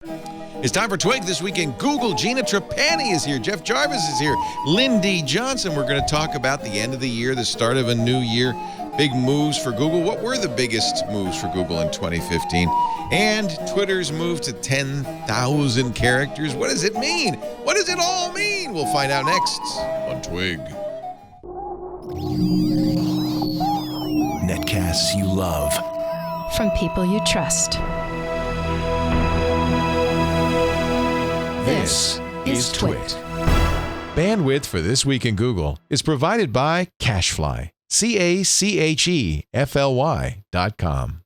It's time for Twig This Week in Google. Gina Trapani is here. Jeff Jarvis is here. Lynne Johnson. We're going to talk about the end of the year, the start of a new year. Big moves for Google. What were the biggest moves for Google in 2015? And Twitter's move to 10,000 characters. What does it mean? What does it all mean? We'll find out next on Twig. Netcasts you love. From people you trust. This is Twit. Bandwidth for This Week in Google is provided by Cachefly. CACHEFLY.com.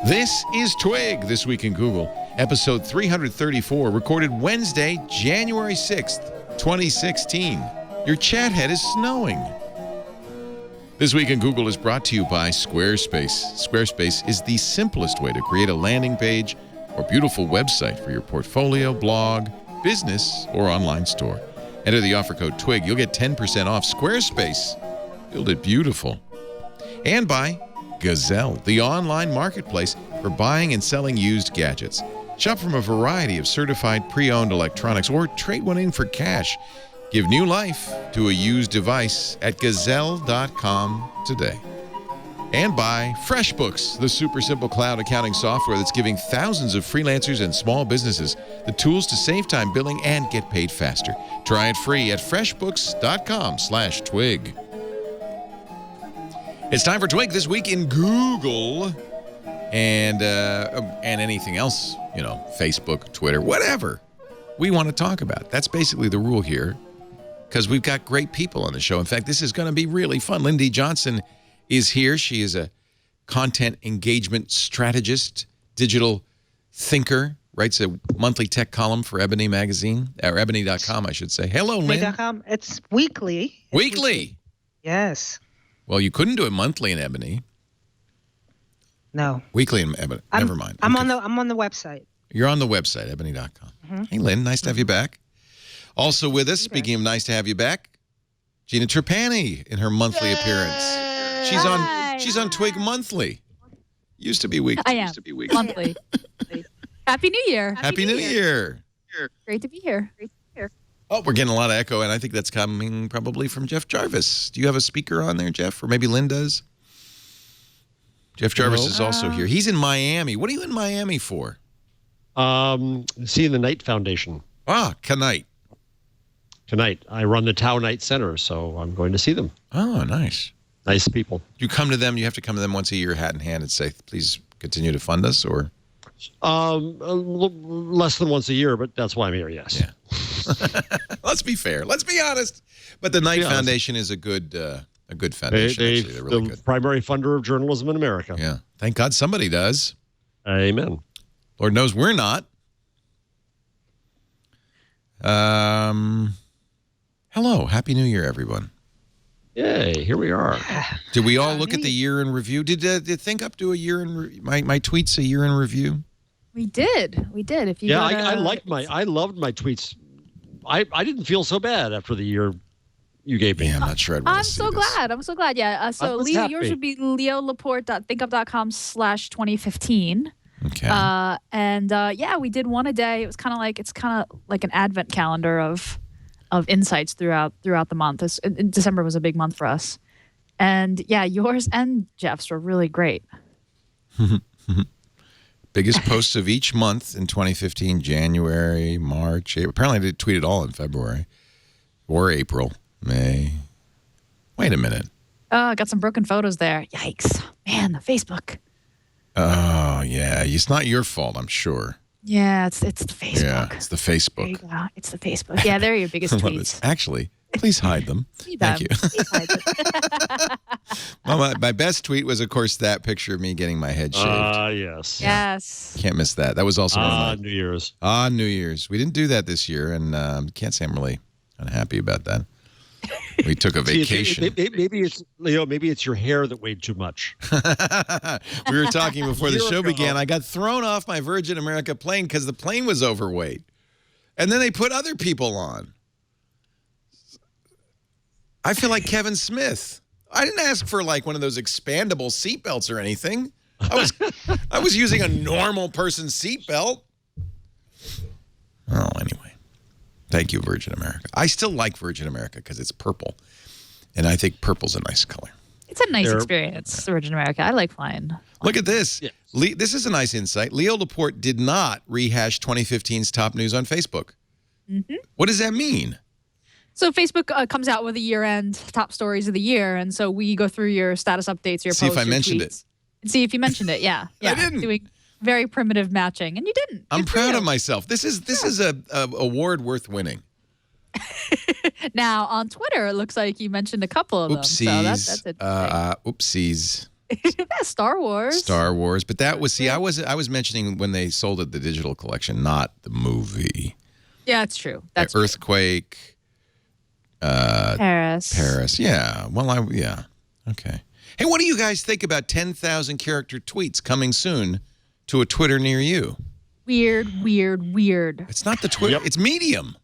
This is Twig, This Week in Google, episode 334, recorded Wednesday, January 6th, 2016. Your chat head is snowing. This Week in Google is brought to you by Squarespace. Squarespace is the simplest way to create a landing page or beautiful website for your portfolio, blog, business, or online store. Enter the offer code TWIG. You'll get 10% off. Squarespace. Build it beautiful. And by Gazelle, the online marketplace for buying and selling used gadgets. Shop from a variety of certified pre-owned electronics or trade one in for cash. Give new life to a used device at gazelle.com today. And by FreshBooks, the super simple cloud accounting software that's giving thousands of freelancers and small businesses the tools to save time billing and get paid faster. Try it free at freshbooks.com/twig. It's time for Twig This Week in Google and anything else, Facebook, Twitter, whatever we want to talk about. That's basically the rule here because we've got great people on the show. In fact, this is going to be really fun. Lynne Johnson is here. She is a content engagement strategist, digital thinker, writes a monthly tech column for Ebony magazine, or ebony.com, I should say. Hello, Lynne. Ebony.com. It's weekly. Weekly? Yes. Well, you couldn't do it monthly in Ebony. No. Weekly in Ebony. Never mind. I'm on the website. You're on the website, ebony.com. Mm-hmm. Hey, Lynne, nice to have you back. Also with us, speaking of nice to have you back, Gina Trapani in her monthly appearance. She's on Twig Monthly. Used to be weekly. I am. Monthly. Happy New Year. Happy New Year. Great to be here. Oh, we're getting a lot of echo, and I think that's coming probably from Jeff Jarvis. Do you have a speaker on there, Jeff? Or maybe Lynne does? Jeff Jarvis is also here. He's in Miami. What are you in Miami for? Seeing the Knight Foundation. Ah, Knight. Tonight. I run the Tau Knight Center, so I'm going to see them. Oh, nice. Nice people. You come to them, you have to come to them once a year, hat in hand, and say, please continue to fund us, or? Less than once a year, but that's why I'm here, yes. Yeah. Let's be fair. Let's be honest. But the Knight Foundation is a good foundation. They're really good. Primary funder of journalism in America. Yeah. Thank God somebody does. Amen. Lord knows we're not. Hello. Happy New Year, everyone. Yay, here we are. Did we all look at the year in review? Did Think Up do a year in my tweets a year in review? We did. If you I loved my tweets. I didn't feel so bad after the year you gave me. Yeah, I'm not sure. I'm so glad. Yeah. So Leo, yours would be leolaporte.thinkup.com/2015. Okay. We did one a day. It was kind of like an advent calendar of insights throughout the month. December was a big month for us. And yeah, yours and Jeff's were really great. Biggest posts of each month in 2015, January, March, April. Apparently I did tweet it all in February or April, May. Wait a minute. I got some broken photos there. Yikes. Man, the Facebook. Oh, yeah. It's not your fault, I'm sure. Yeah, it's the Facebook. Yeah, it's the Facebook. There you go. It's the Facebook. Yeah, they're your biggest tweets. Actually, please hide them. Thank you. Please hide them. Well, my best tweet was, of course, that picture of me getting my head shaved. Yes. Yes. Can't miss that. That was also one of my... New Year's. New Year's. We didn't do that this year, and can't say I'm really unhappy about that. We took a vacation. Maybe it's Leo. Maybe it's your hair that weighed too much. We were talking before the show began. I got thrown off my Virgin America plane because the plane was overweight, and then they put other people on. I feel like Kevin Smith. I didn't ask for like one of those expandable seatbelts or anything. I I was using a normal person's seatbelt. Oh, anyway. Thank you, Virgin America. I still like Virgin America because it's purple. And I think purple's a nice color. It's a nice experience, Virgin America. I like flying. Look at this. Yeah. This is a nice insight. Leo Laporte did not rehash 2015's top news on Facebook. Mm-hmm. What does that mean? So Facebook comes out with a year-end top stories of the year, and so we go through your status updates, your see posts, if I mentioned tweets, it. and see if you mentioned it. Yeah, yeah. I didn't. Doing very primitive matching, and you didn't. I'm Good for proud you. of myself. This is a award worth winning. Now on Twitter, it looks like you mentioned a couple of them. So that's interesting. Oopsies. Star Wars. Star Wars, but that was I was mentioning when they sold it the digital collection, not the movie. Yeah, it's true. That's Earthquake. Paris. Paris. Yeah. Well, yeah. Okay. Hey, what do you guys think about 10,000 character tweets coming soon to a Twitter near you? Weird. It's not the Twitter. It's Medium.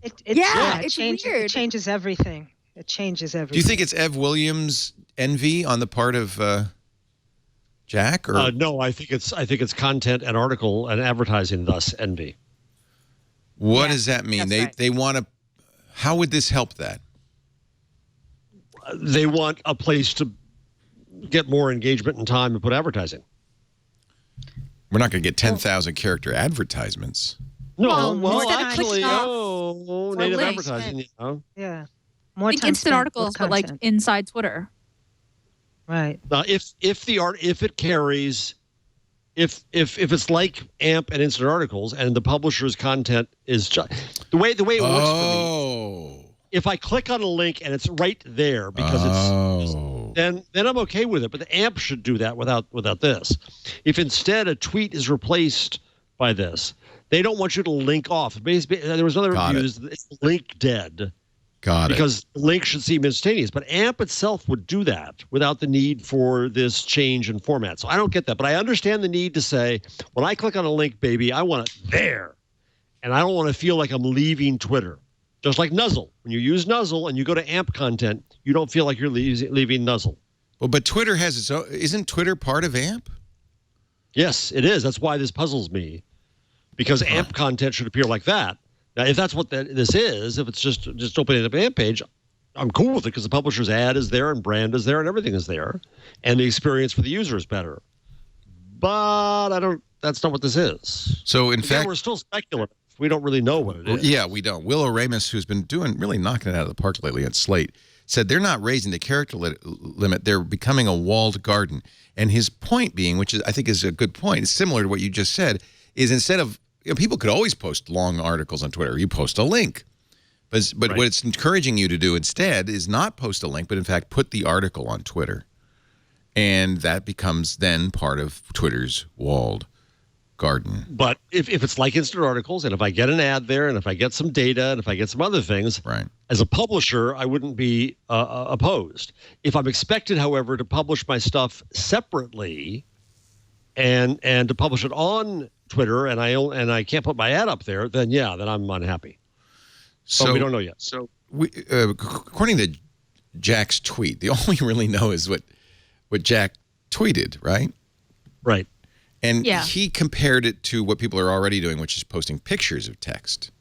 It it's changes, weird. It changes everything. It changes everything. Do you think it's Ev Williams' envy on the part of Jack? Or no, I think it's content and article and advertising, thus envy. What does that mean? That's They want to. How would this help that? They want a place to get more engagement and time and put advertising. We're not going to get 10,000 character advertisements. No, Well, actually, for native links. advertising, you know. Yeah. I More think time instant spent articles, with but like content. inside Twitter. Right. Now, if it carries, if it's like AMP and instant articles, and the publisher's content is the way it works for me. If I click on a link and it's right there because it's then I'm okay with it. But the AMP should do that without this. If instead a tweet is replaced by this, they don't want you to link off. Basically, there was another review. It's link dead. Because the link should seem instantaneous. But AMP itself would do that without the need for this change in format. So I don't get that. But I understand the need to say, when I click on a link, baby, I want it there. And I don't want to feel like I'm leaving Twitter. Just like Nuzzle. When you use Nuzzle and you go to AMP content, you don't feel like you're leaving Nuzzle. Well, but Twitter has its own. Isn't Twitter part of AMP? Yes, it is. That's why this puzzles me. Because AMP content should appear like that. Now, if that's what this is, if it's just opening up an AMP page, I'm cool with it because the publisher's ad is there and brand is there and everything is there. And the experience for the user is better. But that's not what this is. So, in fact, we're still speculative. We don't really know what it is. Yeah, we don't. Will Oramus, who's been really knocking it out of the park lately at Slate, said they're not raising the character limit. They're becoming a walled garden. And his point being, which I think is a good point, it's similar to what you just said, is instead of people could always post long articles on Twitter. You post a link. But right. What it's encouraging you to do instead is not post a link, but in fact put the article on Twitter. And that becomes then part of Twitter's walled garden. But if it's like instant articles, and if I get an ad there, and if I get some data, and if I get some other things, right. As a publisher, I wouldn't be opposed. If I'm expected, however, to publish my stuff separately and to publish it on Twitter, and I can't put my ad up there, then I'm unhappy. So but we don't know yet. So according to Jack's tweet, the all we really know is what Jack tweeted, right? Right. And he compared it to what people are already doing, which is posting pictures of text.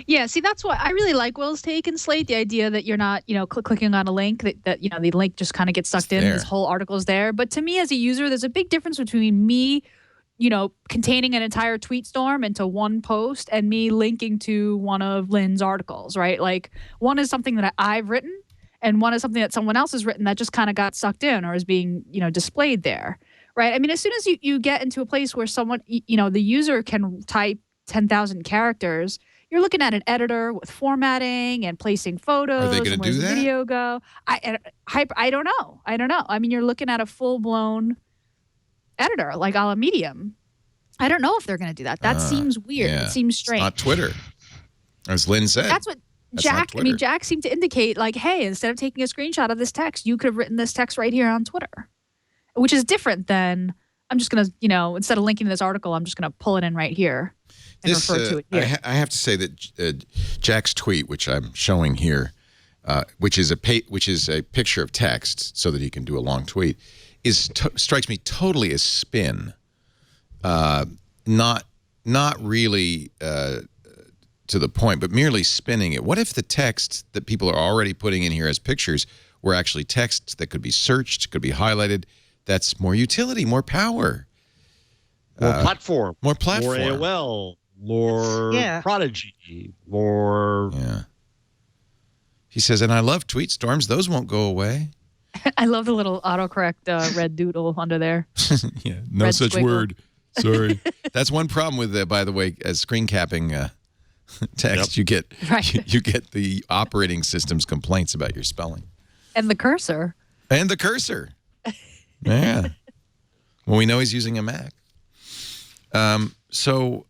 Yeah, see, that's what I really like Will's take in Slate, the idea that you're not, clicking on a link, that the link just kind of gets sucked in, this whole article is there. But to me as a user, there's a big difference between me, containing an entire tweet storm into one post and me linking to one of Lynne's articles, right? Like one is something that I've written and one is something that someone else has written that just kind of got sucked in or is being, displayed there. Right. I mean, as soon as you get into a place where someone, the user can type 10,000 characters, you're looking at an editor with formatting and placing photos. Are they going to do that? Video go? I don't know. I mean, you're looking at a full blown editor like a la Medium. I don't know if they're going to do that. That seems weird. Yeah. It seems strange. It's not Twitter, as Lynne said. That's what Jack seemed to indicate. Like, hey, instead of taking a screenshot of this text, you could have written this text right here on Twitter. Which is different than I'm just going to, instead of linking to this article, I'm just going to pull it in right here and refer to it here. I have to say that Jack's tweet, which I'm showing here, which is a picture of text so that he can do a long tweet, strikes me totally as spin not really to the point, but merely spinning it. What if the text that people are already putting in here as pictures were actually text that could be searched, could be highlighted? That's more utility, more power. More platform. More platform. More AOL. More Prodigy. More... Yeah. He says, and I love tweet storms. Those won't go away. I love the little autocorrect red doodle under there. Yeah, no red such squiggle. word. Sorry. That's one problem with, by the way, as screen capping text. Yep. You get the operating system's complaints about your spelling. And the cursor. And the cursor. Yeah. Well, we know he's using a Mac. So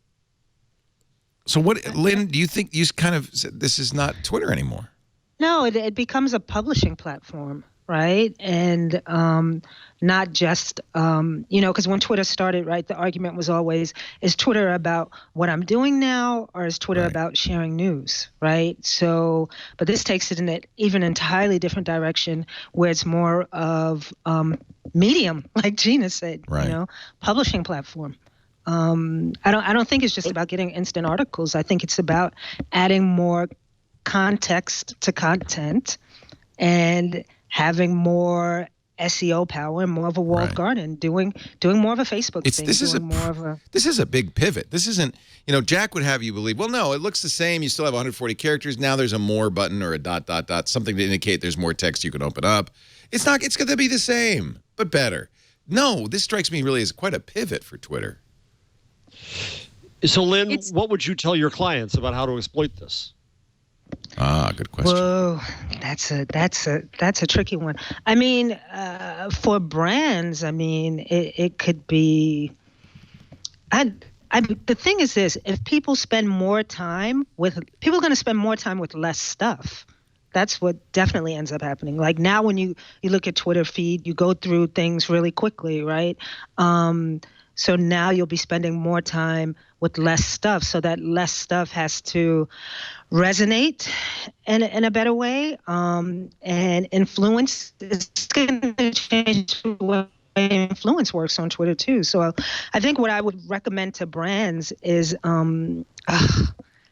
what, Lynn, do you think you kind of said this is not Twitter anymore? No, it becomes a publishing platform, right? And not just, because when Twitter started, right, the argument was always, is Twitter about what I'm doing now, or is Twitter about sharing news, right? So, but this takes it in an even entirely different direction, where it's more of medium, like Gina said, publishing platform. I don't think it's just about getting instant articles. I think it's about adding more context to content and having more SEO power and more of a walled garden, doing more of a Facebook thing. This is a big pivot. This isn't, Jack would have you believe, well, no, it looks the same. You still have 140 characters. Now there's a more button or a ... something to indicate there's more text you can open up. It's not, it's going to be the same, but better. No, this strikes me really as quite a pivot for Twitter. So, Lynn, what would you tell your clients about how to exploit this? Good question. Whoa, that's a tricky one. I mean, for brands, it could be. The thing is this: if people spend more time people are going to spend more time with less stuff. That's what definitely ends up happening. Like now, when you look at Twitter feed, you go through things really quickly, right? So now you'll be spending more time with less stuff. So that less stuff has to resonate in a better way, and influence is going to change the way influence works on Twitter too. So I think what I would recommend to brands is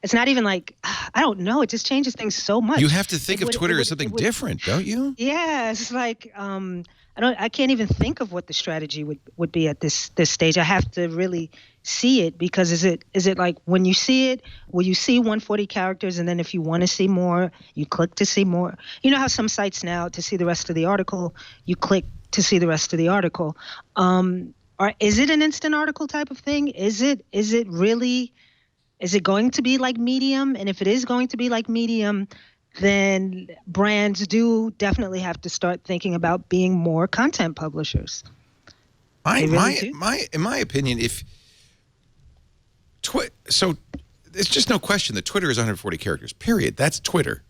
it's not even like, I don't know, it just changes things so much. You have to think of Twitter as something different, don't you? Yeah, it's like I can't even think of what the strategy would be at this stage. I have to really see it, because is it like when you see it, will you see 140 characters, and then if you want to see more, you click to see more? You know how some sites now, to see the rest of the article, you click to see the rest of the article. Or is it an instant article type of thing? Is it going to be like Medium? And if it is going to be like Medium, then brands do definitely have to start thinking about being more content publishers. In my opinion, so there's just no question that Twitter is 140 characters. Period. That's Twitter.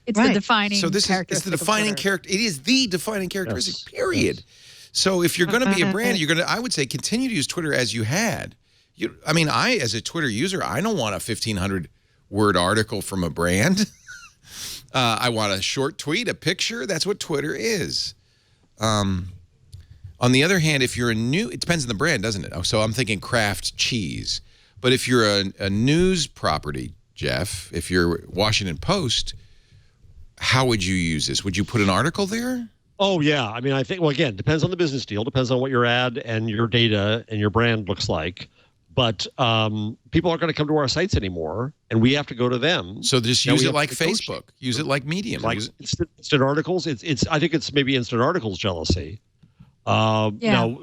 It's the defining. So this is the defining character. It is the defining characteristic. Period. Yes. So if you're going to be a brand, I would say continue to use Twitter as you had. I as a Twitter user, I don't want a 1,500 word article from a brand. I want a short tweet, a picture. That's what Twitter is. On the other hand, if you're it depends on the brand, doesn't it? So I'm thinking Kraft cheese. But if you're a news property, Jeff, if you're Washington Post, how would you use this? Would you put an article there? Oh, yeah. I think, well, again, depends on the business deal. Depends on what your ad and your data and your brand looks like. But people aren't going to come to our sites anymore, and we have to go to them. So just use it like Facebook. Use it like Medium. Like instant articles. I think it's maybe instant articles jealousy. Now,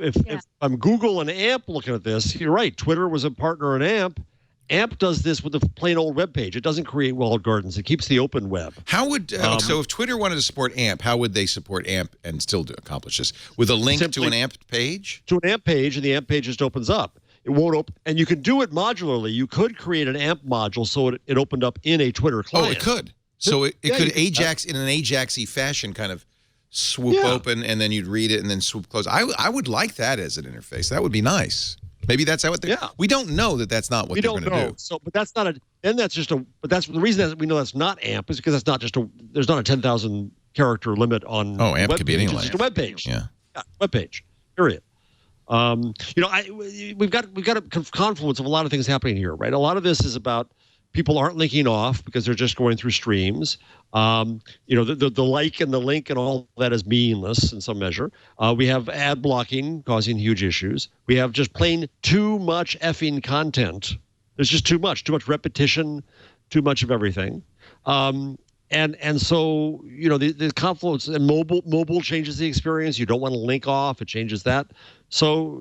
if I'm Google and AMP looking at this, you're right. Twitter was a partner in AMP. AMP does this with a plain old web page. It doesn't create walled gardens. It keeps the open web. How would so if Twitter wanted to support AMP, how would they support AMP and still accomplish this? With a link to an AMP page? To an AMP page, and the AMP page just opens up. It won't open, and you can do it modularly. You could create an AMP module so it opened up in a Twitter client. Oh, it could. So it could Ajax in an Ajax-y fashion kind of swoop open, and then you'd read it and then swoop close. I would like that as an interface. That would be nice. Maybe that's how we don't know that that's not what they're going to do. So, but that's not but that's the reason that we know that's not AMP is because that's not there's not a 10,000 character limit on AMP could be any It's just a web page. Yeah. Web page. Period. We've got a confluence of a lot of things happening here, right? A lot of this is about people aren't linking off because they're just going through streams. The like and the link and all that is meaningless in some measure. We have ad blocking causing huge issues. We have just plain too much effing content. There's just too much repetition, too much of everything. And so, the confluence and mobile changes the experience. You don't want to link off. It changes that. So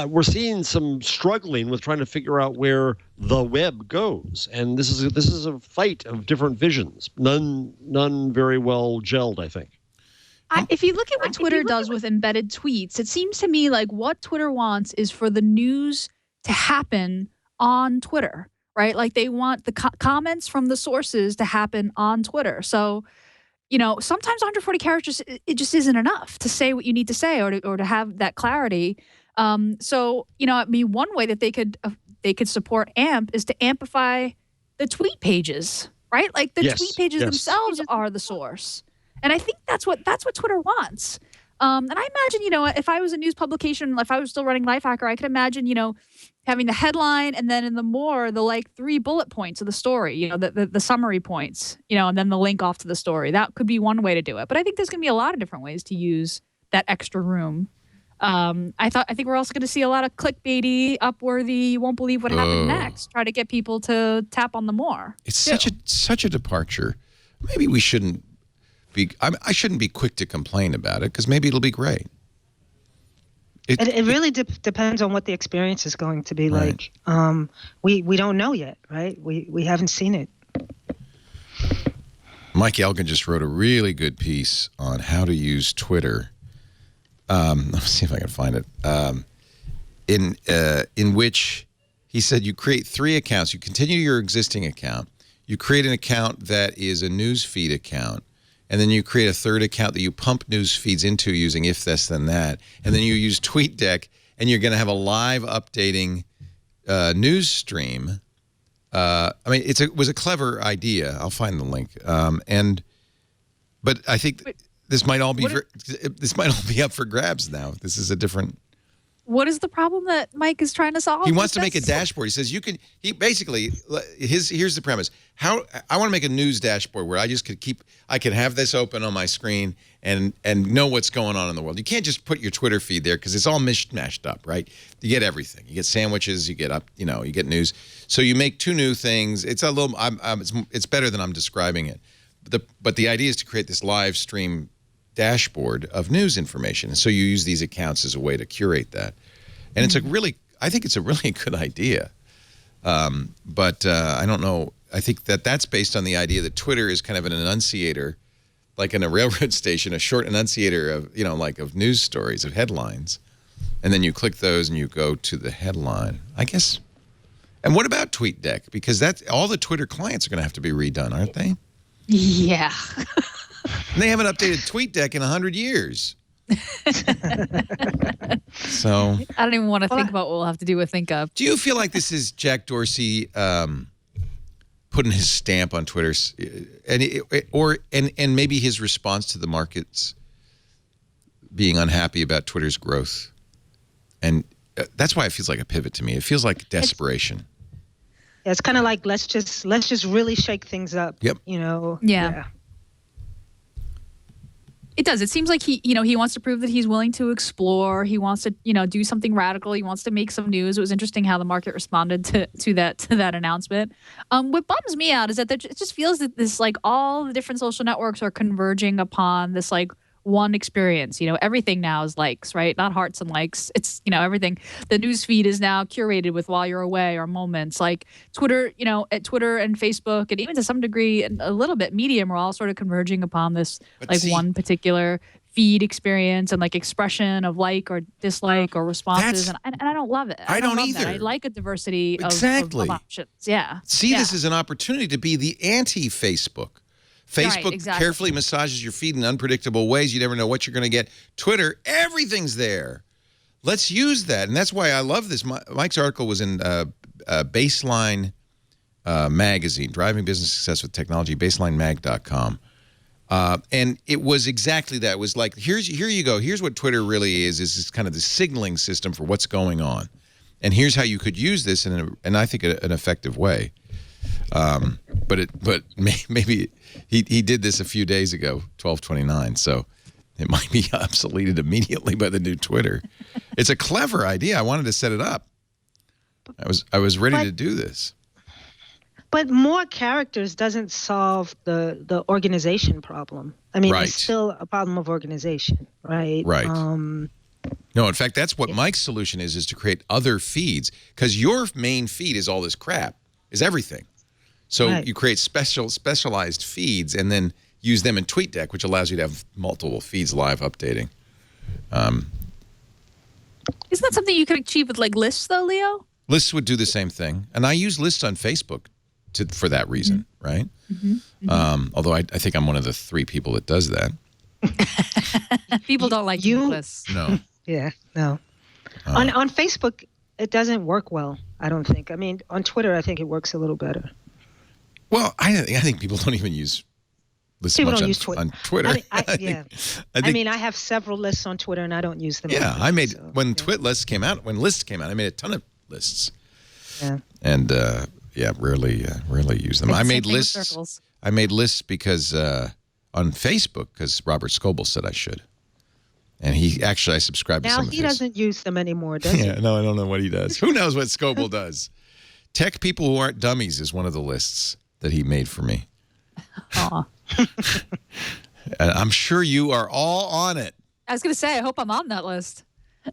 we're seeing some struggling with trying to figure out where the web goes. And this is a fight of different visions. None very well gelled, I think. If you look at what Twitter does with embedded tweets, it seems to me like what Twitter wants is for the news to happen on Twitter. Right? Like they want the comments from the sources to happen on Twitter. So, sometimes 140 characters, it just isn't enough to say what you need to say or to have that clarity. One way that they could support AMP is to amplify the tweet pages, right? Like the tweet pages themselves are the source. And I think that's what Twitter wants. And I imagine, if I was a news publication, if I was still running Lifehacker, I could imagine, having the headline and then in the 3 bullet points of the story, the summary points, and then the link off to the story. That could be one way to do it. But I think there's going to be a lot of different ways to use that extra room. I think we're also going to see a lot of clickbaity, Upworthy, you won't believe what happened next. Try to get people to tap on the more. It's such a departure. Maybe we shouldn't be. I shouldn't be quick to complain about it because maybe it'll be great. It really depends on what the experience is going to be like. We don't know yet, right? We haven't seen it. Mike Elgin just wrote a really good piece on how to use Twitter. Let me see if I can find it. In which he said you create 3 accounts. You continue your existing account. You create an account that is a news feed account. And then you create a 3rd account that you pump news feeds into using if this then that. And then you use TweetDeck, and you're going to have a live updating news stream. It was a clever idea. I'll find the link. But I think this might all be up for grabs now. This is a different. What is the problem that Mike is trying to solve? He wants to make a dashboard. He says here's the premise. I want to make a news dashboard where I just I can have this open on my screen and know what's going on in the world. You can't just put your Twitter feed there because it's all mashed up, right? You get everything. You get sandwiches, you get news. So you make 2 new things. It's a little it's better than I'm describing it. But the idea is to create this live stream dashboard of news information. And so you use these accounts as a way to curate that. And I think it's a really good idea. But I don't know. I think that's based on the idea that Twitter is kind of an enunciator, like in a railroad station, a short enunciator of, of news stories, of headlines. And then you click those and you go to the headline, I guess. And what about TweetDeck? Because all the Twitter clients are going to have to be redone, aren't they? Yeah. And they haven't updated TweetDeck in 100 years. So I don't even want to think about what we'll have to do with ThinkUp. Do you feel like this is Jack Dorsey putting his stamp on Twitter, and maybe his response to the markets being unhappy about Twitter's growth? And that's why it feels like a pivot to me. It feels like desperation. It's kind of like let's just really shake things up. Yep. Yeah. It does. It seems like he wants to prove that he's willing to explore. He wants to, do something radical. He wants to make some news. It was interesting how the market responded to that announcement. What bums me out is that it just feels that this, all the different social networks are converging upon this, one experience. Everything now is likes, right? Not hearts and likes. It's, everything. The news feed is now curated with while you're away or moments. Like Twitter, at Twitter and Facebook, and even to some degree, and a little bit Medium, are all sort of converging upon this one particular feed experience and expression of like or dislike or responses. And I don't love it. I don't either. That. I like a diversity of options. Yeah. See this as an opportunity to be the anti-Facebook. Facebook carefully massages your feed in unpredictable ways. You never know what you're going to get. Twitter, everything's there. Let's use that. And that's why I love this. Mike's article was in Baseline magazine, Driving Business Success with Technology, baselinemag.com. And it was exactly that. It was like, here you go. Here's what Twitter really is this kind of the signaling system for what's going on. And here's how you could use this in I think an effective way. But maybe he did this a few days ago, 12/29. So it might be obsoleted immediately by the new Twitter. It's a clever idea. I wanted to set it up. I was ready to do this. But more characters doesn't solve the organization problem. I mean, It's still a problem of organization, right? Right. No, in fact, that's what Mike's solution is to create other feeds, because your main feed is all this crap, is everything. So you create specialized feeds and then use them in TweetDeck, which allows you to have multiple feeds live updating. Isn't that something you could achieve with like lists, though, Leo? Lists would do the same thing, and I use lists on Facebook for that reason, right? Although I think I'm one of the 3 people that does that. People don't like lists. No. Yeah, no. On Facebook, it doesn't work well, I don't think. I mean, on Twitter, I think it works a little better. Well, I think people don't even use lists People much don't use on Twitter. I mean, I have several lists on Twitter, and I don't use them. Yeah, I made when lists came out, I made a ton of lists. Yeah. And rarely use them. I made lists. I made lists because on Facebook, because Robert Scoble said I should. And I subscribed to some of his. Now he doesn't use them anymore, does he? Yeah, no, I don't know what he does. Who knows what Scoble does? Tech people who aren't dummies is one of the lists that he made for me. Aw. I'm sure you are all on it. I was going to say, I hope I'm on that list.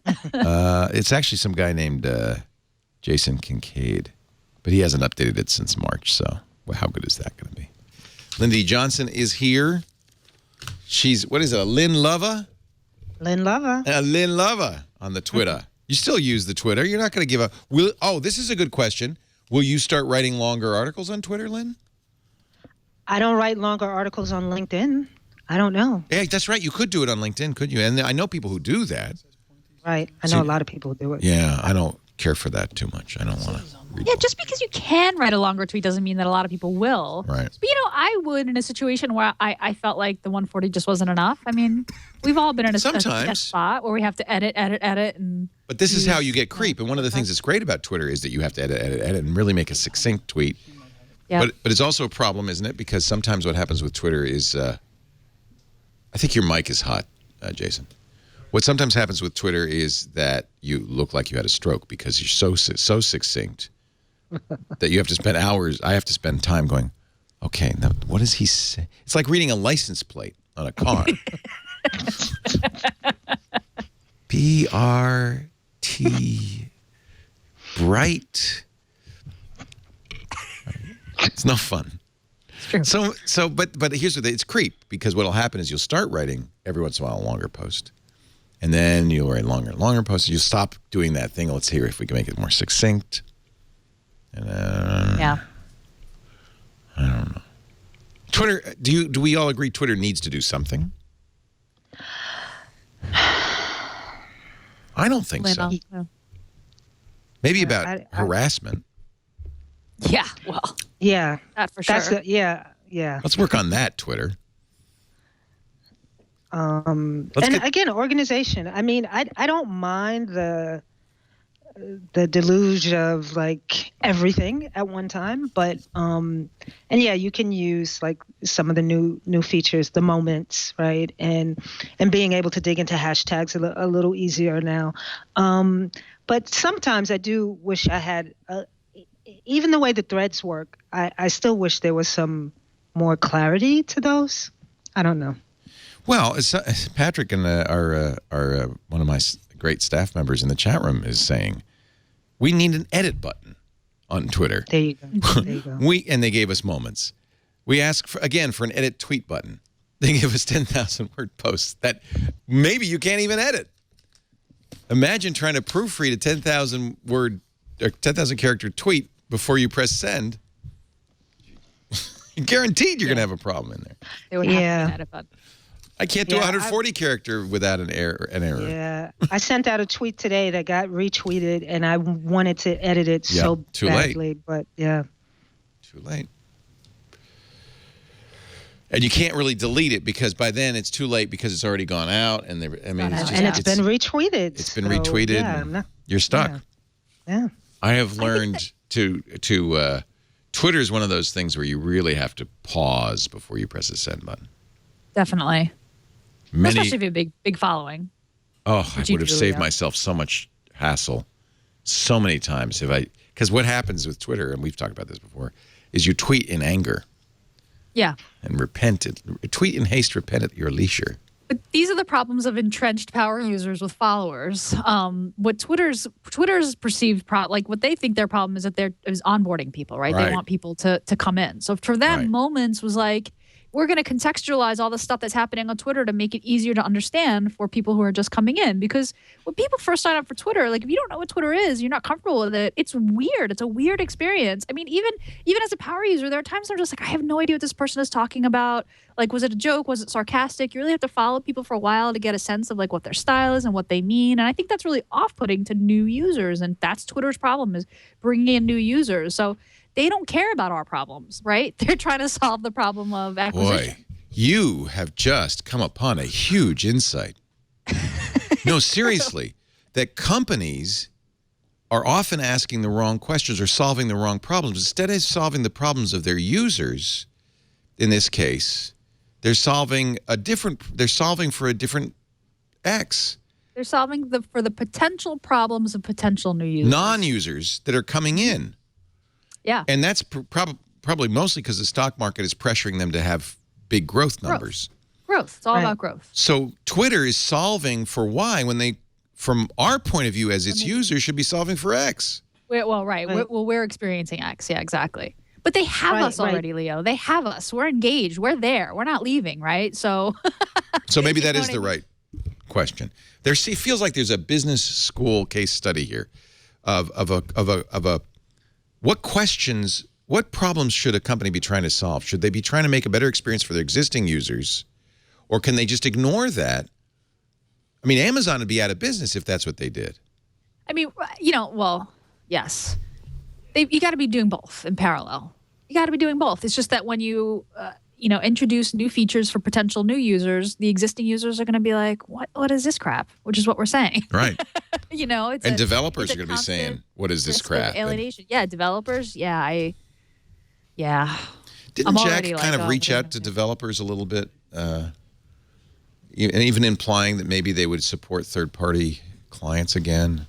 It's actually some guy named Jason Kincaid, but he hasn't updated it since March, so how good is that going to be? Lindy Johnson is here. She's, what is it, a Lynne lover? Lynne lover. Lynne lover on the Twitter. You still use the Twitter. You're not going to give up. This is a good question. Will you start writing longer articles on Twitter, Lynne? I don't write longer articles on LinkedIn. I don't know. Yeah, that's right. You could do it on LinkedIn, couldn't you? And I know people who do that. Right. I know a lot of people who do it. Yeah, I don't care for that too much. I don't want to. Yeah, just because you can write a longer tweet doesn't mean that a lot of people will. Right. But, I would in a situation where I felt like the 140 just wasn't enough. I mean, we've all been in a spot where we have to edit. But this is how you get creep. And one of the things that's great about Twitter is that you have to edit, and really make a succinct tweet. Yeah. But it's also a problem, isn't it? Because sometimes what happens with Twitter is, I think your mic is hot, Jason. What sometimes happens with Twitter is that you look like you had a stroke because you're so succinct that you have to spend hours. I have to spend time going, okay, now what does he say? It's like reading a license plate on a car. BRT, bright. It's no fun. It's true. But here's the thing. It's creep, because what'll happen is you'll start writing every once in a while a longer post. And then you'll write longer posts. You'll stop doing that thing. Let's hear if we can make it more succinct. And, yeah. I don't know. Twitter, do we all agree Twitter needs to do something? I don't think so. No. Maybe about harassment. Yeah, well. Yeah. That for sure. Yeah. Let's work on that, Twitter. Again, organization. I mean, I don't mind the deluge of like everything at one time, but and yeah, you can use like some of the new features, the moments, right, and being able to dig into hashtags a little easier now. But sometimes I do wish I had, even the way the threads work, I still wish there was some more clarity to those. I don't know. Well, Patrick and our one of my great staff members in the chat room is saying, we need an edit button on Twitter. There you go. And they gave us moments. We asked for an edit tweet button. They give us 10,000 word posts that maybe you can't even edit. Imagine trying to proofread a 10,000 word or 10,000 character tweet before you press send. Guaranteed you're going to have a problem in there. They would have an edit button. I can't do 140 character without an error. Yeah, I sent out a tweet today that got retweeted, and I wanted to edit it badly, but yeah. Too late. And you can't really delete it because by then it's too late because it's already gone out. And it's been retweeted. It's been retweeted. Yeah, and you're stuck. Yeah. I have learned to Twitter is one of those things where you really have to pause before you press the send button. Definitely. Especially if you have a big following. Oh, I would have saved myself so much hassle so many times because what happens with Twitter, and we've talked about this before, is you tweet in anger. Yeah. And tweet in haste, repent at your leisure. But these are the problems of entrenched power users with followers. What Twitter's perceived what they think their problem is that is onboarding people, right? They want people to come in. So for them, Moments was like, we're going to contextualize all the stuff that's happening on Twitter to make it easier to understand for people who are just coming in. Because when people first sign up for Twitter, like if you don't know what Twitter is, you're not comfortable with it, it's weird. It's a weird experience. I mean, even as a power user, there are times I'm just like, I have no idea what this person is talking about. Like, was it a joke? Was it sarcastic? You really have to follow people for a while to get a sense of like what their style is and what they mean. And I think that's really off-putting to new users. And that's Twitter's problem, is bringing in new users. So they don't care about our problems, right? They're trying to solve the problem of acquisition. Boy, you have just come upon a huge insight. No, seriously, that companies are often asking the wrong questions or solving the wrong problems. Instead of solving the problems of their users, in this case, they're solving for a different X. They're solving for the potential problems of potential new users. Non-users that are coming in. Yeah. And that's probably mostly because the stock market is pressuring them to have big growth numbers. Growth. It's all about growth. So Twitter is solving for Y when they, from our point of view as its users, should be solving for X. We're experiencing X. Yeah, exactly. But they have us already, Leo. They have us. We're engaged. We're there. We're not leaving, right? So so maybe that is the right question. It feels like there's a business school case study here of a what problems should a company be trying to solve? Should they be trying to make a better experience for their existing users, or can they just ignore that? I mean, Amazon would be out of business if that's what they did. I mean, yes. You got to be doing both in parallel. You got to be doing both. It's just that when you introduce new features for potential new users, the existing users are going to be like, what is this crap? Which is what we're saying. Right. Developers are going to be saying, what is this crap? Alienation. Yeah, developers. Yeah, Didn't Jack kind of reach out to developers a little bit, and even implying that maybe they would support third-party clients again?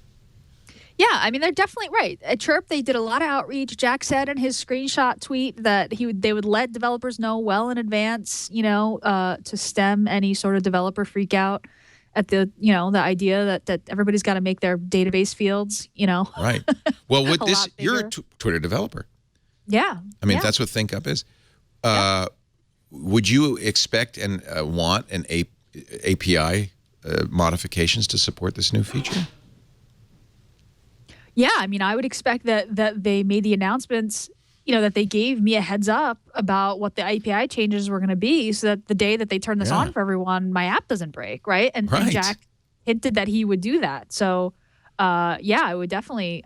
Yeah, I mean, they're definitely right. At Chirp, they did a lot of outreach. Jack said in his screenshot tweet that they would let developers know well in advance, to stem any sort of developer freak out at the idea that everybody's got to make their database fields, Right. Well, with this, you're a Twitter developer. Yeah. I mean, that's what ThinkUp is. Would you expect and want an API modifications to support this new feature? Yeah, I mean, I would expect that they made the announcements, that they gave me a heads up about what the API changes were going to be, so that the day that they turn this on for everyone, my app doesn't break, right? And Jack hinted that he would do that. So, I would definitely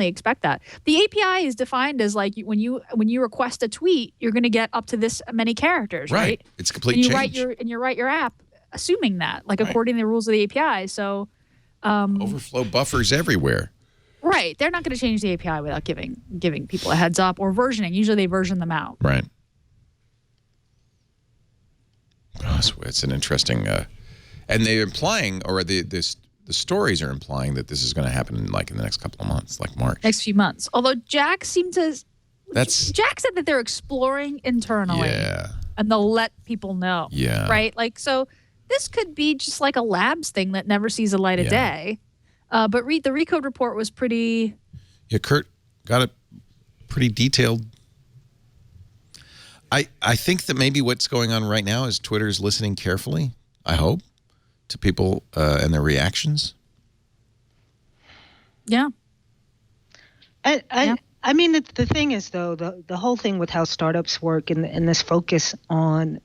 expect that. The API is defined as like when you request a tweet, you're going to get up to this many characters, right? It's complete change. You write your app assuming that, according to the rules of the API. So, overflow buffers everywhere. Right. They're not going to change the API without giving people a heads up or versioning. Usually they version them out. Right. Oh, it's an interesting, and they're implying, or the stories are implying that this is going to happen in the next couple of months, like March. Next few months. Although Jack said that they're exploring internally. Yeah. And they'll let people know. Yeah. Right. So this could be just like a labs thing that never sees the light of day. But the Recode report was pretty... Yeah, Kurt got it pretty detailed. I think that maybe what's going on right now is Twitter's listening carefully, I hope, to people and their reactions. Yeah. I mean, the thing is, though, the whole thing with how startups work and this focus on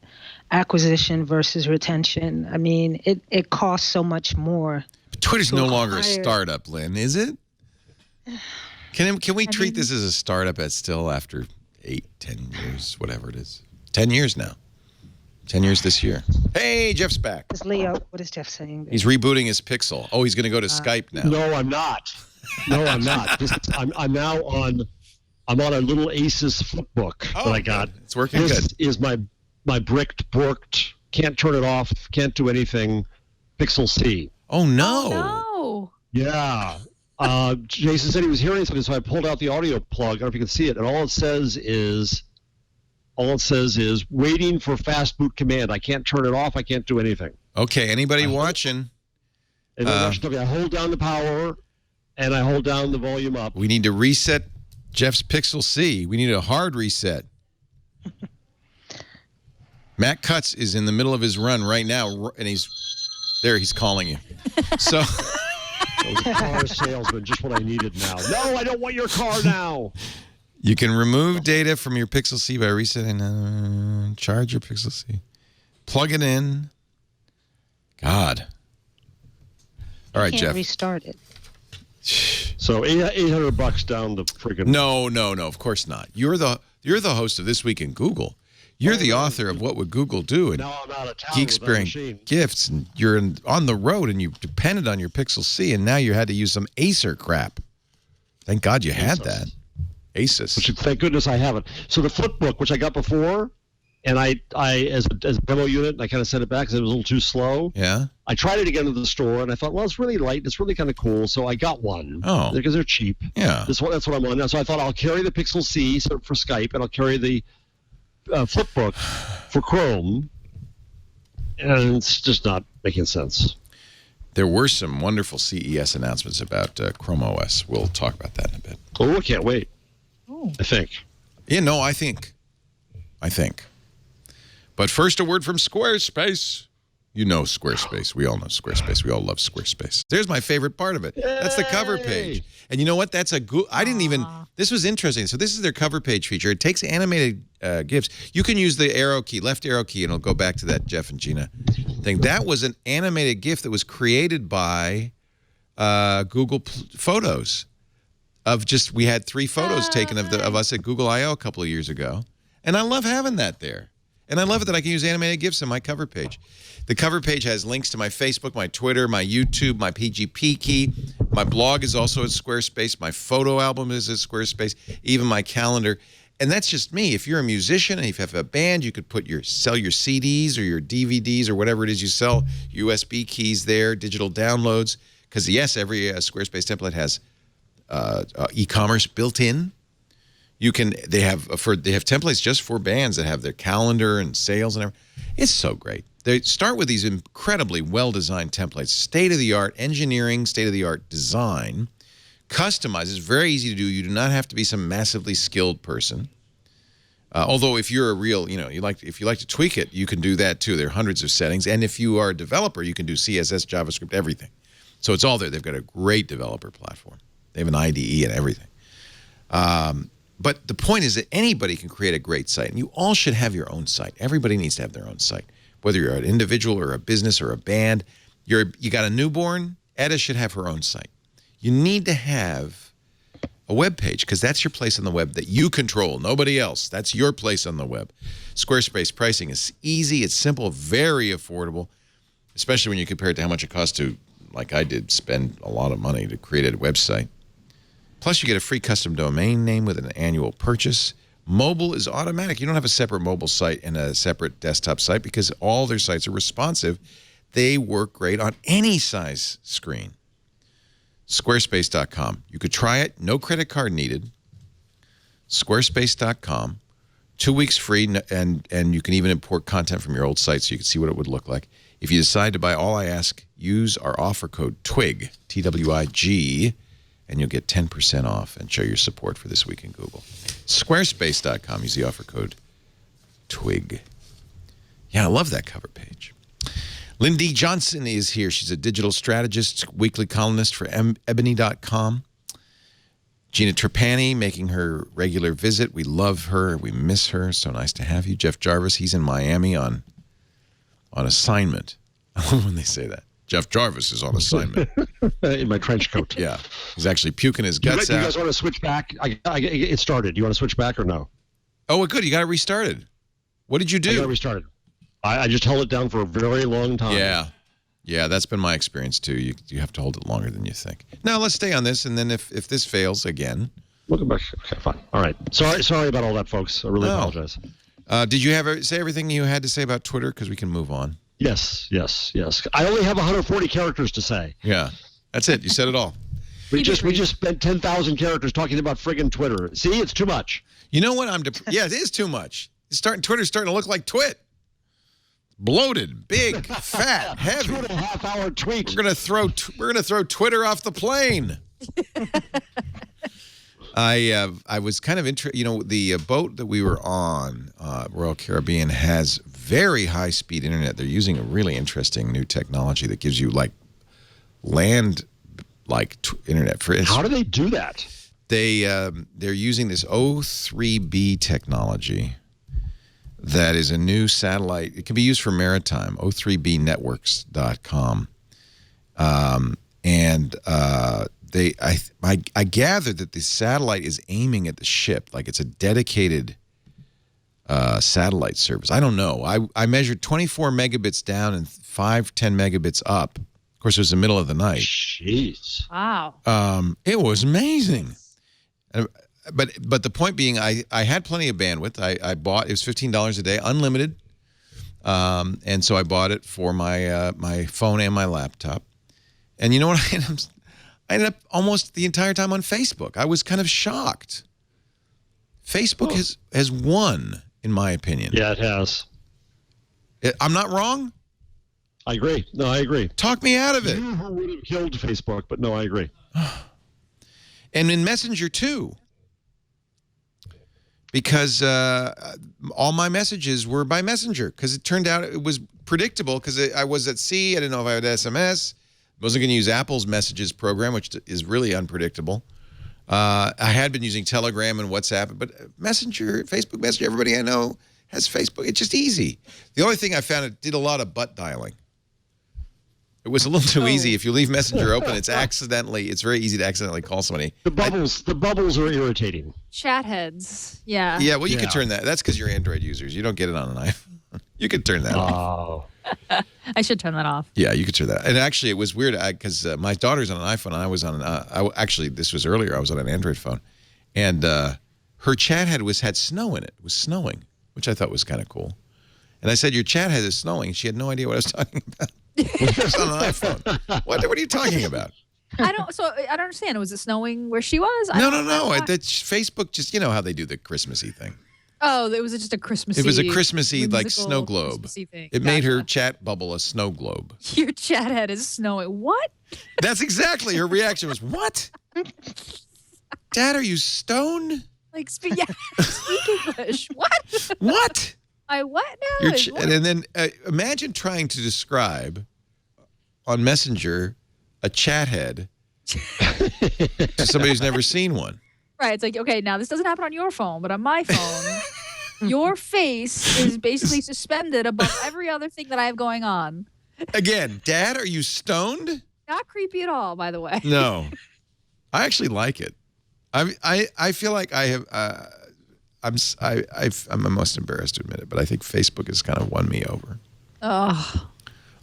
acquisition versus retention, I mean, it costs so much more. Twitter's no longer a startup, Lynne, is it? Can we treat this as a startup that's still after 8, 10 years, whatever it is? 10 years now. 10 years this year. Hey, Jeff's back. Is Leo, what is Jeff saying there? He's rebooting his Pixel. Oh, he's going to go to Skype now. No, I'm not. No, I'm not. I'm now on. I'm on a little Asus flipbook that I got. It's working good. This is my borked, can't turn it off, can't do anything, Pixel C. Oh, no. No. Yeah. Jason said he was hearing something, so I pulled out the audio plug. I don't know if you can see it, and all it says is waiting for fast boot command. I can't turn it off. I can't do anything. Okay, anybody watching? And I hold down the power, and I hold down the volume up. We need to reset Jeff's Pixel C. We need a hard reset. Matt Cutts is in the middle of his run right now, and he's calling you. So... car salesman, just what I needed now. No, I don't want your car now. You can remove data from your Pixel C by resetting. Charge your Pixel C. Plug it in. God. All right, Can't Jeff. Restart it. So $800 down the friggin'. No. Of course not. You're the host of This Week in Google. You're the author of What Would Google Do? And now I'm out of town Geek with that Sparing machine. Gifts, and you're on the road, and you depended on your Pixel C, and now you had to use some Acer crap. Thank God you had that. Asus. Which, thank goodness I haven't. So the flipbook, which I got before, and I as a demo unit, and I kind of sent it back because it was a little too slow. Yeah. I tried it again at the store, and I thought, well, it's really light. It's really kind of cool. So I got one. Oh. Because they're cheap. Yeah. That's what I'm on now. So I thought I'll carry the Pixel C for Skype, and I'll carry the flipbook for Chrome, and it's just not making sense. There were some wonderful CES announcements about Chrome OS. We'll talk about that in a bit. Oh, I can't wait. I think. Yeah, no, I think. But first, a word from Squarespace. You know Squarespace. We all know Squarespace. We all love Squarespace. There's my favorite part of it. That's the cover page. And you know what? That's I didn't even, this was interesting. So this is their cover page feature. It takes animated GIFs. You can use the arrow key, left arrow key, and it'll go back to that Jeff and Gina thing. That was an animated GIF that was created by Google Photos. We had 3 photos taken of us at Google I/O a couple of years ago. And I love having that there. And I love it that I can use animated GIFs on my cover page. The cover page has links to my Facebook, my Twitter, my YouTube, my PGP key. My blog is also at Squarespace. My photo album is at Squarespace. Even my calendar. And that's just me. If you're a musician and if you have a band, you could sell your CDs or your DVDs or whatever it is you sell, USB keys there, digital downloads. Because, yes, every Squarespace template has e-commerce built in. They have templates just for bands that have their calendar and sales and everything. It's so great. They start with these incredibly well-designed templates, state-of-the-art engineering, state-of-the-art design, customized. It's very easy to do. You do not have to be some massively skilled person. Although if you're a real, if you like to tweak it, you can do that too. There are hundreds of settings. And if you are a developer, you can do CSS, JavaScript, everything. So it's all there. They've got a great developer platform. They have an IDE and everything. But the point is that anybody can create a great site, and you all should have your own site. Everybody needs to have their own site, whether you're an individual or a business or a band. You got a newborn, Etta should have her own site. You need to have a web page because that's your place on the web that you control, nobody else. That's your place on the web. Squarespace pricing is easy, it's simple, very affordable, especially when you compare it to how much it costs to, like I did, spend a lot of money to create a website. Plus, you get a free custom domain name with an annual purchase. Mobile is automatic. You don't have a separate mobile site and a separate desktop site because all their sites are responsive. They work great on any size screen. Squarespace.com. You could try it. No credit card needed. Squarespace.com. 2 weeks free, and you can even import content from your old site so you can see what it would look like. If you decide to buy All I Ask, use our offer code TWIG, T-W-I-G, and you'll get 10% off and show your support for This Week in Google. Squarespace.com. Use the offer code TWIG. Yeah, I love that cover page. Lynne D. Johnson is here. She's a digital strategist, weekly columnist for Ebony.com. Gina Trapani making her regular visit. We love her. We miss her. So nice to have you. Jeff Jarvis, he's in Miami on assignment. I love when they say that. Jeff Jarvis is on assignment. In my trench coat. Yeah. He's actually puking his guts Do you out. guys want to switch back? It started. Do you want to switch back or no? Oh, well, good. You got it restarted. What did you do? I got it restarted. I just held it down for a very long time. Yeah, that's been my experience too. You have to hold it longer than you think. Now let's stay on this, and then if this fails again, look at my. Okay, fine. All right. Sorry about all that, folks. I really apologize. Did you say everything you had to say about Twitter? Because we can move on. Yes. I only have 140 characters to say. Yeah, that's it. You said it all. We just spent 10,000 characters talking about friggin' Twitter. See, it's too much. You know what? Yeah, it is too much. Twitter's starting to look like Twit. Bloated, big, fat, heavy. 2.5-hour tweet. We're gonna throw Twitter off the plane. I was kind of interested. You know, the boat that we were on, Royal Caribbean, has very high speed internet. They're using a really interesting new technology that gives you like land internet. How do they do that? They're using this O3B technology. That is a new satellite. It can be used for maritime, o3bnetworks.com. I gathered that the satellite is aiming at the ship, like it's a dedicated satellite service. I don't know. I measured 24 megabits down and 10 megabits up. Of course, it was the middle of the night. Jeez. Wow. It was amazing. But the point being, I had plenty of bandwidth. I bought, it was $15 a day, unlimited. And so I bought it for my phone and my laptop. And you know what? I ended up almost the entire time on Facebook. I was kind of shocked. Facebook has won, in my opinion. Yeah, it has. I'm not wrong? I agree. No, I agree. Talk me out of it. You would have killed Facebook, but no, I agree. And in Messenger, too. Because all my messages were by Messenger. Because it turned out it was predictable. Because I was at sea. I didn't know if I would SMS. I wasn't going to use Apple's messages program, which is really unpredictable. I had been using Telegram and WhatsApp. But Messenger, Facebook Messenger, everybody I know has Facebook. It's just easy. The only thing I found, it did a lot of butt dialing. It was a little too easy. If you leave Messenger open, it's very easy to accidentally call somebody. The bubbles are irritating. Chat heads. Yeah. Yeah, well, you could turn that. That's because you're Android users. You don't get it on an iPhone. You could turn that off. I should turn that off. Yeah, you could turn that. And actually, it was weird because my daughter's on an iPhone, and I was on actually, this was earlier. I was on an Android phone. And her chat head had snow in it. It was snowing, which I thought was kind of cool. And I said, your chat head is snowing. She had no idea what I was talking about. It was on an iPhone. What are you talking about? I don't understand. Was it snowing where she was? No. Facebook just, you know how they do the Christmassy thing. Oh, it was just a Christmassy. It was a Christmassy, like, snow globe. Thing. It made her chat bubble a snow globe. Your chat head is snowing. What? That's exactly her reaction was, what? Dad, are you stoned? Like, speak English. What? What? What now? And then imagine trying to describe on Messenger a chat head to somebody who's never seen one. Right. It's like, okay, now this doesn't happen on your phone, but on my phone, your face is basically suspended above every other thing that I have going on. Again, Dad, are you stoned? Not creepy at all, by the way. No. I actually like it. I feel like I have I'm most embarrassed to admit it, but I think Facebook has kind of won me over. Oh.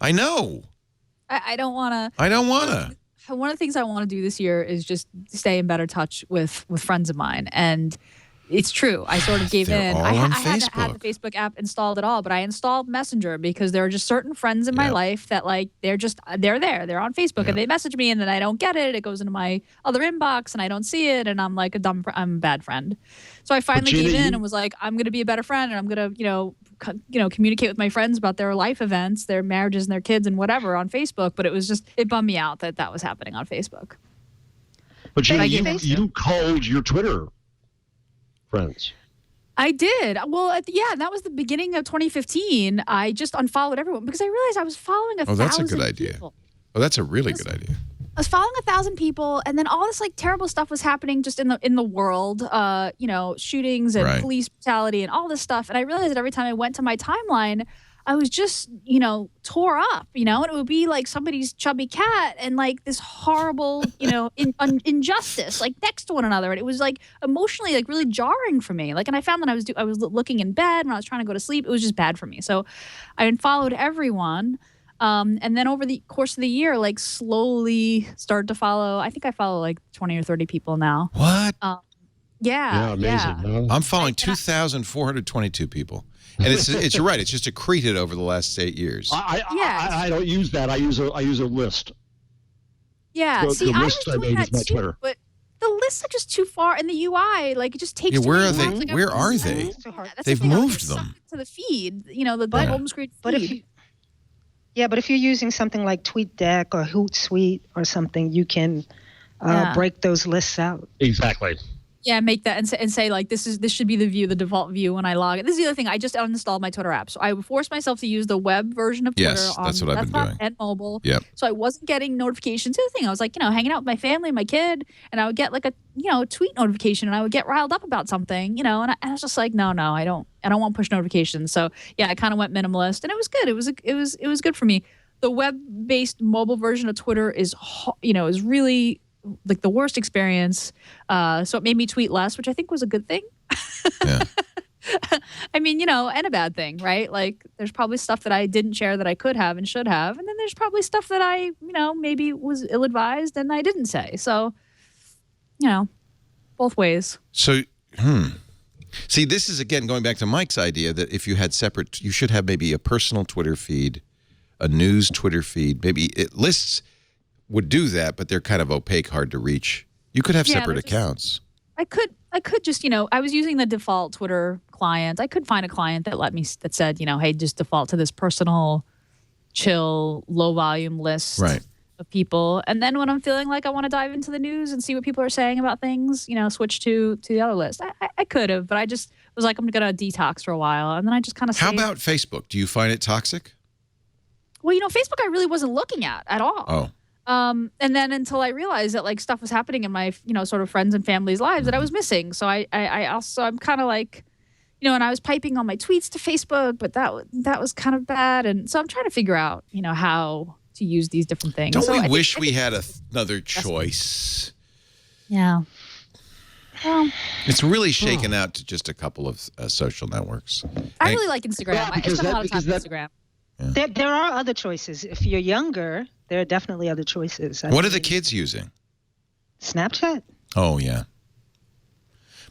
I know. I don't want to. I don't want to. One of the things I want to do this year is just stay in better touch with friends of mine. And it's true. I sort of gave in. I had to have the Facebook app installed at all, but I installed Messenger because there are just certain friends in my life that, like, they're there. They're on Facebook and they message me and then I don't get it. It goes into my other inbox and I don't see it. And I'm like I'm a bad friend. So I finally gave in and was like, I'm going to be a better friend and I'm going to, communicate with my friends about their life events, their marriages and their kids and whatever on Facebook. But it bummed me out that was happening on Facebook. But Gina, you called your Twitter friends. I did. Well, that was the beginning of 2015. I just unfollowed everyone because I realized I was following 1,000 that's a good idea. people. Oh, that's a really good idea. I was following 1,000 people, and then all this like terrible stuff was happening just in the world. Shootings and police brutality and all this stuff. And I realized that every time I went to my timeline, I was just, tore up, and it would be like somebody's chubby cat and like this horrible, injustice like next to one another. And it was like emotionally like really jarring for me. Like, and I found that I was looking in bed when I was trying to go to sleep. It was just bad for me. So I unfollowed everyone. And then over the course of the year, like slowly started to follow. I think I follow like 20 or 30 people now. What? Yeah, amazing. Huh? I'm following 2,422 people. And it's you're right. It's just accreted over the last 8 years. I don't use that. I use a list. Yeah. The I was list I doing made that is my too, Twitter. but the lists are just too far, and the UI it just takes. Yeah, too where many are they? months. Like, Where are they? That's the They've thing, moved they're them sucked to the feed. The home screen feed. But if you're using something like TweetDeck or Hootsuite or something, you can break those lists out. Exactly. Yeah, make that and say like this should be the default view when I log in. This is the other thing. I just uninstalled my Twitter app, so I forced myself to use the web version of Twitter Yes, on that's what I've been desktop doing. and mobile. Yep. So I wasn't getting notifications. The other thing, I was like, hanging out with my family, my kid, and I would get like a tweet notification, and I would get riled up about something, and I was just like, no, I don't want push notifications. So yeah, I kind of went minimalist, and it was good. It was good for me. The web-based mobile version of Twitter is really like the worst experience. So it made me tweet less, which I think was a good thing. Yeah. I mean, and a bad thing, right? Like there's probably stuff that I didn't share that I could have and should have. And then there's probably stuff that I, maybe was ill-advised and I didn't say. So, both ways. So, see, this is again going back to Mike's idea that if you had separate, you should have maybe a personal Twitter feed, a news Twitter feed. Maybe lists would do that, but they're kind of opaque, hard to reach. You could have separate accounts. I could just, I was using the default Twitter client. I could find a client that said, hey, just default to this personal, chill, low volume list of people. And then when I'm feeling like I want to dive into the news and see what people are saying about things, switch to the other list. I could have, but I just was like, I'm going to detox for a while. And then I just kind of How about Facebook? Do you find it toxic? Well, Facebook I really wasn't looking at all. Oh. And then until I realized that like stuff was happening in my, sort of friends and family's lives that I was missing. So I'm kind of like, and I was piping on my tweets to Facebook, but that was kind of bad. And so I'm trying to figure out, how to use these different things. Don't we wish we had another choice? Yeah. Well, it's really shaken out to just a couple of social networks. I really like Instagram. I spend a lot of time on Instagram. Yeah. There are other choices. If you're younger, there are definitely other choices. What are the kids using? Snapchat. Oh, yeah.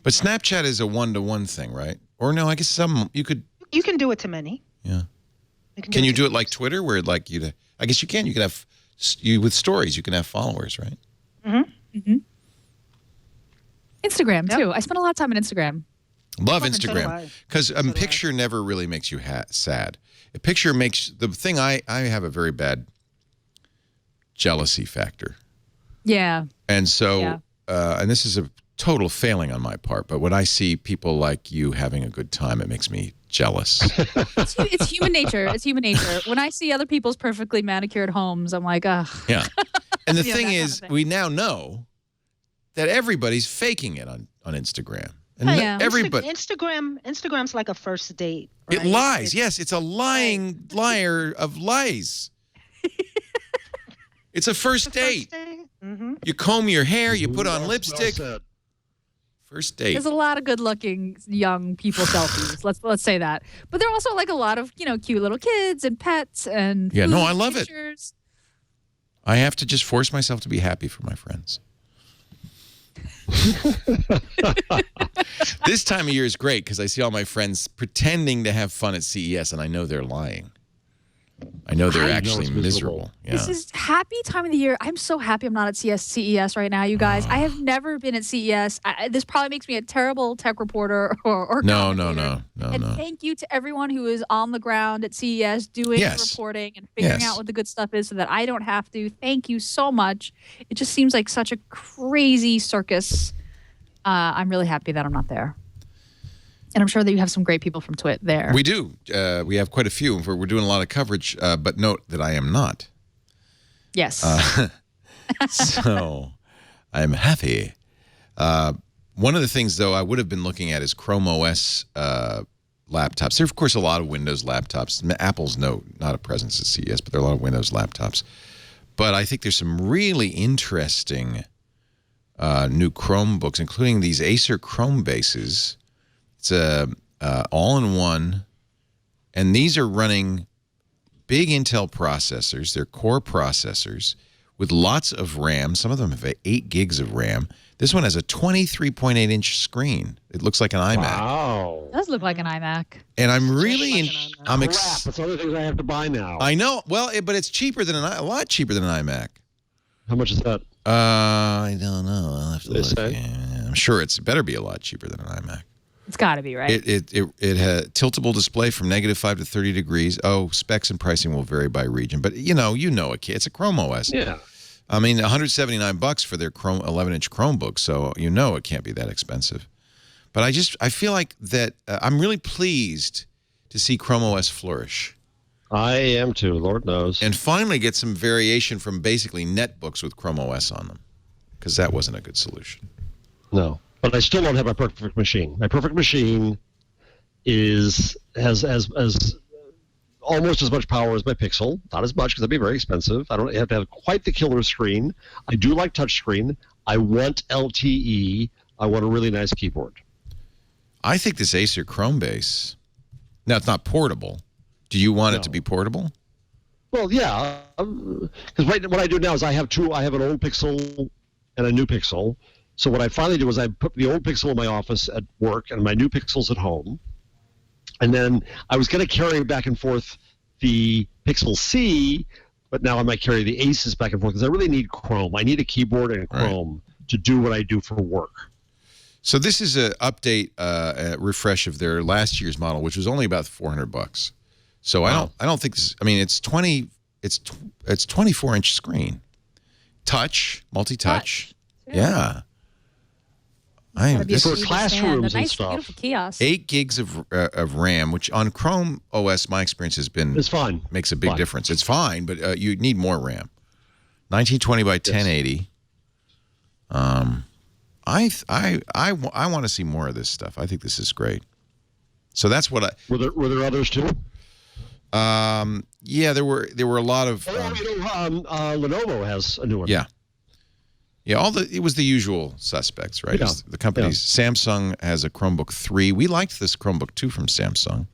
But Snapchat is a one-to-one thing, right? Or no, I guess you could... You can do it to many. Yeah. Can you do it like Twitter where like I guess you can. You can have... with stories, you can have followers, right? Mm-hmm. Mm-hmm. Instagram, too. I spend a lot of time on Instagram. Love Instagram. Because a picture never really makes you sad. A picture makes... The thing, I have a very bad jealousy factor. Yeah. And so, and this is a total failing on my part, but when I see people like you having a good time, it makes me jealous. It's human nature. It's human nature. When I see other people's perfectly manicured homes, I'm like, ugh. Yeah. And the thing is, we now know that everybody's faking it on Instagram. And everybody. Instagram's like a first date. Right? It lies. Yes, it's a lying liar of lies. It's a first date. Mm-hmm. You comb your hair, you put on lipstick. First date. There's a lot of good-looking young people selfies. Let's say that. But there are also like a lot of cute little kids and pets and I love pictures. it. I have to just force myself to be happy for my friends. This time of year is great because I see all my friends pretending to have fun at CES, and I know they're lying. I know they're actually miserable. Yeah. This is happy time of the year. I'm so happy I'm not at CES right now, you guys. I have never been at CES. This probably makes me a terrible tech reporter or No. And thank you to everyone who is on the ground at CES doing the reporting and figuring out what the good stuff is so that I don't have to. Thank you so much. It just seems like such a crazy circus. I'm really happy that I'm not there. And I'm sure that you have some great people from Twit there. We do. We have quite a few. We're doing a lot of coverage, but note that I am not. Yes. So I'm happy. One of the things, though, I would have been looking at is Chrome OS laptops. There are, of course, a lot of Windows laptops. Apple's not a presence at CES, but there are a lot of Windows laptops. But I think there's some really interesting new Chromebooks, including these Acer Chrome bases. It's a all-in-one, and these are running big Intel processors. They're core processors with lots of RAM. Some of them have 8 gigs of RAM. This one has a 23.8-inch screen. It looks like an iMac. Wow. It does look like an iMac. And I'm really, Crap, that's other things I have to buy now. I know. Well, but it's cheaper than a lot cheaper than an iMac. How much is that? I don't know. I'll have to They look. say? Yeah, I'm sure it's better be a lot cheaper than an iMac. It's got to be, right? It had tiltable display from -5 to 30 degrees. Oh, specs and pricing will vary by region, but you know it's a Chrome OS. Yeah. I mean, $179 for their Chrome 11-inch Chromebook, so you know it can't be that expensive. But I feel like that I'm really pleased to see Chrome OS flourish. I am too, Lord knows. And finally get some variation from basically netbooks with Chrome OS on them, because that wasn't a good solution. No. But I still don't have my perfect machine. My perfect machine has almost as much power as my Pixel. Not as much because that'd be very expensive. I don't have to have quite the killer screen. I do like touchscreen. I want LTE. I want a really nice keyboard. I think this Acer Chrome base, now it's not portable. Do you want it to be portable? Well, yeah. Because what I do now is I have an old Pixel and a new Pixel. So what I finally do is I put the old Pixel in my office at work and my new Pixel's at home. And then I was going to carry back and forth the Pixel C, but now I might carry the Aces back and forth because I really need Chrome. I need a keyboard and Chrome to do what I do for work. So this is an update, refresh of their last year's model, which was only about $400. So wow. I don't think this. I mean, it's 24-inch screen, multi-touch. Yeah. This for classrooms and nice, stuff. Beautiful kiosk. 8 gigs of RAM, which on Chrome OS, my experience has been it's fine. Makes a big difference. It's fine, but you need more RAM. 1920 by 1080. I want to see more of this stuff. I think this is great. So that's what I. Were there others too? Yeah, there were a lot of. Lenovo has a new one. Yeah. Yeah, it was the usual suspects, right? Yeah. The companies. Yeah. Samsung has a Chromebook 3. We liked this Chromebook 2 from Samsung.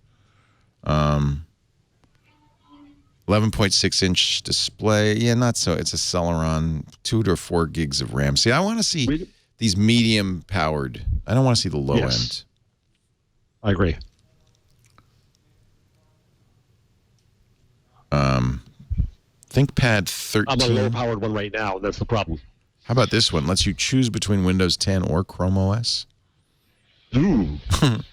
11.6-inch display. Yeah, not so. It's a Celeron, 2 to 4 gigs of RAM. See, I want to see these medium-powered. I don't want to see the low end. I agree. ThinkPad 13. I'm on a low-powered one right now. That's the problem. How about this one? Lets you choose between Windows 10 or Chrome OS. Ooh. And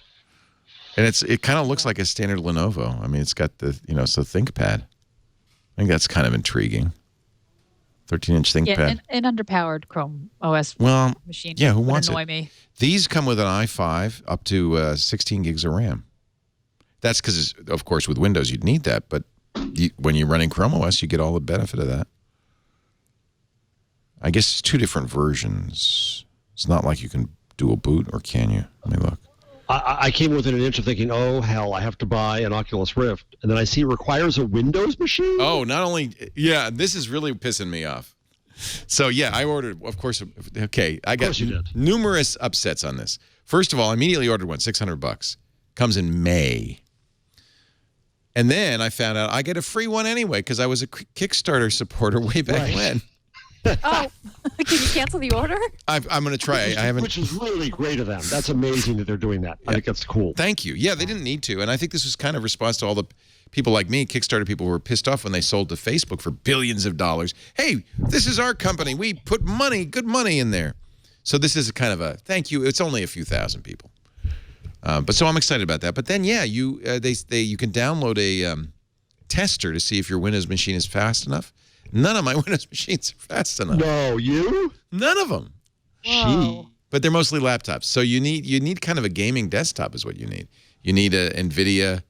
it kind of looks like a standard Lenovo. I mean, it's got the, so ThinkPad. I think that's kind of intriguing. 13-inch ThinkPad. Yeah, an underpowered Chrome OS machine. Yeah, who wants annoy it? Me. These come with an i5 up to 16 gigs of RAM. That's because, of course, with Windows, you'd need that. But when you're running Chrome OS, you get all the benefit of that. I guess it's 2 different versions. It's not like you can dual boot, or can you? Let me look. I came within an inch of thinking, oh, hell, I have to buy an Oculus Rift. And then I see it requires a Windows machine? Oh, not only... Yeah, this is really pissing me off. So, yeah, I ordered, of course... Okay, I got numerous upsets on this. First of all, I immediately ordered one, $600. Comes in May. And then I found out I get a free one anyway because I was a Kickstarter supporter way back when. Oh, can you cancel the order? I'm going to try. Which is really great of them. That's amazing that they're doing that. Yeah. I think that's cool. Thank you. Yeah, they didn't need to. And I think this was kind of response to all the people like me, Kickstarter people who were pissed off when they sold to Facebook for billions of dollars. Hey, this is our company. We put good money in there. So this is a kind of a thank you. It's only a few thousand people. But so I'm excited about that. But then, yeah, you can download a tester to see if your Windows machine is fast enough. None of my Windows machines are fast enough. No, you? None of them. Whoa. But they're mostly laptops. So you need kind of a gaming desktop is what you need. You need a NVIDIA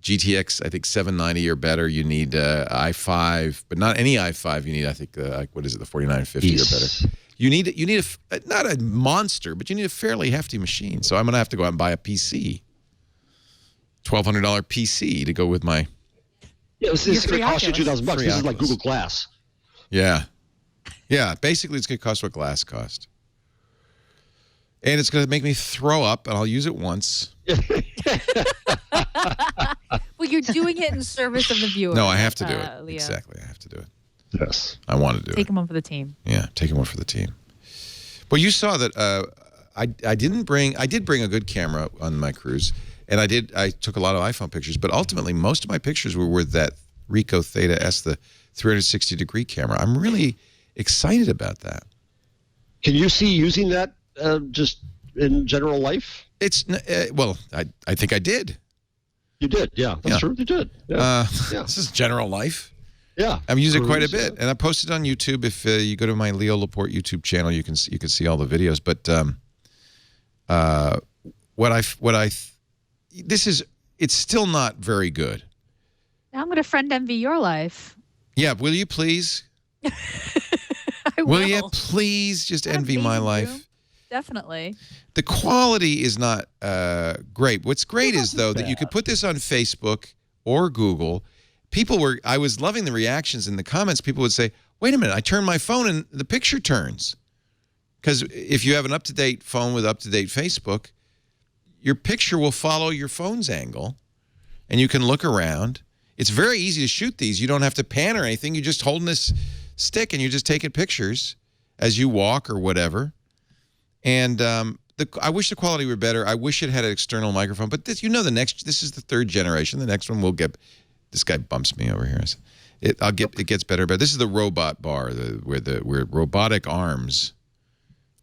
GTX, I think 790 or better. You need i5, but not any i5. You need, I think, what is it, the 4950 or better. You need not a monster, but you need a fairly hefty machine. So I'm going to have to go out and buy a PC. $1,200 PC to go with my. Yeah, it's going to cost you $2,000. Free This is like Oculus. Google Glass. Yeah. Yeah. Basically, it's going to cost what Glass cost. And it's going to make me throw up, and I'll use it once. Well, you're doing it in service of the viewer. No, I have to do it. Leo. Exactly. I have to do it. Yes. I want to do it. Take him on for the team. Yeah, taking one for the team. Well, you saw that I did bring a good camera on my cruise, and I took a lot of iPhone pictures, but ultimately most of my pictures were with that Ricoh Theta S, the 360-degree camera. I'm really excited about that. Can you see using that just in general life? It's well, I think I did. You did, yeah. That's true. You did. Yeah. This is general life. Yeah. I've used it quite a bit, and I posted on YouTube. If you go to my Leo Laporte YouTube channel, you can see all the videos. But it's still not very good. Now I'm going to friend envy your life. Yeah, will you please? I Will you please just envy my life? You. Definitely. The quality is not great. What's great is, though, that you could put this on Facebook or Google. I was loving the reactions in the comments. People would say, wait a minute, I turn my phone and the picture turns. Because if you have an up-to-date phone with up-to-date Facebook, your picture will follow your phone's angle, and you can look around. It's very easy to shoot these. You don't have to pan or anything. You're just holding this stick, and you're just taking pictures as you walk or whatever. And I wish the quality were better. I wish it had an external microphone. But this is the third generation. The next one will get. This guy bumps me over here. It gets better. But this is the robot bar, where robotic arms,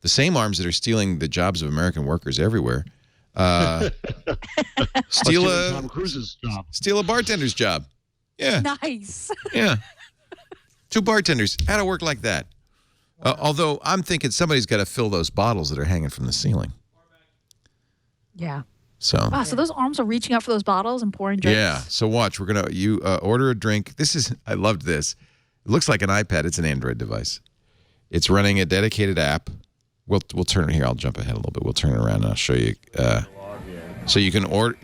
the same arms that are stealing the jobs of American workers everywhere, steal Tom Cruise's job. Steal a bartender's job. Yeah. Nice. Yeah. 2 bartenders. How to work like that? Although I'm thinking somebody's got to fill those bottles that are hanging from the ceiling. Yeah. So. Wow. So those arms are reaching out for those bottles and pouring drinks. Yeah. So watch. We're gonna order a drink. I loved this. It looks like an iPad. It's an Android device. It's running a dedicated app. We'll turn it here. I'll jump ahead a little bit. We'll turn it around and I'll show you. So you can order.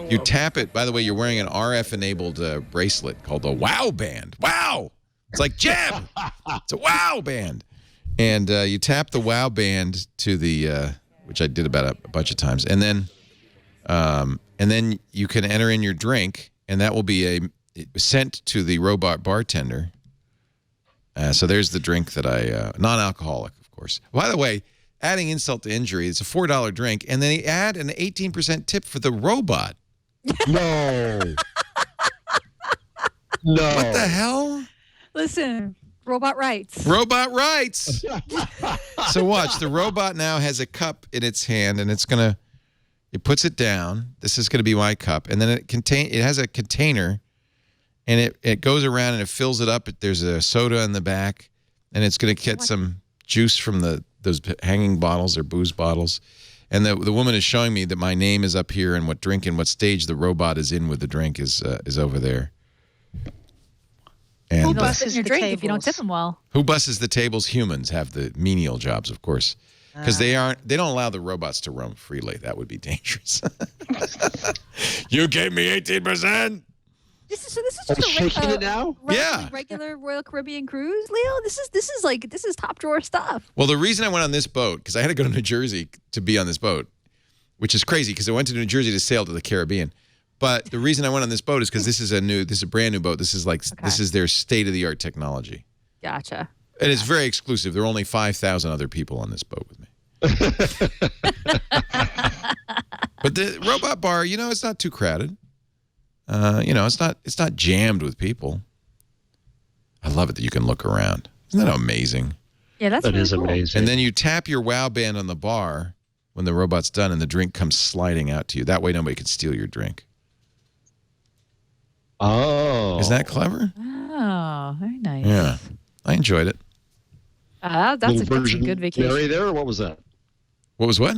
You tap it. By the way, you're wearing an RF-enabled bracelet called a Wow Band. Wow. It's like Jeb. It's a Wow Band. And you tap the Wow Band to the, which I did about a bunch of times. And then you can enter in your drink, and that will be sent to the robot bartender. So there's the drink that non-alcoholic, of course. By the way, adding insult to injury, it's a $4 drink, and then they add an 18% tip for the robot. No. No. What the hell? Listen, robot rights. Robot rights. So watch, the robot now has a cup in its hand, and it puts it down. This is going to be my cup, and then it has a container, and it goes around and it fills it up. There's a soda in the back, and it's going to get some juice from those hanging bottles or booze bottles. And the woman is showing me that my name is up here and what drink and what stage the robot is in with the drink is over there. And Who busses your drink if you don't tip them well? Who busses the tables? Humans have the menial jobs, of course, because they don't allow the robots to roam freely. That would be dangerous. You gave me 18%. This is just Yeah. regular Royal Caribbean cruise, Leo. This is top drawer stuff. Well, the reason I went on this boat, because I had to go to New Jersey to be on this boat, which is crazy because I went to New Jersey to sail to the Caribbean. But the reason I went on this boat is because this is a brand new boat. This is their state-of-the-art technology. Gotcha. And it's very exclusive. There are only 5,000 other people on this boat with me. But the robot bar, it's not too crowded. It's not jammed with people. I love it that you can look around. Isn't that amazing? Yeah, that is cool. amazing. And then you tap your Wow Band on the bar when the robot's done, and the drink comes sliding out to you. That way, nobody can steal your drink. Oh. Isn't that clever? Oh, very nice. Yeah. I enjoyed it. That's a good vacation. Mary there, or what was that? What was what?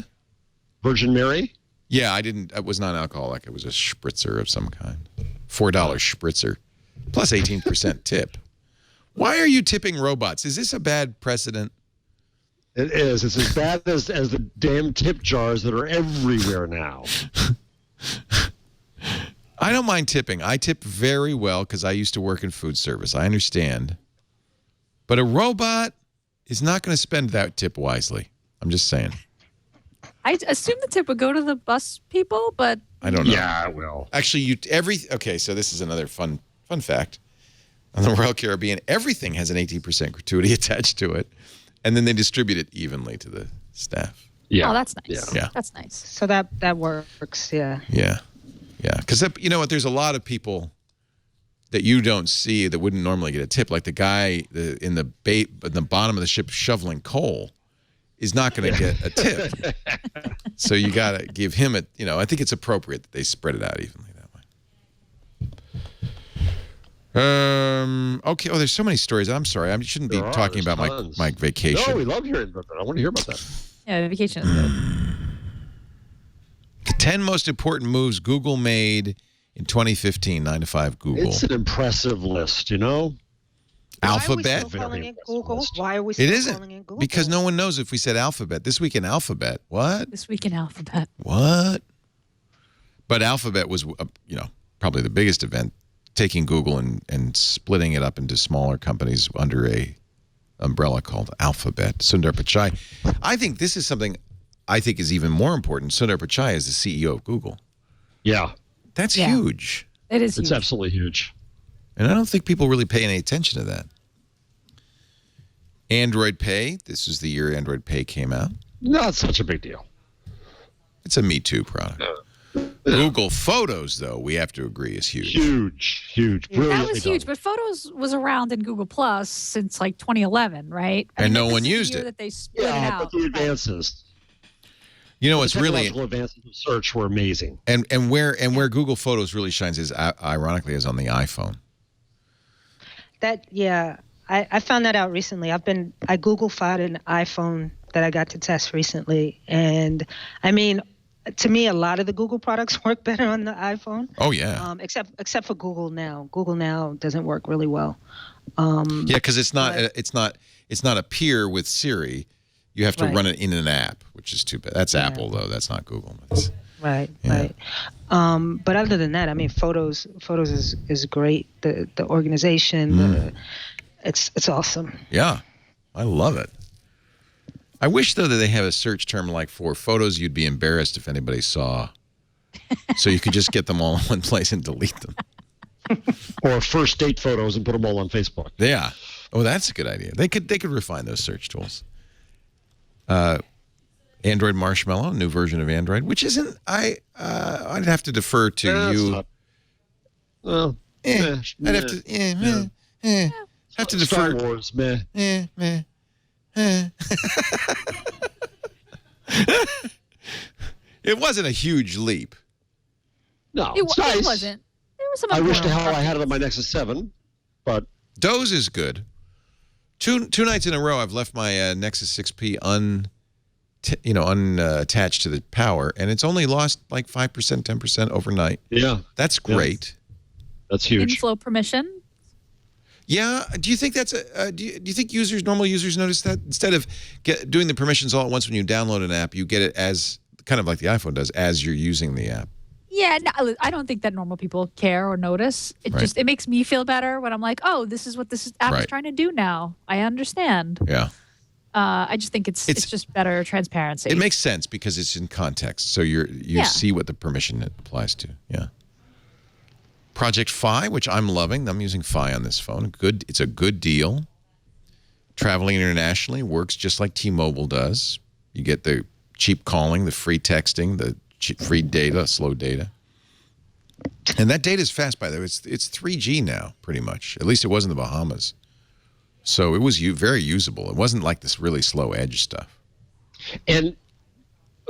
Virgin Mary? Yeah, it was not alcoholic. It was a spritzer of some kind. $4 spritzer. Plus 18% tip. Why are you tipping robots? Is this a bad precedent? It is. It's as bad as the damn tip jars that are everywhere now. I don't mind tipping. I tip very well because I used to work in food service. I understand. But a robot is not going to spend that tip wisely. I'm just saying. I assume the tip would go to the bus people, but I don't know. Yeah, it will. Actually, okay, so this is another fun fact. On the Royal Caribbean, everything has an 18% gratuity attached to it, and then they distribute it evenly to the staff. Yeah. oh, that's nice. Yeah. That's nice. So that works. Yeah. Yeah. Yeah. Because, you know what, there's a lot of people that you don't see that wouldn't normally get a tip. Like the guy in the bottom of the ship shoveling coal is not going to get a tip. So you got to give him I think it's appropriate that they spread it out evenly that way. Okay. Oh, there's so many stories. I'm sorry. I shouldn't be talking about my vacation. No, we love hearing about that. I want to hear about that. Yeah, vacation is good. The 10 most important moves Google made in 2015, 9 to 5 Google. It's an impressive list, Alphabet. Why are we still calling it Google? Calling it Google? Because no one knows if we said Alphabet. This week in Alphabet. What? This week in Alphabet. What? But Alphabet was, probably the biggest event, taking Google and splitting it up into smaller companies under a umbrella called Alphabet. Sundar Pichai. I think this is something I think is even more important. Sundar Pichai is the CEO of Google. Yeah. That's huge. It is. It's huge. absolutely huge. And I don't think people really pay any attention to that. Android Pay. This is the year Android Pay came out. Not such a big deal. It's a Me Too product. Google Photos, though, we have to agree, is huge. Huge. That Brilliantly was huge, done. but Photos was around in Google Plus since like 2011, right? And no this one is the used year it. That they split it Yeah, out. but the advances. You know, it's The really technological advances of search were amazing. and where Google Photos really shines is ironically is on the iPhone. I found that out recently. I Google-fied an iPhone that I got to test recently, and I mean, to me, a lot of the Google products work better on the iPhone. Oh yeah. Except for Google Now. Google Now doesn't work really well. Yeah, because it's not a peer with Siri. You have to run it in an app, which is too bad. That's Apple though. That's not Google. Right. But other than that, I mean, Photos is great. The organization, it's awesome. Yeah, I love it. I wish though that they have a search term like for photos you'd be embarrassed if anybody saw, so you could just get them all in one place and delete them. Or first date photos and put them all on Facebook. Yeah. Oh, that's a good idea. They could refine those search tools. Android Marshmallow, new version of Android, which isn't. I'd have to defer to you. Well, I'd have to. Have to defer. Star Wars, meh. It wasn't a huge leap. No, It it's nice. wasn't. There was some. I wish to important hell I had it updates. on my Nexus 7, but Doze is good. Two nights in a row, I've left my Nexus 6P unattached to the power, and it's only lost like 5%, 10% overnight. yeah, That's great. that's huge. Inflow permission. Yeah. Do you think that's do you think normal users notice that instead of doing the permissions all at once when you download an app, you get it as kind of like the iPhone does as you're using the app? Yeah, no, I don't think that normal people care or notice. It makes me feel better when I'm like, oh, this is what this app is trying to do now. I understand. Yeah. I just think it's just better transparency. It makes sense because it's in context, so you see what the permission it applies to. Yeah. Project Fi, which I'm loving. I'm using Fi on this phone. It's a good deal. Traveling internationally works just like T-Mobile does. You get the cheap calling, the free texting, the free data, slow data. And that data is fast, by the way. It's 3G now, pretty much. At least it was in the Bahamas. So it was very usable. It wasn't like this really slow edge stuff. And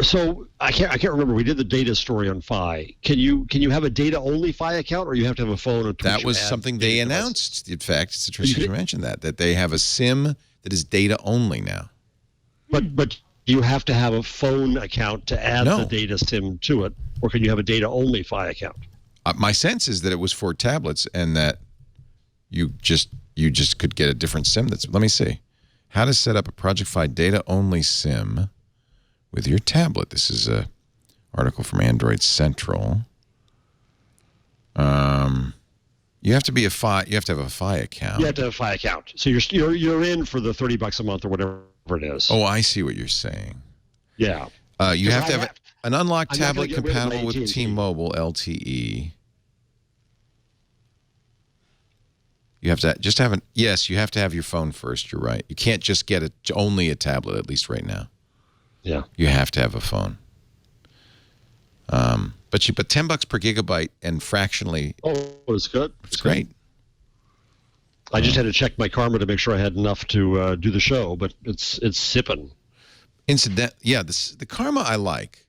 so I can't remember. We did the data story on Fi. Can you have a data only Fi account, or you have to have a phone? Or that was something they announced. In fact, Tricia mentioned that they have a SIM that is data only now. But you have to have a phone account to add the data SIM to it, or can you have a data only Fi account? My sense is that it was for tablets, and that you just could get a different SIM. Let me see. How to set up a Project Fi data only SIM with your tablet. This is a article from Android Central. You have to be you have to have a Fi account. You have to have a Fi account. So you're in for the $30 a month or whatever it is. Oh, I see what you're saying. Yeah. You have to have an unlocked tablet compatible with AT&T. T-Mobile LTE. You have to just have yes, you have to have your phone first. You're right. You can't just get only a tablet, at least right now. Yeah. You have to have a phone. But $10 per gigabyte and fractionally. Oh, it's good. It's great. I just had to check my karma to make sure I had enough to do the show, but it's sipping. The karma I like.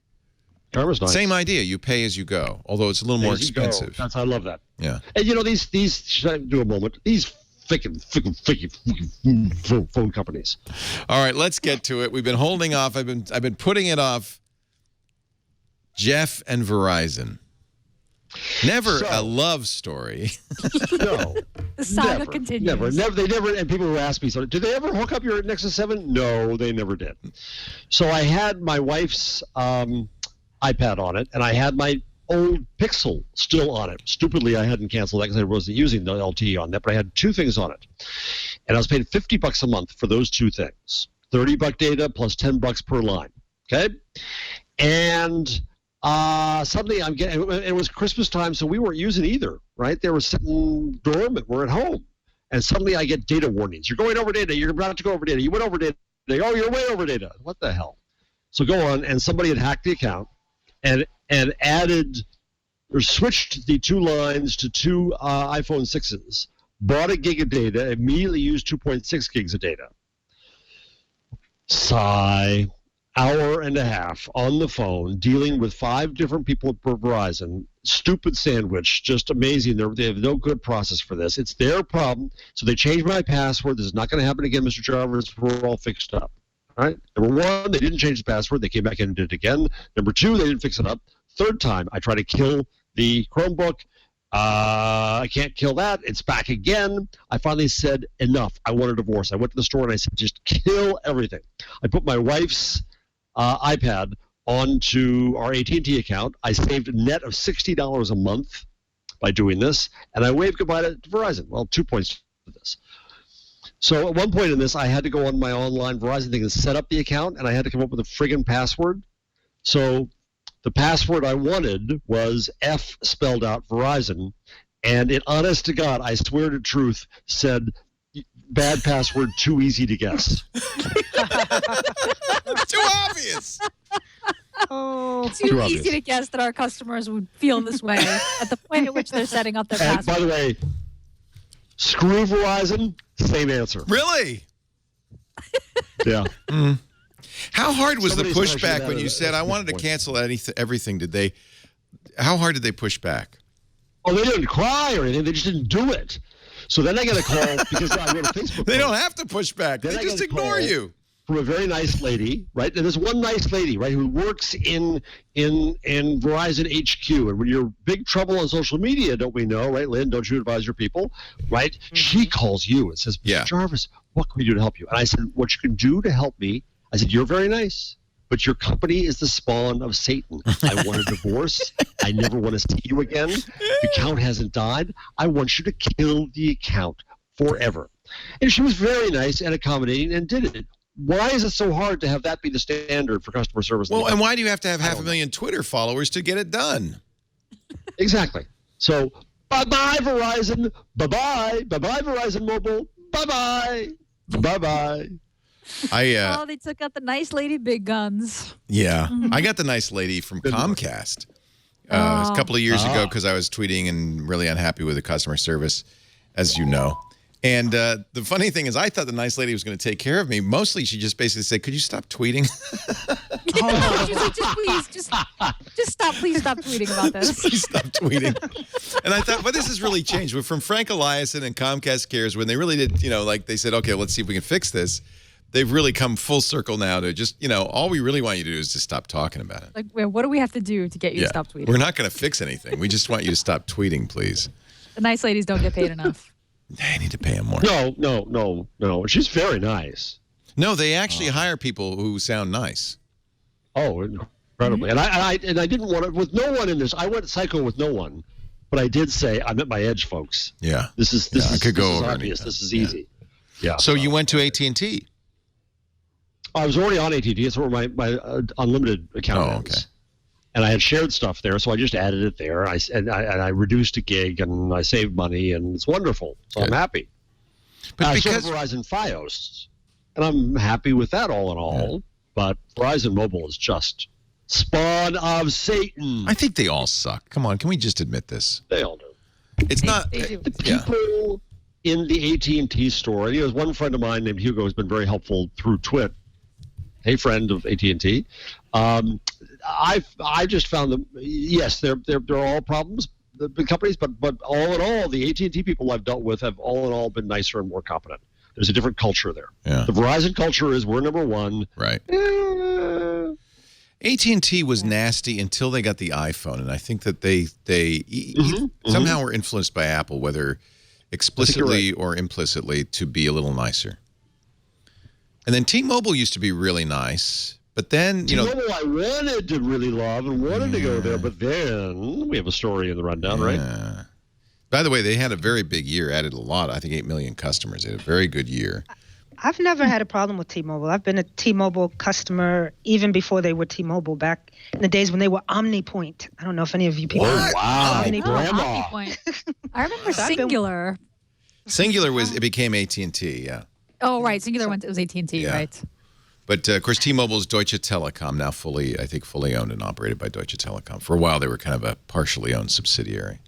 Karma's nice. Same idea. You pay as you go, although it's a little more expensive. I love that. Yeah. And these should I do a moment? These freaking phone companies. All right, let's get to it. We've been holding off. I've been putting it off. Jeff and Verizon. Never a love story. No. The saga continues. They never, and people who ask me, so did they ever hook up your Nexus 7? No, they never did. So I had my wife's iPad on it, and I had my old Pixel still on it. Stupidly, I hadn't canceled that because I wasn't using the LTE on that, but I had two things on it. And I was paying $50 a month for those two things. $30 data plus $10 per line. Okay? And suddenly it was Christmas time, so we weren't using either, right? They were sitting dormant. We're at home. And suddenly I get data warnings. You're going over data. You're about to go over data. You went over data. Oh, you're way over data. What the hell? So go on, and somebody had hacked the account and added or switched the two lines to two iPhone 6s, bought a gig of data, immediately used 2.6 gigs of data. Sigh. Hour and a half on the phone dealing with 5 different people at Verizon. Stupid sandwich, just amazing. They have no good process for this. It's their problem. So they changed my password. This is not going to happen again, Mr. Jarvis. We're all fixed up. All right. Number 1, they didn't change the password. They came back in and did it again. Number 2, they didn't fix it up. Third time, I tried to kill the Chromebook. I can't kill that. It's back again. I finally said enough. I want a divorce. I went to the store and I said, just kill everything. I put my wife's iPad onto our AT&T account. I saved a net of $60 a month by doing this, and I waved goodbye to Verizon. Well, 2 points for this. So at one point in this, I had to go on my online Verizon thing and set up the account, and I had to come up with a friggin' password. So the password I wanted was F spelled out Verizon, and it, honest to God, I swear to truth, said bad password, too easy to guess. Too obvious. Too easy to guess that our customers would feel this way at the point at which they're setting up their password. By the way, screw Verizon, same answer. Really? Yeah. Mm. How hard was Somebody's the pushback when you said I wanted to cancel everything? How hard did they push back? Oh, they didn't cry or anything. They just didn't do it. So then I got a call because I wrote a Facebook. They don't have to push back. They just ignore you. From a very nice lady, right? And there's one nice lady, right, who works in Verizon HQ. And when you're big trouble on social media, don't we know, right, Lynne? Don't you advise your people, right? Mm-hmm. She calls you and says, Mr. Jarvis, what can we do to help you? And I said, what you can do to help me, I said, you're very nice, but your company is the spawn of Satan. I want a divorce. I never want to see you again. The account hasn't died. I want you to kill the account forever. And she was very nice and accommodating and did it. Why is it so hard to have that be the standard for customer service? Well, and why do you have to have 500,000 Twitter followers to get it done? Exactly. So, bye-bye, Verizon. Bye-bye. Bye-bye, Verizon Mobile. Bye-bye. Bye-bye. They took out the nice lady big guns. Yeah. I got the nice lady from Comcast a couple of years ago because I was tweeting and really unhappy with the customer service, as you know. And the funny thing is, I thought the nice lady was going to take care of me. Mostly, she just basically said, "Could you stop tweeting?" Just stop. Please stop tweeting about this. Please stop tweeting. And I thought, well, this has really changed. From Frank Eliason and Comcast Cares, when they really did, like they said, okay, let's see if we can fix this. They've really come full circle now to just, all we really want you to do is just stop talking about it. Like, what do we have to do to get you to stop tweeting? We're not going to fix anything. We just want you to stop tweeting, please. The nice ladies don't get paid enough. They need to pay them more. No. She's very nice. No, they actually hire people who sound nice. Oh, incredibly. And I didn't want to, with no one in this, I went psycho with no one. But I did say I'm at my edge, folks. Yeah. This is I could go over obvious. anything. This is easy. Yeah. So you went to AT&T. I was already on AT&T. It's where my unlimited account is. Okay. And I had shared stuff there, so I just added it there. I reduced a gig, and I saved money, and it's wonderful. So I'm happy. But I because still have Verizon Fios, and I'm happy with that all in all. Yeah. But Verizon Mobile is just spawn of Satan. I think they all suck. Come on, can we just admit this? They all do. It's not. They do. The people in the AT&T store. There's one friend of mine named Hugo who's been very helpful through Twit. Hey, friend of AT&T. I just found them. Yes, they're all problems, the companies, but all in all, the AT&T people I've dealt with have all in all been nicer and more competent. There's a different culture there. Yeah. The Verizon culture is we're number one. Right. AT&T was nasty until they got the iPhone, and I think that they somehow were influenced by Apple, whether explicitly or implicitly, to be a little nicer. And then T-Mobile used to be really nice, but then T-Mobile I wanted to really love and wanted to go there, but then we have a story in the rundown, right? By the way, they had a very big year, added a lot. I think 8 million customers. They had a very good year. I've never had a problem with T-Mobile. I've been a T-Mobile customer even before they were T-Mobile, back in the days when they were OmniPoint. I don't know if any of you people. What? Wow, OmniPoint. Grandma. Point. I remember So I've been- Singular. Singular it became AT&T, yeah. Oh, right. Singular went. It was AT&T, Yeah. right? But of course, T-Mobile is Deutsche Telekom, now fully owned and operated by Deutsche Telekom. For a while, they were kind of a partially owned subsidiary.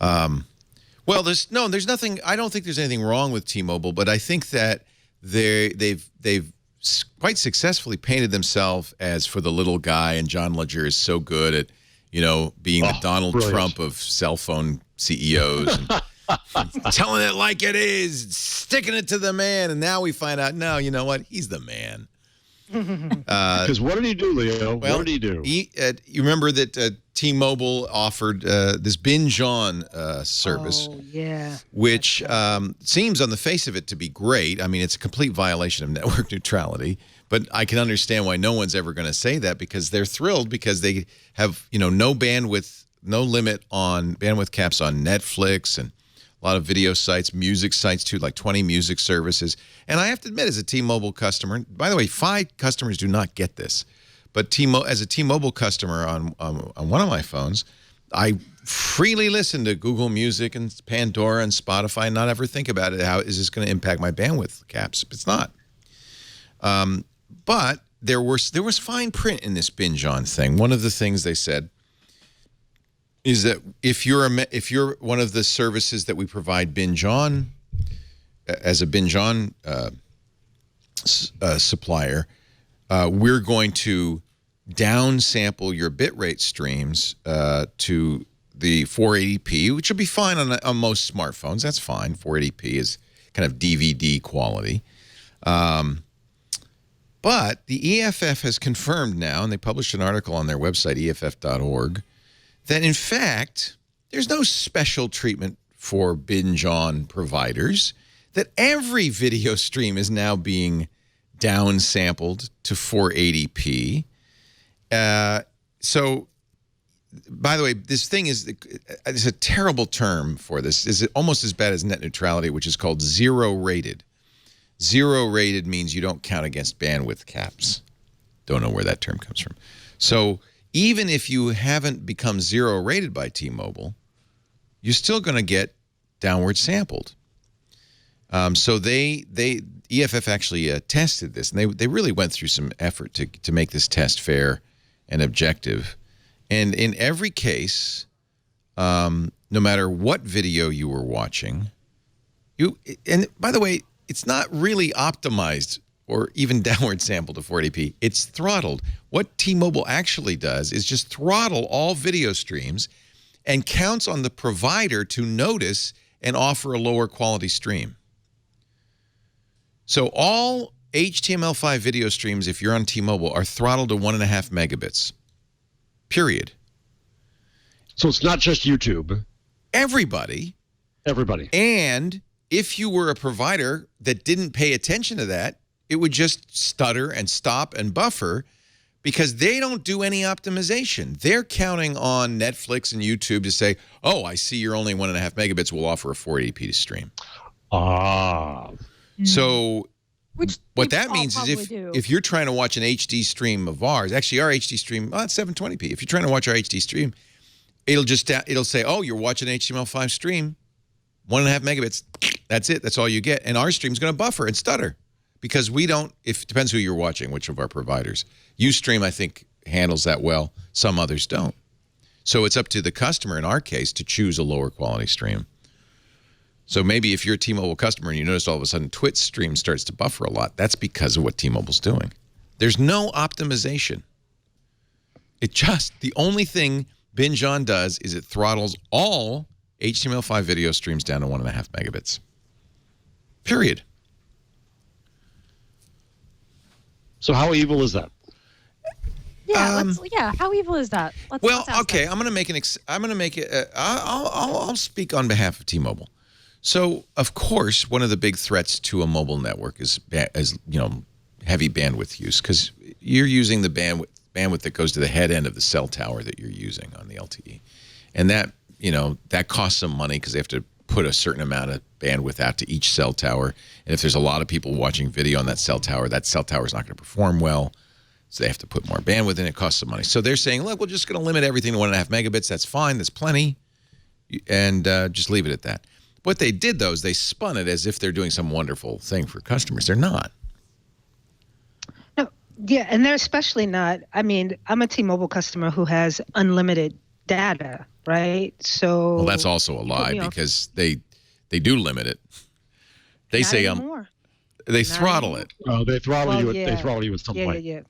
Well, there's nothing. I don't think there's anything wrong with T-Mobile, but I think that they've quite successfully painted themselves as for the little guy, and John Legere is so good at being the Donald brilliant. Trump of cell phone CEOs. And telling it like it is, sticking it to the man, and now we find out, no, you know what? He's the man. Because what did he do, Leo? Well, what did he do? You remember that T-Mobile offered this binge on service, Oh, yeah. which seems on the face of it to be great. I mean, it's a complete violation of network neutrality, but I can understand why no one's ever going to say that, because they're thrilled because they have no bandwidth, no limit on bandwidth caps on Netflix and a lot of video sites, music sites too, like 20 music services. And I have to admit, as a T-Mobile customer, by the way, Fi customers do not get this, but as a T-Mobile customer on one of my phones, I freely listen to Google Music and Pandora and Spotify and not ever think about it. How is this going to impact my bandwidth caps? It's not. But there was fine print in this binge on thing. One of the things they said is that if you're one of the services that we provide binge on as a binge on supplier, we're going to downsample your bitrate streams to the 480p, which will be fine on most smartphones. That's fine. 480p is kind of DVD quality. But the EFF has confirmed now, and they published an article on their website, EFF.org, that in fact, there's no special treatment for binge-on providers, that every video stream is now being downsampled to 480p. So, by the way, this thing is a terrible term for this. Is almost as bad as net neutrality, which is called zero-rated. Zero-rated means you don't count against bandwidth caps. Don't know where that term comes from. So even if you haven't become zero-rated by T-Mobile, you're still going to get downward sampled. So EFF actually tested this, and they really went through some effort to make this test fair and objective. And in every case, no matter what video you were watching, and by the way, it's not really optimized or even downward sampled to 480p. It's throttled. What T-Mobile actually does is just throttle all video streams and counts on the provider to notice and offer a lower quality stream. So all HTML5 video streams, if you're on T-Mobile, are throttled to 1.5 megabits. Period. So it's not just YouTube. Everybody. And if you were a provider that didn't pay attention to that, it would just stutter and stop and buffer. because they don't do any optimization. They're counting on Netflix and YouTube to say, oh, I see you're only 1.5 megabits. We'll offer a 480p to stream. So what that means is if you're trying to watch an HD stream of ours, actually our HD stream, it's 720p. If you're trying to watch our HD stream, it'll say, oh, you're watching an HTML5 stream, 1.5 megabits. That's it. That's all you get. And our stream's going to buffer and stutter because we don't, it depends who you're watching, which of our providers. Ustream, I think, handles that well. Some others don't. So it's up to the customer, in our case, to choose a lower quality stream. So maybe if you're a T-Mobile customer and you notice all of a sudden Twitch stream starts to buffer a lot, that's because of what T-Mobile's doing. There's no optimization. The only thing Binge On does is it throttles all HTML5 video streams down to 1.5 megabits. Period. So how evil is that? Yeah, how evil is that? Let's okay, I'm going to make I'll speak on behalf of T-Mobile. So, of course, one of the big threats to a mobile network is heavy bandwidth use, because you're using the bandwidth that goes to the head end of the cell tower that you're using on the LTE. And that costs some money because they have to put a certain amount of bandwidth out to each cell tower. And if there's a lot of people watching video on that cell tower is not going to perform well. So they have to put more bandwidth in. It costs some money. So they're saying, look, we're just going to limit everything to 1.5 megabits. That's fine. That's plenty. And just leave it at that. What they did, though, is they spun it as if they're doing some wonderful thing for customers. They're not. No, yeah, and they're especially not. I mean, I'm a T-Mobile customer who has unlimited data, right? So well, that's also a lie because they do limit it. They not say anymore. They throttle it. Oh, they throttle you. They throttle you at some point. Yeah.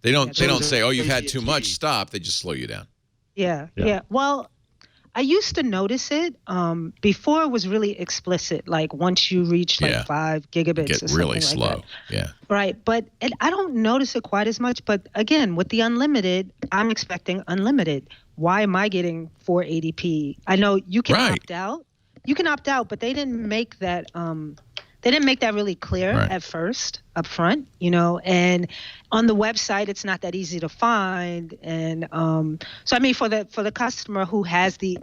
They don't say, oh, you've had too much. Stop. They just slow you down. Yeah. Well, I used to notice it before it was really explicit. Like once you reach 5 gigabits, get or something really like slow. That. Yeah. Right, but I don't notice it quite as much. But again, with the unlimited, I'm expecting unlimited. Why am I getting 480p? I know you can opt out. You can opt out, but they didn't make that. They didn't make that really clear at first, up front, and on the website, it's not that easy to find. And so, I mean, for the customer who has the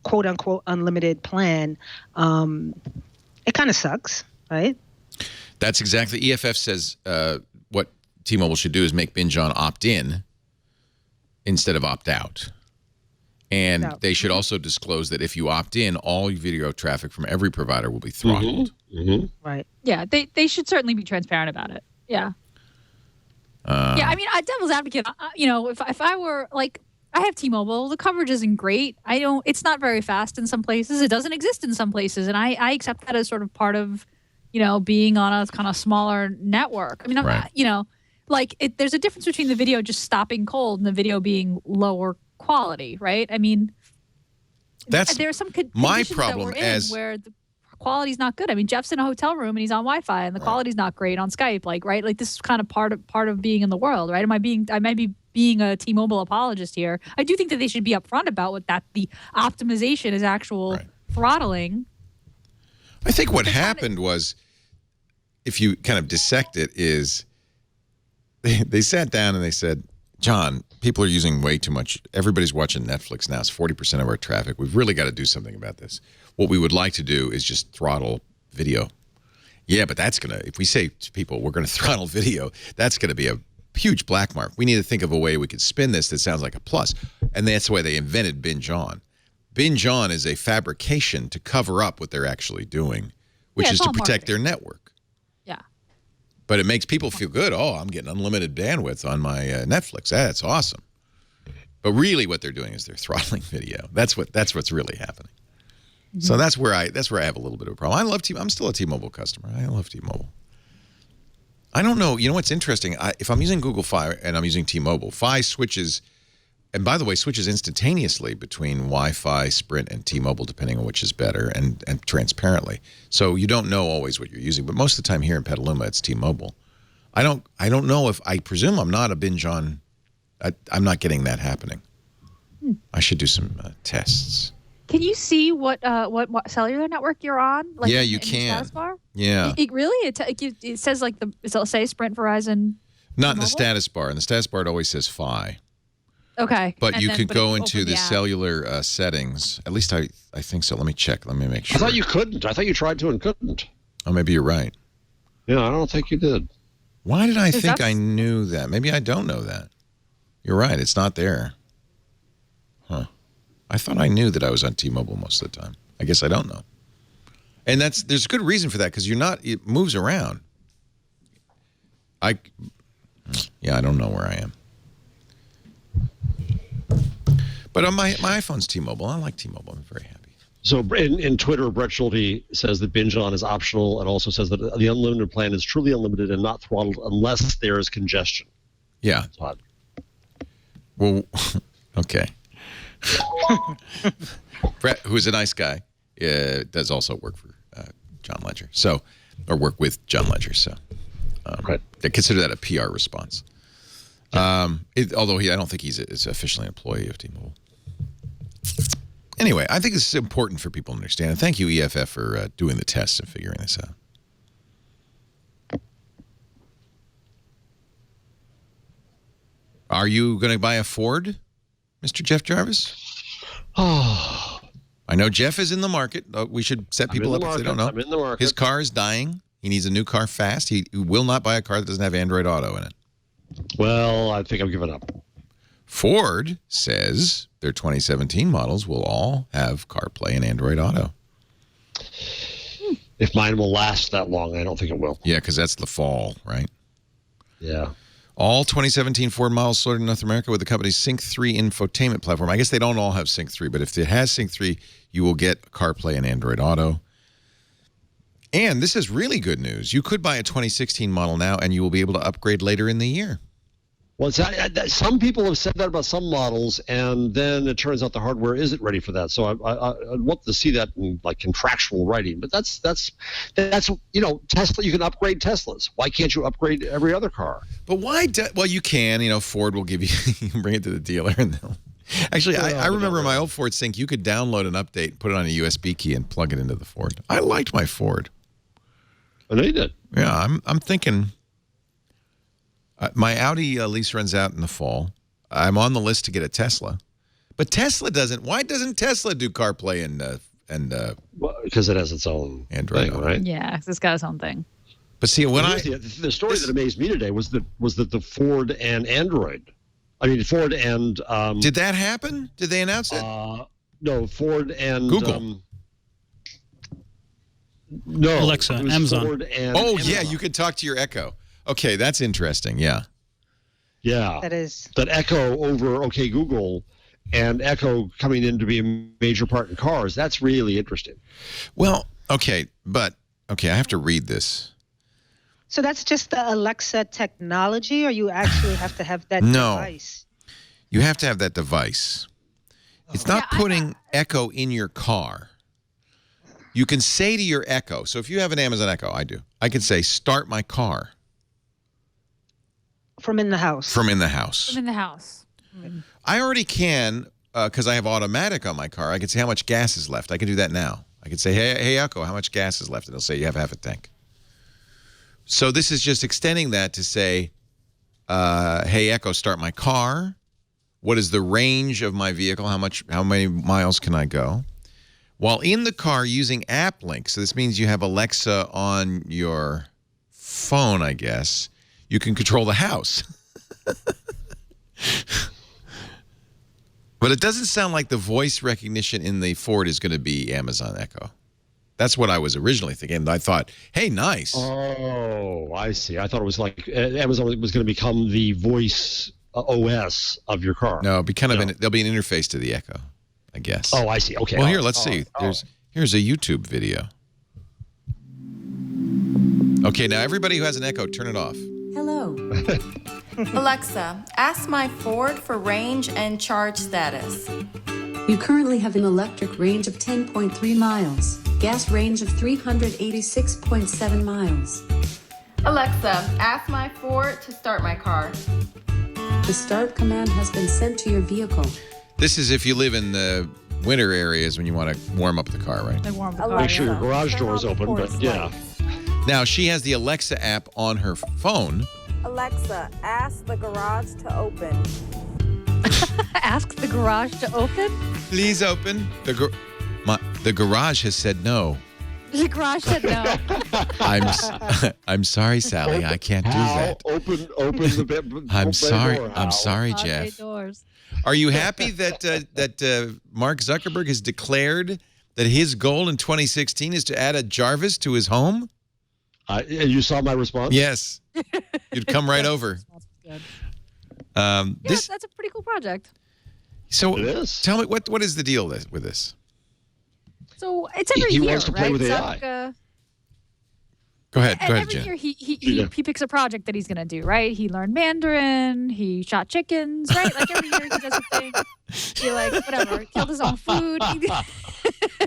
quote unquote unlimited plan, it kind of sucks, right? That's exactly. EFF says what T-Mobile should do is make Binge On opt in instead of opt out. And they should also disclose that if you opt in, all video traffic from every provider will be throttled. Right. Yeah, they should certainly be transparent about it. Yeah. I mean, devil's advocate, if I were like, I have T-Mobile, the coverage isn't great. It's not very fast in some places. It doesn't exist in some places. And I accept that as sort of part of, being on a kind of smaller network. I mean, there's a difference between the video just stopping cold and the video being lower quality, right? I mean, there's some my problem where the quality's not good. I mean, Jeff's in a hotel room and he's on Wi-Fi and the quality's not great on Skype, right? Like this is kind of part of being in the world, right? I might be being a T-Mobile apologist here. I do think that they should be upfront about what the optimization is actual throttling. I think what happened was, if you kind of dissect it, is they sat down and they said, John, people are using way too much. Everybody's watching Netflix now. It's 40% of our traffic. We've really got to do something about this. What we would like to do is just throttle video. Yeah, but that's going to, if we say to people, we're going to throttle video, that's going to be a huge black mark. We need to think of a way we could spin this that sounds like a plus. And that's why they invented Binge On. Binge On is a fabrication to cover up what they're actually doing, which is to protect their network. Yeah. But it makes people feel good. Oh, I'm getting unlimited bandwidth on my Netflix. That's awesome. But really, what they're doing is they're throttling video. That's what's really happening. Mm-hmm. So that's where I have a little bit of a problem. I love I'm still a T-Mobile customer. I love T-Mobile. I don't know. You know what's interesting? If I'm using Google Fi and I'm using T-Mobile, Fi switches, and by the way, switches instantaneously between Wi-Fi, Sprint, and T-Mobile, depending on which is better, and transparently. So you don't know always what you're using, but most of the time here in Petaluma, it's T-Mobile. I don't know if, I presume I'm not a Binge On. I'm not getting that happening. I should do some tests. Can you see what cellular network you're on? Like yeah, you can. Bar? Yeah. It really? It says like it'll say Sprint, Verizon. Not in the T-Mobile? status bar. In the status bar, it always says Fi. Okay. But And you then- could but go if you into open the app- cellular settings. At least I think so. Let me check. Let me make sure. I thought you couldn't. I thought you tried to and couldn't. Oh, maybe you're right. Yeah, I don't think you did. Why did I Is think that- I knew that? Maybe I don't know that. You're right. It's not there. Huh. I thought I knew that I was on T-Mobile most of the time. I guess I don't know. And there's a good reason for that because it moves around. I don't know where I am. But on my iPhone's T-Mobile. I like T-Mobile. I'm very happy. So in Twitter, Brett Schulte says that binge on is optional and also says that the unlimited plan is truly unlimited and not throttled unless there is congestion. Yeah. It's odd. Well, okay. Brett, who's a nice guy, does also work for John Ledger. Or work with John Ledger. So Right. I consider that a PR response. Although I don't think he's officially an employee of T-Mobile. Anyway, I think this is important for people to understand. And thank you, EFF, for doing the tests and figuring this out. Are you going to buy a Ford, Mr. Jeff Jarvis? Oh, I know Jeff is in the market. We should set people up if they don't know. I'm in the market. His car is dying. He needs a new car fast. He will not buy a car that doesn't have Android Auto in it. Well, I think I've given up. Ford says their 2017 models will all have CarPlay and Android Auto. If mine will last that long, I don't think it will. Yeah, because that's the fall, right? Yeah. All 2017 Ford models sold in North America with the company's Sync 3 infotainment platform. I guess they don't all have Sync 3, but if it has Sync 3, you will get CarPlay and Android Auto. And this is really good news. You could buy a 2016 model now, and you will be able to upgrade later in the year. Well, some people have said that about some models, and then it turns out the hardware isn't ready for that. So I want to see that in like contractual writing. But that's Tesla. You can upgrade Teslas. Why can't you upgrade every other car? But why? Well, you can. Ford will give you. You can bring it to the dealer, and they'll. Actually, I remember my old Ford Sync. You could download an update, put it on a USB key, and plug it into the Ford. I liked my Ford. I know you did. Yeah, I'm thinking. My Audi lease runs out in the fall. I'm on the list to get a Tesla, but Tesla doesn't. Why doesn't Tesla do CarPlay and Well, because it has its own Android, thing, right? Yeah, 'cause it's got its own thing. But see, when The story that amazed me today was that the Ford and Android. I mean, Ford and did that happen? Did they announce it? no, Ford and Google. No, Alexa, it was Amazon. Ford and Oh Amazon. yeah, you can talk to your Echo. Okay, that's interesting. Yeah. Yeah, That is. that Echo over OK Google, and Echo coming in to be a major part in cars. That's really interesting. Well, okay, I have to read this. So that's just the Alexa technology, or you actually have to have that No. device? You have to have that device. It's not putting Echo in your car. You can say to your Echo, so if you have an Amazon Echo, I do. I can say, start my car From in the house. from in the house. I'm in the house. I already can, because I have automatic on my car. I can say how much gas is left. I can do that now. I can say, hey Echo, how much gas is left? And it'll say you have half a tank. So this is just extending that to say, hey Echo, start my car. What is the range of my vehicle? How many miles can I go? While in the car using app link, so this means you have Alexa on your phone, I guess, you can control the house. But it doesn't sound like the voice recognition in the Ford is going to be Amazon Echo. That's what I was originally thinking. I thought, hey, nice. Oh, I see. I thought it was like Amazon was going to become the voice OS of your car. No, it'll be there'll be an interface to the Echo, I guess. Oh, I see. Okay. Well, here, let's see. Here's a YouTube video. Okay, now everybody who has an Echo, turn it off. Hello. Alexa, ask my Ford for range and charge status. You currently have an electric range of 10.3 miles, gas range of 386.7 miles. Alexa, ask my Ford to start my car. The start command has been sent to your vehicle. This is if you live in the winter areas when you want to warm up the car, right? They warm the car. Make sure your garage turn door is on the open, but Ford's yeah. lights. Now, she has the Alexa app on her phone, Alexa, ask the garage to open. Ask the garage to open? Please open. The garage has said no. The garage said no. I'm sorry, Sally. I can't do that. Open the bed. I'm sorry. Door, I'm sorry, Garage Jeff. doors. Are you happy that Mark Zuckerberg has declared that his goal in 2016 is to add a Jarvis to his home? And you saw my response? Yes. You'd come right over. Good. This That's a pretty cool project. So It is. Tell me what is the deal with this? So it's every He year, wants to play right? with Zuck, AI. Go ahead, every Jen. year he picks a project that he's gonna do, right? He learned Mandarin, he shot chickens, right? Like every year he does a thing. He like whatever, killed his own food. No,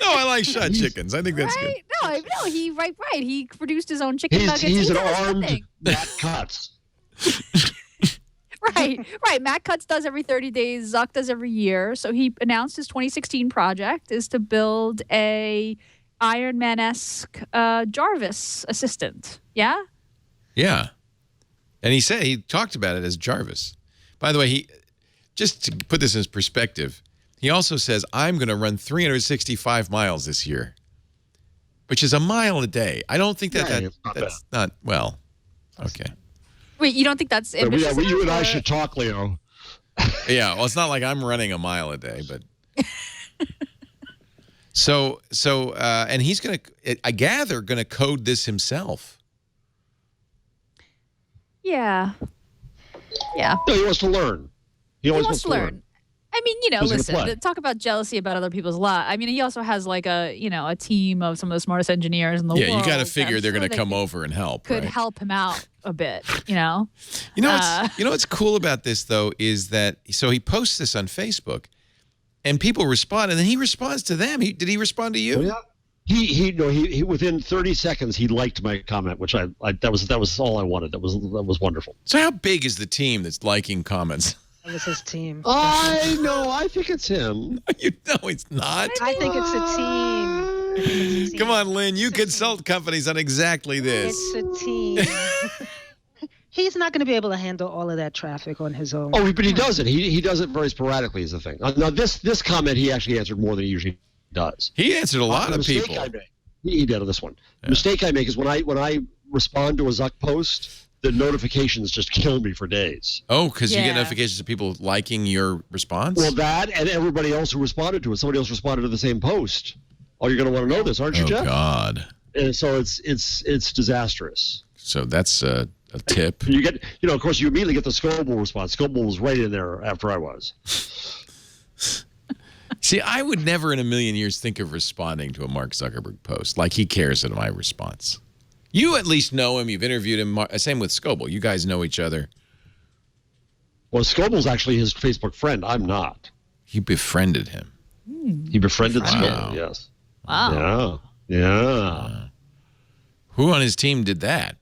I like shot chickens. I think that's good. right? No, he right. He produced his own chicken nuggets. He's He an does his armed thing. Matt Cutts. Right. Matt Cutts does every 30 days. Zuck does every year. So he announced his 2016 project is to build a Iron Man-esque Jarvis assistant. Yeah? Yeah. And he talked about it as Jarvis. By the way, just to put this in perspective, he also says, I'm going to run 365 miles this year, which is a mile a day. I don't think that's not, well, okay. Wait, you don't think that's ambitious? Yeah, you and I or- should talk, Leo. Yeah, well, it's not like I'm running a mile a day, but so and he's I gather going to code this himself. Yeah. No, he wants to learn. He always wants to learn. I mean, Who's gonna play? listen, talk about jealousy about other people's lot. I mean, he also has like a team of some of the smartest engineers in the world. Yeah, you got to that figure I'm they're sure going to they come over and help. Could right? help him out a bit, You know what's cool about this though is that he posts this on Facebook, and people respond, and then he responds to them. Did he respond to you? Oh, yeah. He within 30 seconds he liked my comment, which I that was all I wanted. That was wonderful. So how big is the team that's liking comments? That was his team. I know. I think it's him. You know it's not. I think it's a team. Come on, Lynn. You consult companies on exactly this. It's a team. He's not going to be able to handle all of that traffic on his own. Oh, but he does it. He does it very sporadically is the thing. Now this comment he actually answered more than he usually does. He answered a lot The of mistake people. I make, he did on this one. The mistake I make is when I respond to a Zuck post, the notifications just kill me for days. Oh, because you get Yeah. notifications of people liking your response? Well, that and everybody else who responded to it. Somebody else responded to the same post. Oh, you're going to want to know this, aren't you, Jeff? Oh, God. And so it's disastrous. So that's a tip. You get, of course, you immediately get the Scoble response. Scoble was right in there after I was. See, I would never in a million years think of responding to a Mark Zuckerberg post like he cares at my response. You at least know him. You've interviewed him. Same with Scoble. You guys know each other. Well, Scoble's actually his Facebook friend. I'm not. He befriended him. He befriended Wow. Scoble, yes. Wow. Yeah. Who on his team did that?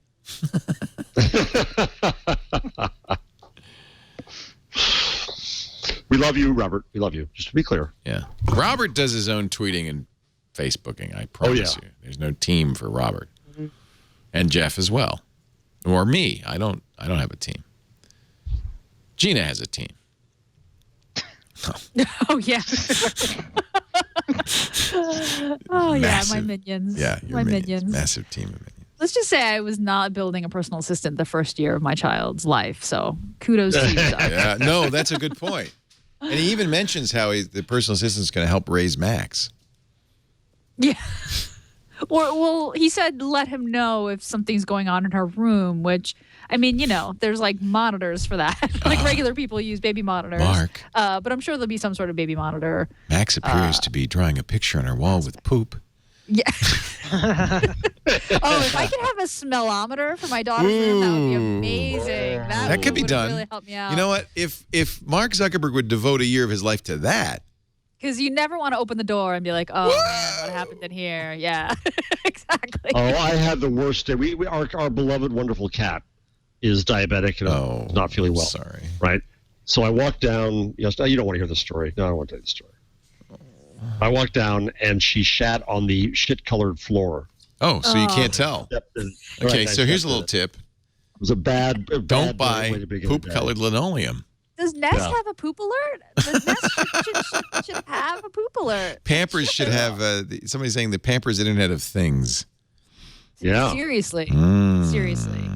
We love you, Robert. We love you. Just to be clear. Yeah. Robert does his own tweeting and Facebooking, I promise you. There's no team for Robert. And Jeff as well. Or me. I don't have a team. Gina has a team. Oh yeah. Oh yeah, Massive. my minions. Yeah, your my minions. Massive team of minions. Let's just say I was not building a personal assistant the first year of my child's life. So kudos to you. Zuck. Yeah, no, that's a good point. And he even mentions how the personal assistant is going to help raise Max. Yeah. Well, he said let him know if something's going on in her room, which, I mean, there's like monitors for that. Like regular people use baby monitors. Mark. But I'm sure there'll be some sort of baby monitor. Max appears to be drawing a picture on her wall with poop. Yeah. Oh, if I could have a smellometer for my daughter's room, that would be amazing. That could be would done. Really help me out. You know what? If Mark Zuckerberg would devote a year of his life to that. Because you never want to open the door and be like, oh, man, what happened in here? Yeah, exactly. Oh, I had the worst day. Our beloved, wonderful cat is diabetic and not feeling well. Sorry. Right? So I walked down. You don't want to hear the story. No, I don't want to tell you the story. I walked down and she shat on the shit-colored floor. Oh, so you can't tell. Stepped in- Okay, right, I so here's stepped a little in it. tip. was a bad Don't buy way to begin the day. poop-colored linoleum. Does Nest have a poop alert? The Nest should have a poop alert. Pampers should have, somebody's saying the Pampers Internet of Things. Yeah. Seriously. Seriously.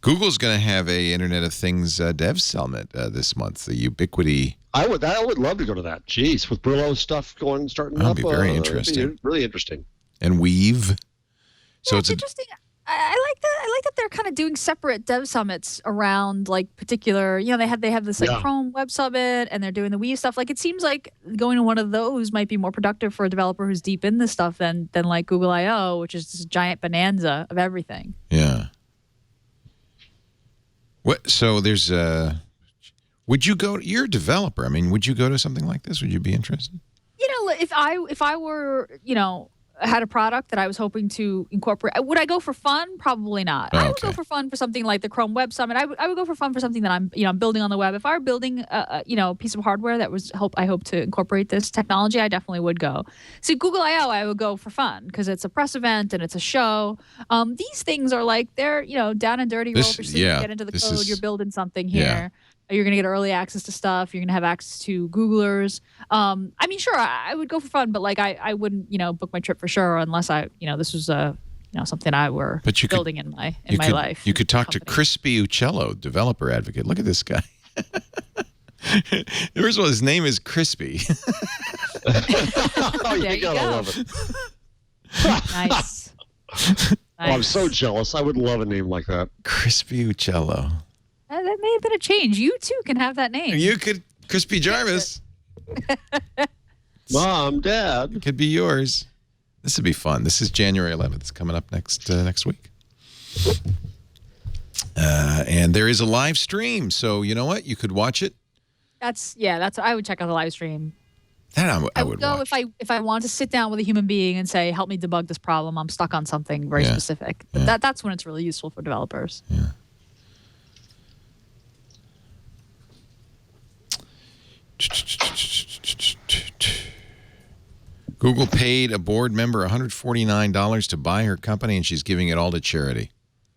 Google's going to have a Internet of Things Dev Summit this month, the Ubiquity. I would love to go to that. Jeez, with Brillo stuff starting That'll up. be very interesting. Be really interesting. And Weave. So Yeah, it's interesting. I like that. I like that they're kind of doing separate dev summits around like particular. They have this like Chrome Web Summit, and they're doing the Wii stuff. Like it seems like going to one of those might be more productive for a developer who's deep in this stuff than like Google I/O, which is this giant bonanza of everything. Yeah. What? So there's would you go? You're a developer. I mean, would you go to something like this? Would you be interested? If I were had a product that I was hoping to incorporate, would I go for fun? Probably not. Oh, I would go for fun for something like the Chrome Web Summit. I would go for fun for something that I'm building on the web. If I were building a piece of hardware that I hope to incorporate this technology, I definitely would go. See, Google I/O, I would go for fun because it's a press event and it's a show. These things are like they're down and dirty. Roll up your sleeves, get into the code. You're building something here. Yeah. You're going to get early access to stuff. You're going to have access to Googlers. I mean, sure, I would go for fun, but like I wouldn't, book my trip for sure unless this was something I were building in my life. You could talk to Crispy Uccello, developer advocate. Look at this guy. First of all, his name is Crispy. Oh, There you gotta go. love it. Nice. Oh, I'm so jealous. I would love a name like that. Crispy Uccello. That may have been a change. You too can have that name. You could, Crispy Jarvis. Mom, Dad. Could be yours. This would be fun. This is January 11th. It's coming up next week. And there is a live stream, so you know what? You could watch it. That's I would check out the live stream. That I would go watch. if I want to sit down with a human being and say, help me debug this problem. I'm stuck on something very specific. Yeah. That's when it's really useful for developers. Yeah. Google paid a board member $149 to buy her company, and she's giving it all to charity.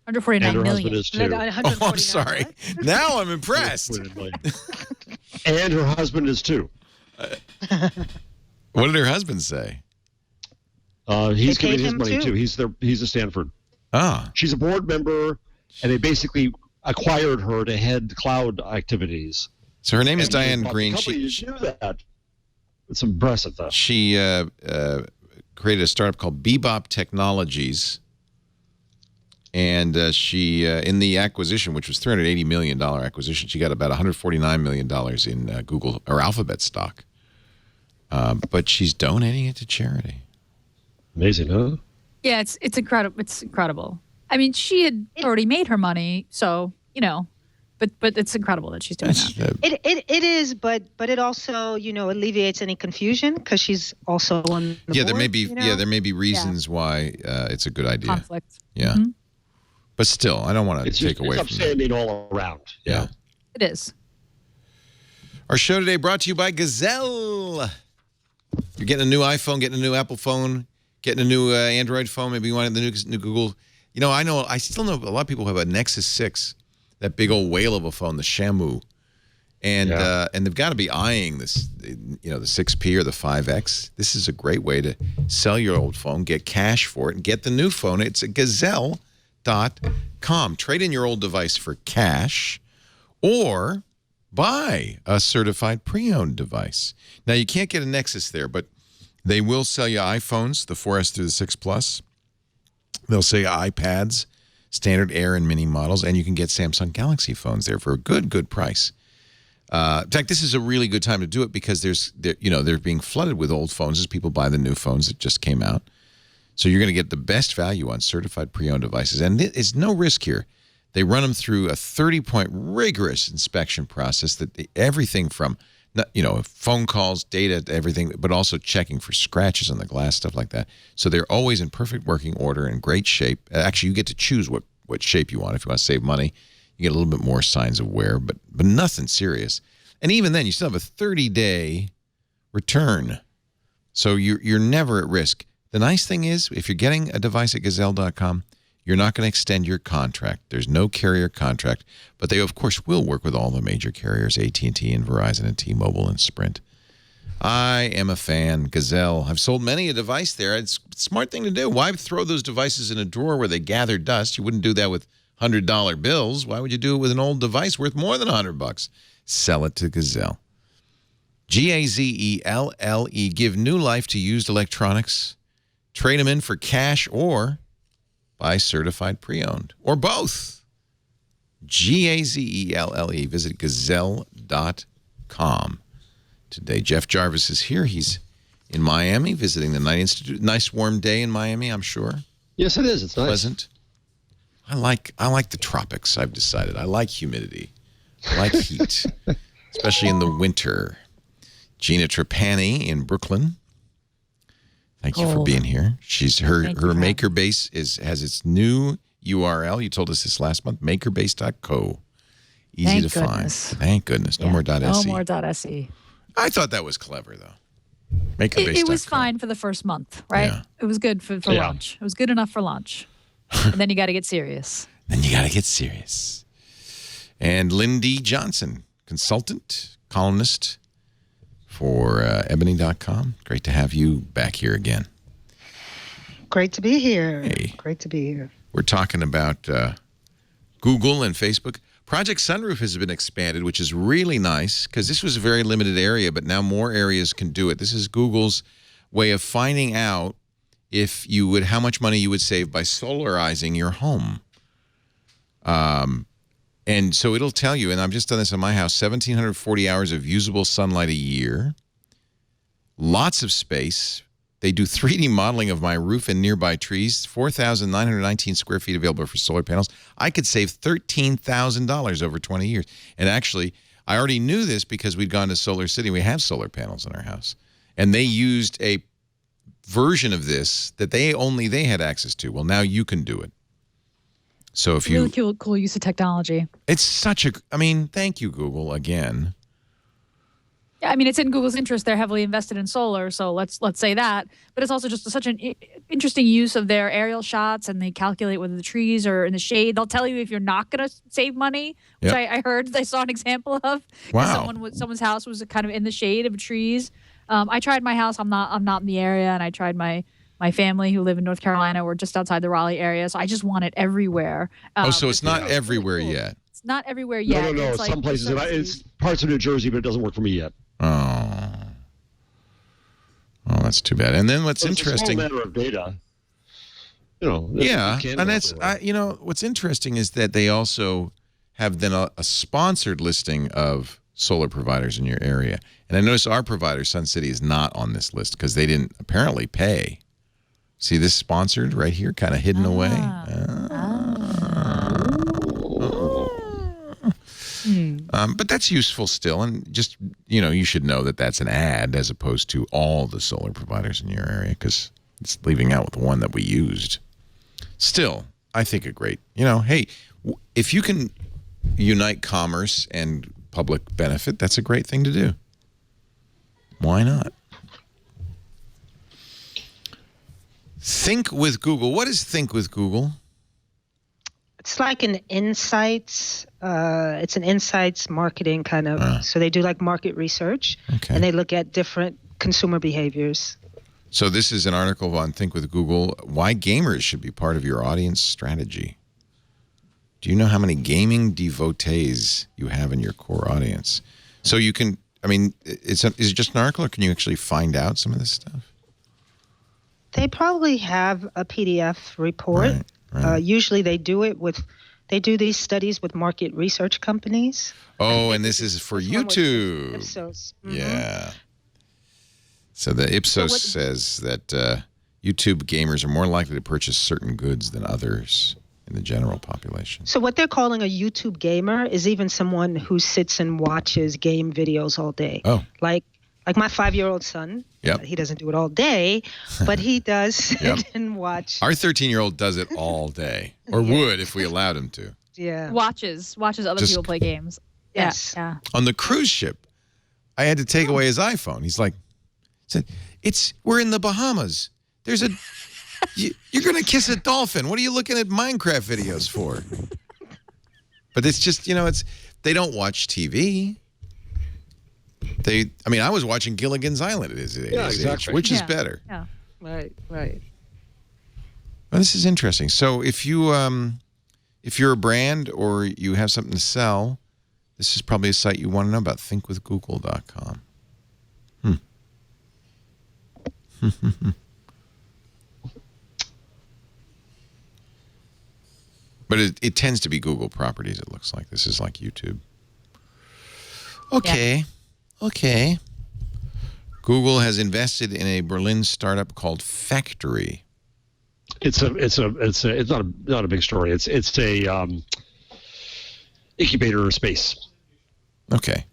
$149 And her million. husband is too. Oh, I'm sorry. Now I'm impressed. And her husband is too. What did her husband say? He's They paid giving his him money too. He's a Stanford. Ah, She's a board member, and they basically acquired her to head cloud activities. so her name is And Diane bought the Green. company to do that. It's impressive, though. She created a startup called Bebop Technologies, and she in the acquisition, which was $380 million acquisition, she got about $149 million in Google or Alphabet stock. But she's donating it to charity. Amazing, huh? Yeah, it's incredible. It's incredible. I mean, she had already made her money, so but it's incredible that she's doing that. It is, but it also alleviates any confusion because she's also on the board, there may be reasons why it's a good idea. Conflict. Yeah, but still, I don't want to take away it's from that. upstanding all around. Yeah. It is. Our show today brought to you by Gazelle. You're getting a new iPhone, getting a new Apple phone, getting a new Android phone. Maybe you want the new Google. I still know a lot of people who have a Nexus 6, that big old whale of a phone, the Shamu. And they've got to be eyeing this, the 6P or the 5X. This is a great way to sell your old phone, get cash for it, and get the new phone. It's at Gazelle.com. Trade in your old device for cash or buy a certified pre-owned device. Now, you can't get a Nexus there, but they will sell you iPhones, the 4S through the 6 Plus. They'll sell you iPads, standard Air and Mini models, and you can get Samsung Galaxy phones there for a good price. In fact, this is a really good time to do it because they're being flooded with old phones as people buy the new phones that just came out. So you're going to get the best value on certified pre-owned devices, and it's no risk here. They run them through a 30-point rigorous inspection process that everything from phone calls, data, everything, but also checking for scratches on the glass, stuff like that. So they're always in perfect working order and great shape. Actually, you get to choose what shape you want. If you want to save money, you get a little bit more signs of wear, but nothing serious. And even then, you still have a 30-day return. So you're never at risk. The nice thing is, if you're getting a device at Gazelle.com, You're not going to extend your contract. There's no carrier contract, but they, of course, will work with all the major carriers, AT&T and Verizon and T-Mobile and Sprint. I am a fan. Gazelle. I've sold many a device there. It's a smart thing to do. Why throw those devices in a drawer where they gather dust? You wouldn't do that with $100 bills. Why would you do it with an old device worth more than $100? Sell it to Gazelle. Gazelle. Give new life to used electronics. Trade them in for cash or buy certified pre-owned. Or both. Gazelle. Visit gazelle.com. Today, Jeff Jarvis is here. He's in Miami visiting the Night Institute. Nice warm day in Miami, I'm sure. Yes, it is. It's nice. Pleasant. I like the tropics, I've decided. I like humidity. I like heat, especially in the winter. Gina Trapani in Brooklyn. Thank you for being here. She's her maker base has its new URL. You told us this last month, makerbase.co. Easy to find. Thank goodness. No more .se. No more .se. I thought that was clever, though. Makerbase.co. It was fine for the first month, right? Yeah. It was good for lunch. It was good enough for lunch. And then you got to get serious. And Lynne D. Johnson, consultant, columnist for ebony.com. Great to have you back here again. Great to be here. Hey. Great to be here. We're talking about Google and Facebook. Project Sunroof has been expanded, which is really nice because this was a very limited area, but now more areas can do it. This is Google's way of finding out how much money you would save by solarizing your home. And so it'll tell you, and I've just done this in my house, 1,740 hours of usable sunlight a year, lots of space. They do 3D modeling of my roof and nearby trees, 4,919 square feet available for solar panels. I could save $13,000 over 20 years. And actually, I already knew this because we'd gone to Solar City. We have solar panels in our house. And they used a version of this that they had access to. Well, now you can do it. So if you really cool use of technology. It's such thank you, Google, again. Yeah, I mean, it's in Google's interest. They're heavily invested in solar, so let's say that. But it's also just such an interesting use of their aerial shots, and they calculate whether the trees are in the shade. They'll tell you if you're not going to save money, which I heard they saw an example of. Wow. Someone's house was kind of in the shade of trees. I tried my house. I'm not in the area, and I tried my family who live in North Carolina. We're just outside the Raleigh area, so I just want it everywhere. So it's not everywhere yet. It's not everywhere yet. No. It's Some places, it's parts of New Jersey, but it doesn't work for me yet. Oh, that's too bad. And then what's interesting? It's a small matter of data. And that's what's interesting is that they also have then a sponsored listing of solar providers in your area. And I notice our provider, Sun City, is not on this list because they didn't apparently pay. See this sponsored right here, kind of hidden away. But that's useful still, and just you should know that that's an ad as opposed to all the solar providers in your area because it's leaving out the one that we used. Still, I think a great. Hey, if you can unite commerce and public benefit, that's a great thing to do. Why not? Think with Google. What is Think with Google? It's like an insights. It's an insights marketing kind of. So they do like market research, and they look at different consumer behaviors. So this is an article on Think with Google. Why gamers should be part of your audience strategy. Do you know how many gaming devotees you have in your core audience? So you can. Is it just an article, or can you actually find out some of this stuff? They probably have a PDF report. Right. Usually they do these studies with market research companies. Oh, and this is for YouTube. Ipsos. Mm-hmm. Yeah. So the Ipsos says that YouTube gamers are more likely to purchase certain goods than others in the general population. So what they're calling a YouTube gamer is even someone who sits and watches game videos all day. Oh. Like my 5-year-old son. Yep. He doesn't do it all day, but he does sit and watch. Our 13-year-old does it all day, or would if we allowed him to. Yeah. Watches other people play games. Yes. Yeah. On the cruise ship, I had to take away his iPhone. He's like, we're in the Bahamas. There's a You're going to kiss a dolphin. What are you looking at Minecraft videos for? But it's just, they don't watch TV. I was watching Gilligan's Island at his age, which is better. Yeah. Right. Well, this is interesting. So if you're a brand or you have something to sell, this is probably a site you want to know about. Thinkwithgoogle.com. But it tends to be Google properties, it looks like. This is like YouTube. Okay. Google has invested in a Berlin startup called Factory. It's not a big story. It's a incubator space. Okay.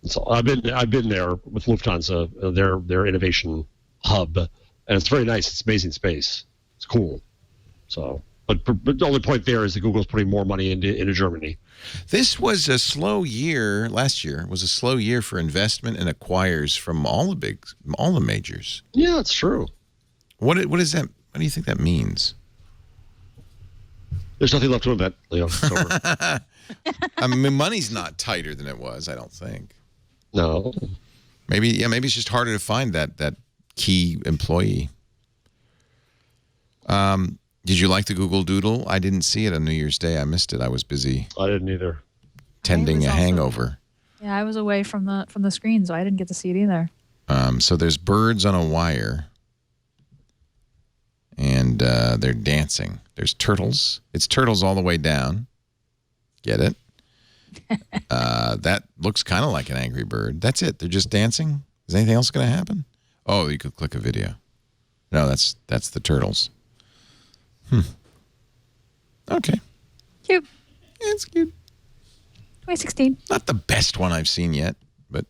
So I've been there with Lufthansa, their innovation hub, and it's very nice. It's amazing space. It's cool. So, but the only point there is that Google's putting more money into Germany. This was a slow year. Last year was a slow year for investment and acquires from all the majors. Yeah, it's true. What is that? What do you think that means? There's nothing left to invent, Leo. It's over. Money's not tighter than it was, I don't think. No. Maybe it's just harder to find that key employee. Did you like the Google Doodle? I didn't see it on New Year's Day. I missed it. I was busy. I didn't either. Tending a hangover. Yeah, I was away from the screen, so I didn't get to see it either. So there's birds on a wire, and they're dancing. There's turtles. It's turtles all the way down. Get it? That looks kind of like an angry bird. That's it. They're just dancing. Is anything else going to happen? Oh, you could click a video. No, that's the turtles. Okay. Cute. Yeah, it's cute. 2016. Not the best one I've seen yet, but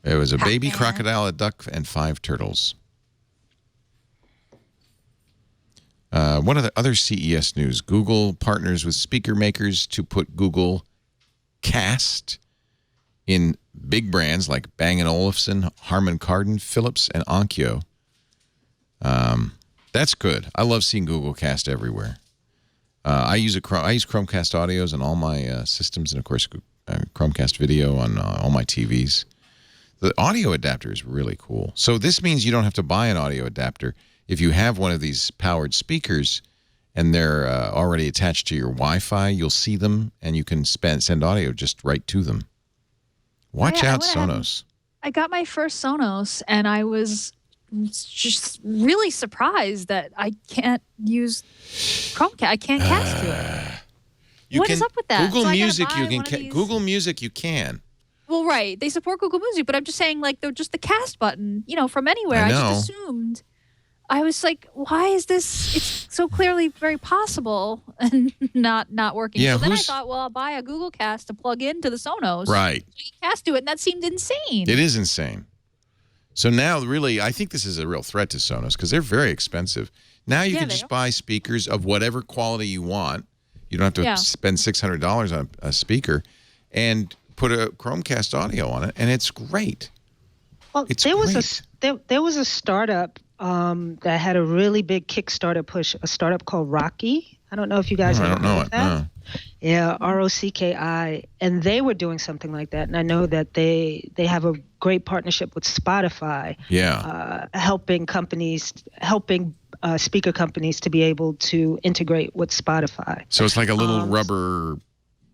it was a baby crocodile, a duck, and 5 turtles. One of the other CES news, Google partners with speaker makers to put Google Cast in big brands like Bang & Olufsen, Harman Kardon, Philips, and Onkyo. That's good. I love seeing Google Cast everywhere. I use Chromecast audios on all my systems, and of course Chromecast video on all my TVs. The audio adapter is really cool. So this means you don't have to buy an audio adapter. If you have one of these powered speakers and they're already attached to your Wi-Fi, you'll see them and you can send audio just right to them. Watch out, Sonos. I got my first Sonos, and I was just really surprised that I can't use Chromecast. I can't cast to it. What is up with that? Google Music, you can. Google Music, you can. Well, right. They support Google Music, but I'm just saying, like, they're just the cast button, from anywhere. I just assumed. I was like, why is this? It's so clearly very possible and not working. Yeah, so then I thought, well, I'll buy a Google Cast to plug into the Sonos. Right. So you can cast to it, and that seemed insane. It is insane. So now, really, I think this is a real threat to Sonos because they're very expensive. Now you can just buy speakers of whatever quality you want. You don't have to spend $600 on a speaker and put a Chromecast audio on it, and it's great. Well, there was a startup that had a really big Kickstarter push, a startup called Rocky. I don't know if you guys I don't know it. No. Yeah, ROCKI, and they were doing something like that. And I know that they have a great partnership with Spotify. Yeah, helping speaker companies to be able to integrate with Spotify. So it's like a little rubber.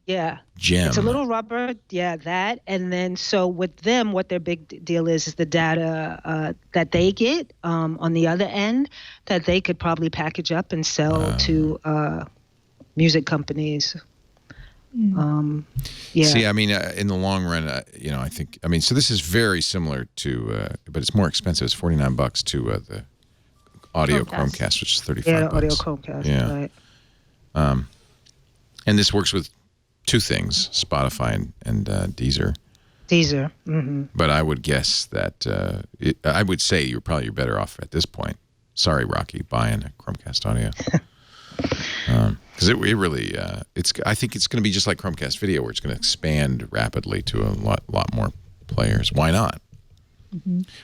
Yeah. Gem. It's a little rubber, that. And then so with them, what their big deal is the data that they get on the other end that they could probably package up and sell to music companies. Yeah. See, I mean, in the long run, I think, so this is very similar to, but it's more expensive. It's $49 to the audio Chromecast, which is $35. Yeah, audio Chromecast, right. And this works with two things, Spotify and Deezer. Deezer. Mm-hmm. But I would guess that, I would say you're probably better off at this point. Sorry, Rocky, buying a Chromecast audio. Because it really, I think it's going to be just like Chromecast video, where it's going to expand rapidly to a lot more players. Why not?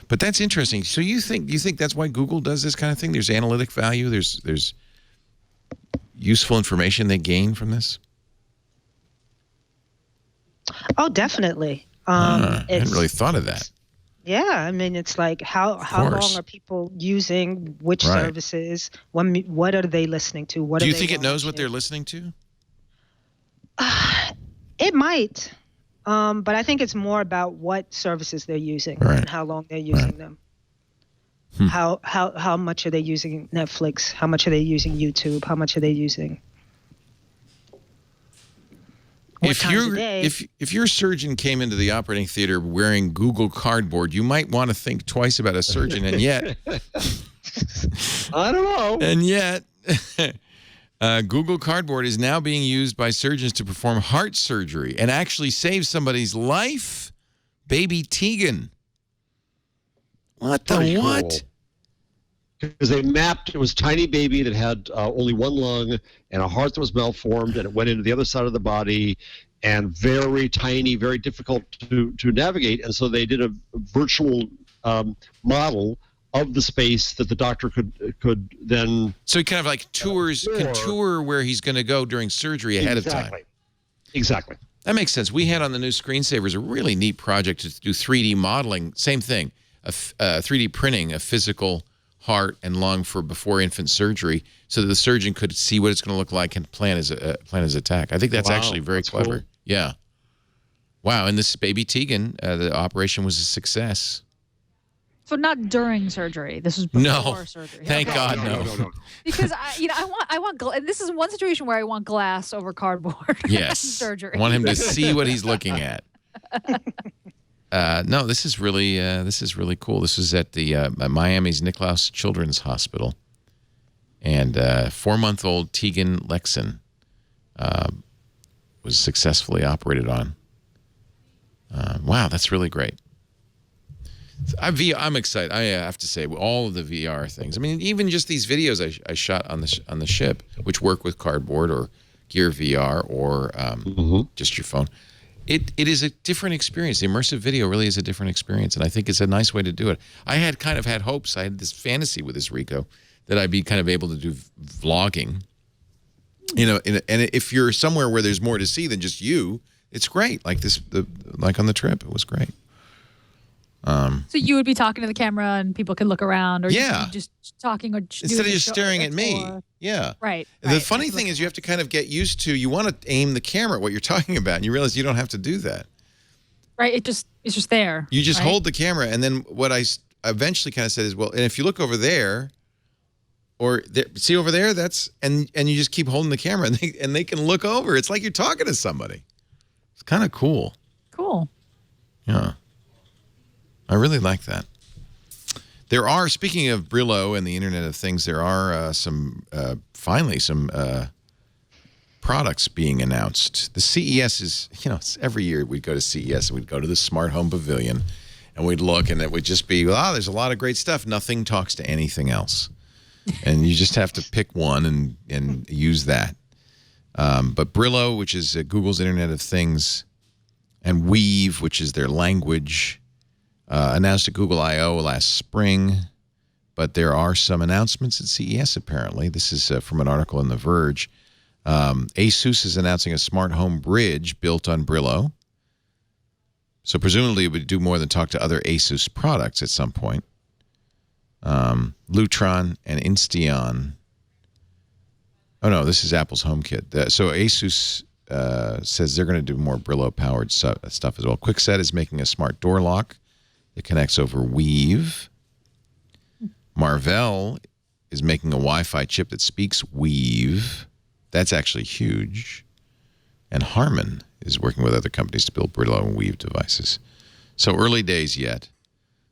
But that's interesting. So you think that's why Google does this kind of thing? There's analytic value. There's useful information they gain from this. Oh, definitely. I hadn't really thought of that. Yeah, I mean, it's like how long are people using which services? What are they listening to? Do you think it knows what they're listening to? It might, but I think it's more about what services they're using and how long they're using them. How much are they using Netflix? How much are they using YouTube? How much are they using? If your surgeon came into the operating theater wearing Google Cardboard, you might want to think twice about a surgeon, and yet I don't know. And yet Google Cardboard is now being used by surgeons to perform heart surgery and actually save somebody's life. Baby Tegan. What the what? Because they mapped, it was a tiny baby that had only one lung and a heart that was malformed, and it went into the other side of the body, and very tiny, very difficult to navigate. And so they did a virtual model of the space that the doctor could then. So he kind of like can tour where he's going to go during surgery ahead of time. Exactly. That makes sense. We had on the new Screensavers a really neat project to do 3D modeling. Same thing, 3D printing a physical heart and lung for before infant surgery, so that the surgeon could see what it's going to look like and plan his attack. I think that's actually very clever. Cool. Yeah. Wow. And this baby Tegan, the operation was a success. So not during surgery. This was before surgery. Thank God, no. Because I want and this is one situation where I want glass over cardboard. Yes. Surgery. I want him to see what he's looking at. No, this is really cool. This was at the Miami's Nicklaus Children's Hospital, and 4-month-old Tegan Lexon was successfully operated on. Wow, that's really great. I'm excited. I have to say, all of the VR things. I mean, even just these videos I shot on the ship, which work with cardboard or Gear VR or just your phone. It is a different experience. The immersive video really is a different experience, and I think it's a nice way to do it. I had kind of had hopes. I had this fantasy with this Rico that I'd be kind of able to do vlogging. You know, and if you're somewhere where there's more to see than just you, it's great. Like like on the trip, it was great. So you would be talking to the camera and people could look around, or you could be just talking, or instead of just staring at me. Yeah. Right. The funny thing is you have to kind of get used to, you want to aim the camera at what you're talking about, and you realize you don't have to do that. Right. It's just there. You just hold the camera, and then what I eventually kind of said is, well, and if you look over there, or see over there, and you just keep holding the camera, and they can look over. It's like you're talking to somebody. It's kind of cool. Cool. Yeah. I really like that. There are, speaking of Brillo and the Internet of Things, there are finally some products being announced. The CES is, every year we'd go to CES and we'd go to the Smart Home Pavilion and we'd look, and it would just be, there's a lot of great stuff. Nothing talks to anything else. And you just have to pick one and use that. But Brillo, which is Google's Internet of Things, and Weave, which is their language, announced at Google I/O last spring, but there are some announcements at CES apparently. This is from an article in The Verge. Asus is announcing a smart home bridge built on Brillo. So presumably it would do more than talk to other Asus products at some point. Lutron and Insteon. Oh no, this is Apple's HomeKit. So Asus says they're going to do more Brillo-powered stuff as well. Kwikset is making a smart door lock. It connects over Weave. Marvell is making a Wi-Fi chip that speaks Weave. That's actually huge. And Harman is working with other companies to build Brillo and Weave devices. So early days yet.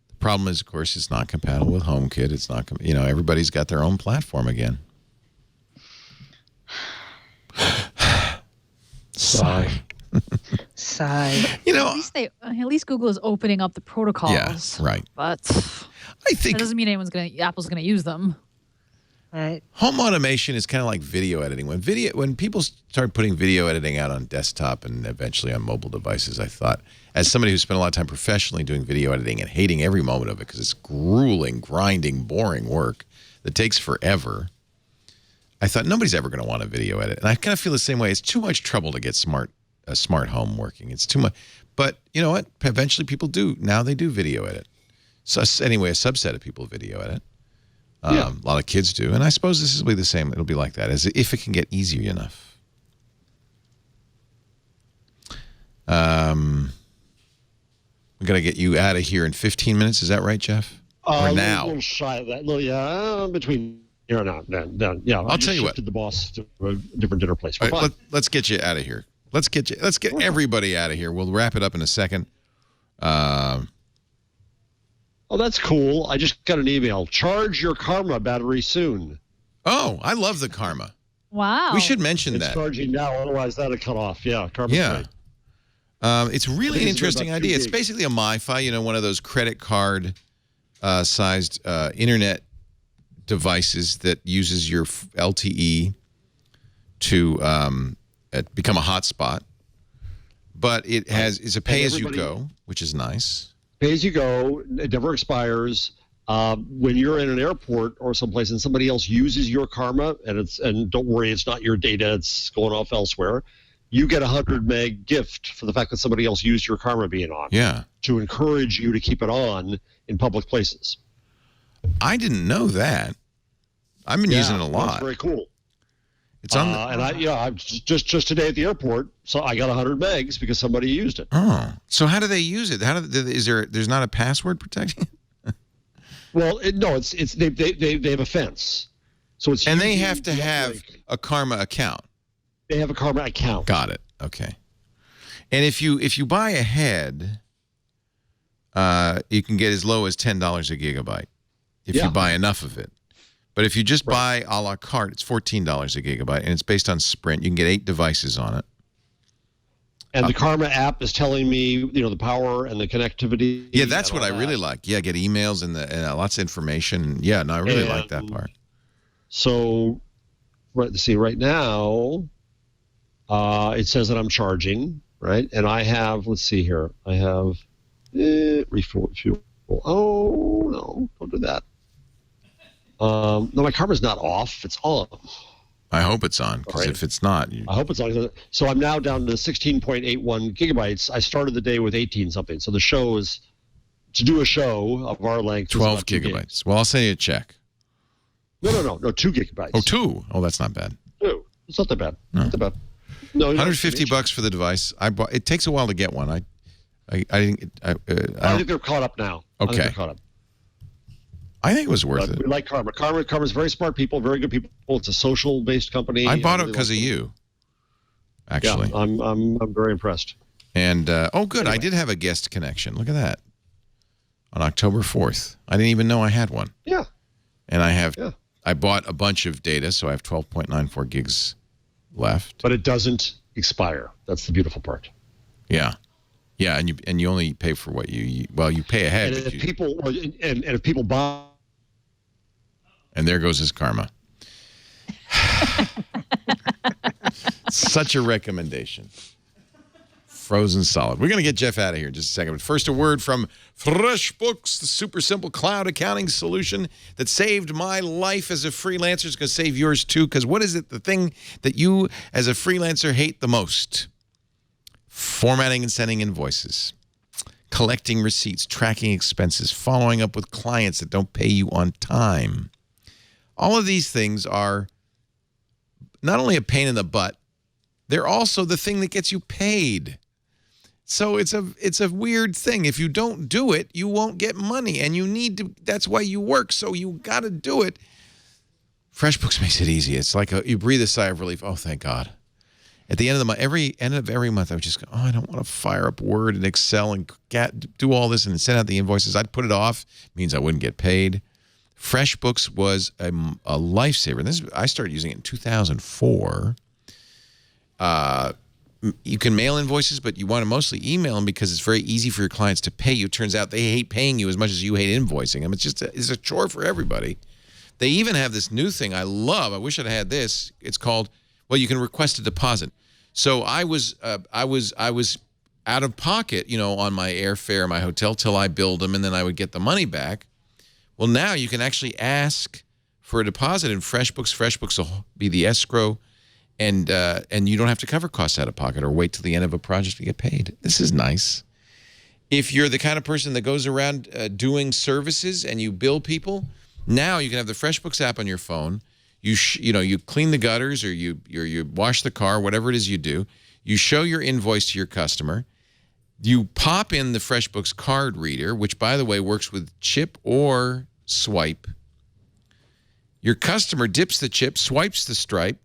The problem is, of course, it's not compatible with HomeKit. It's not, everybody's got their own platform again. Sigh. Sigh. At least Google is opening up the protocols. Yeah, right. But I think that doesn't mean Apple's gonna use them. right? Home automation is kind of like video editing. When people start putting video editing out on desktop and eventually on mobile devices, I thought, as somebody who spent a lot of time professionally doing video editing and hating every moment of it because it's grueling, grinding, boring work that takes forever, I thought nobody's ever going to want a video edit. And I kind of feel the same way. It's too much trouble to get a smart home working. It's too much. But you know what? Eventually people do. Now they do video edit. So anyway, a subset of people video edit. A lot of kids do. And I suppose this will be the same. It'll be like that, as if it can get easier enough. We got to get you out of here in 15 minutes. Is that right, Jeff? Or now? A little shy of that. Between here and now. Yeah, I'll tell you what. The boss to a different dinner place. All right, let's get you out of here. Let's get everybody out of here. We'll wrap it up in a second. Oh, that's cool. I just got an email. Charge your Karma battery soon. Oh, I love the Karma. Wow. We should mention It's that. charging now, otherwise that'll cut off. Yeah, Karma's Yeah. great. It's really an interesting about 2 idea. It's gigs. basically a MiFi, one of those credit card sized internet devices that uses your LTE to become a hotspot. But it is a pay-as-you-go, which is nice. Pay as you go. It never expires. When you're in an airport or someplace and somebody else uses your Karma, and don't worry, it's not your data. It's going off elsewhere. You get a 100 meg gift for the fact that somebody else used your Karma being on. Yeah. To encourage you to keep it on in public places. I didn't know that. I've been using it a lot. It's very cool. It's on. I'm just today at the airport, so I got 100 megs because somebody used it. Oh, so how do they use it? There's not a password protecting it? Well, they have a fence, so it's and they have to have a Karma account. They have a Karma account. Got it. Okay. And if you buy ahead, you can get as low as $10 a gigabyte if you buy enough of it. But if you just buy a la carte, it's $14 a gigabyte, and it's based on Sprint. You can get 8 devices on it. And the Karma app is telling me, the power and the connectivity. Yeah, that's what I really like. Yeah, get emails and lots of information. Yeah, no, I really like that part. So, right now, it says that I'm charging, right? And I have, let's see here, I have refuel. Oh, no, don't do that. No, my Karma's not off. It's on. I hope it's on, because if it's not... I hope it's on. So I'm now down to 16.81 gigabytes. I started the day with 18-something. So the show is, to do a show of our length... 12 gigabytes. Well, I'll send you a check. No, 2 gigabytes. Oh, 2? Oh, that's not bad. 2. It's not that bad. No. Not that bad. No, $150 for the device. It takes a while to get one. I think they're caught up now. Okay. I think they're caught up. I think it was worth it. We like Karma. Karma's very smart people, very good people. It's a social-based company. I bought it because of you, actually. Yeah, I'm very impressed. And good. Anyway. I did have a guest connection. Look at that. On October 4th. I didn't even know I had one. Yeah. And I bought a bunch of data, so I have 12.94 gigs left. But it doesn't expire. That's the beautiful part. Yeah. Yeah, and you only pay for what you pay ahead. And if people buy. And there goes his Karma. Such a recommendation. Frozen solid. We're going to get Jeff out of here in just a second. But first, a word from FreshBooks, the super simple cloud accounting solution that saved my life as a freelancer. It's going to save yours too, because what is it, the thing that you as a freelancer hate the most? Formatting and sending invoices, collecting receipts, tracking expenses, following up with clients that don't pay you on time. All of these things are not only a pain in the butt, they're also the thing that gets you paid. So it's a weird thing. If you don't do it, you won't get money, and you need to. That's why you work. So you got to do it. FreshBooks makes it easy. It's like you breathe a sigh of relief. Oh, thank God. At the end of the month, end of every month, I would just go, I don't want to fire up Word and Excel and do all this and send out the invoices. I'd put it off. It means I wouldn't get paid. FreshBooks was a lifesaver. I started using it in 2004. You can mail invoices, but you want to mostly email them because it's very easy for your clients to pay you. Turns out they hate paying you as much as you hate invoicing them. It's a chore for everybody. They even have this new thing I love. I wish I'd had this. It's called, well, you can request a deposit. So I was out of pocket, on my airfare, my hotel, till I billed them, and then I would get the money back. Well, now you can actually ask for a deposit in FreshBooks. FreshBooks will be the escrow, and you don't have to cover costs out of pocket or wait till the end of a project to get paid. This is nice. If you're the kind of person that goes around doing services and you bill people, now you can have the FreshBooks app on your phone. You clean the gutters or you wash the car, whatever it is you do. You show your invoice to your customer. You pop in the FreshBooks card reader, which, by the way, works with chip or swipe. Your customer dips the chip, swipes the stripe,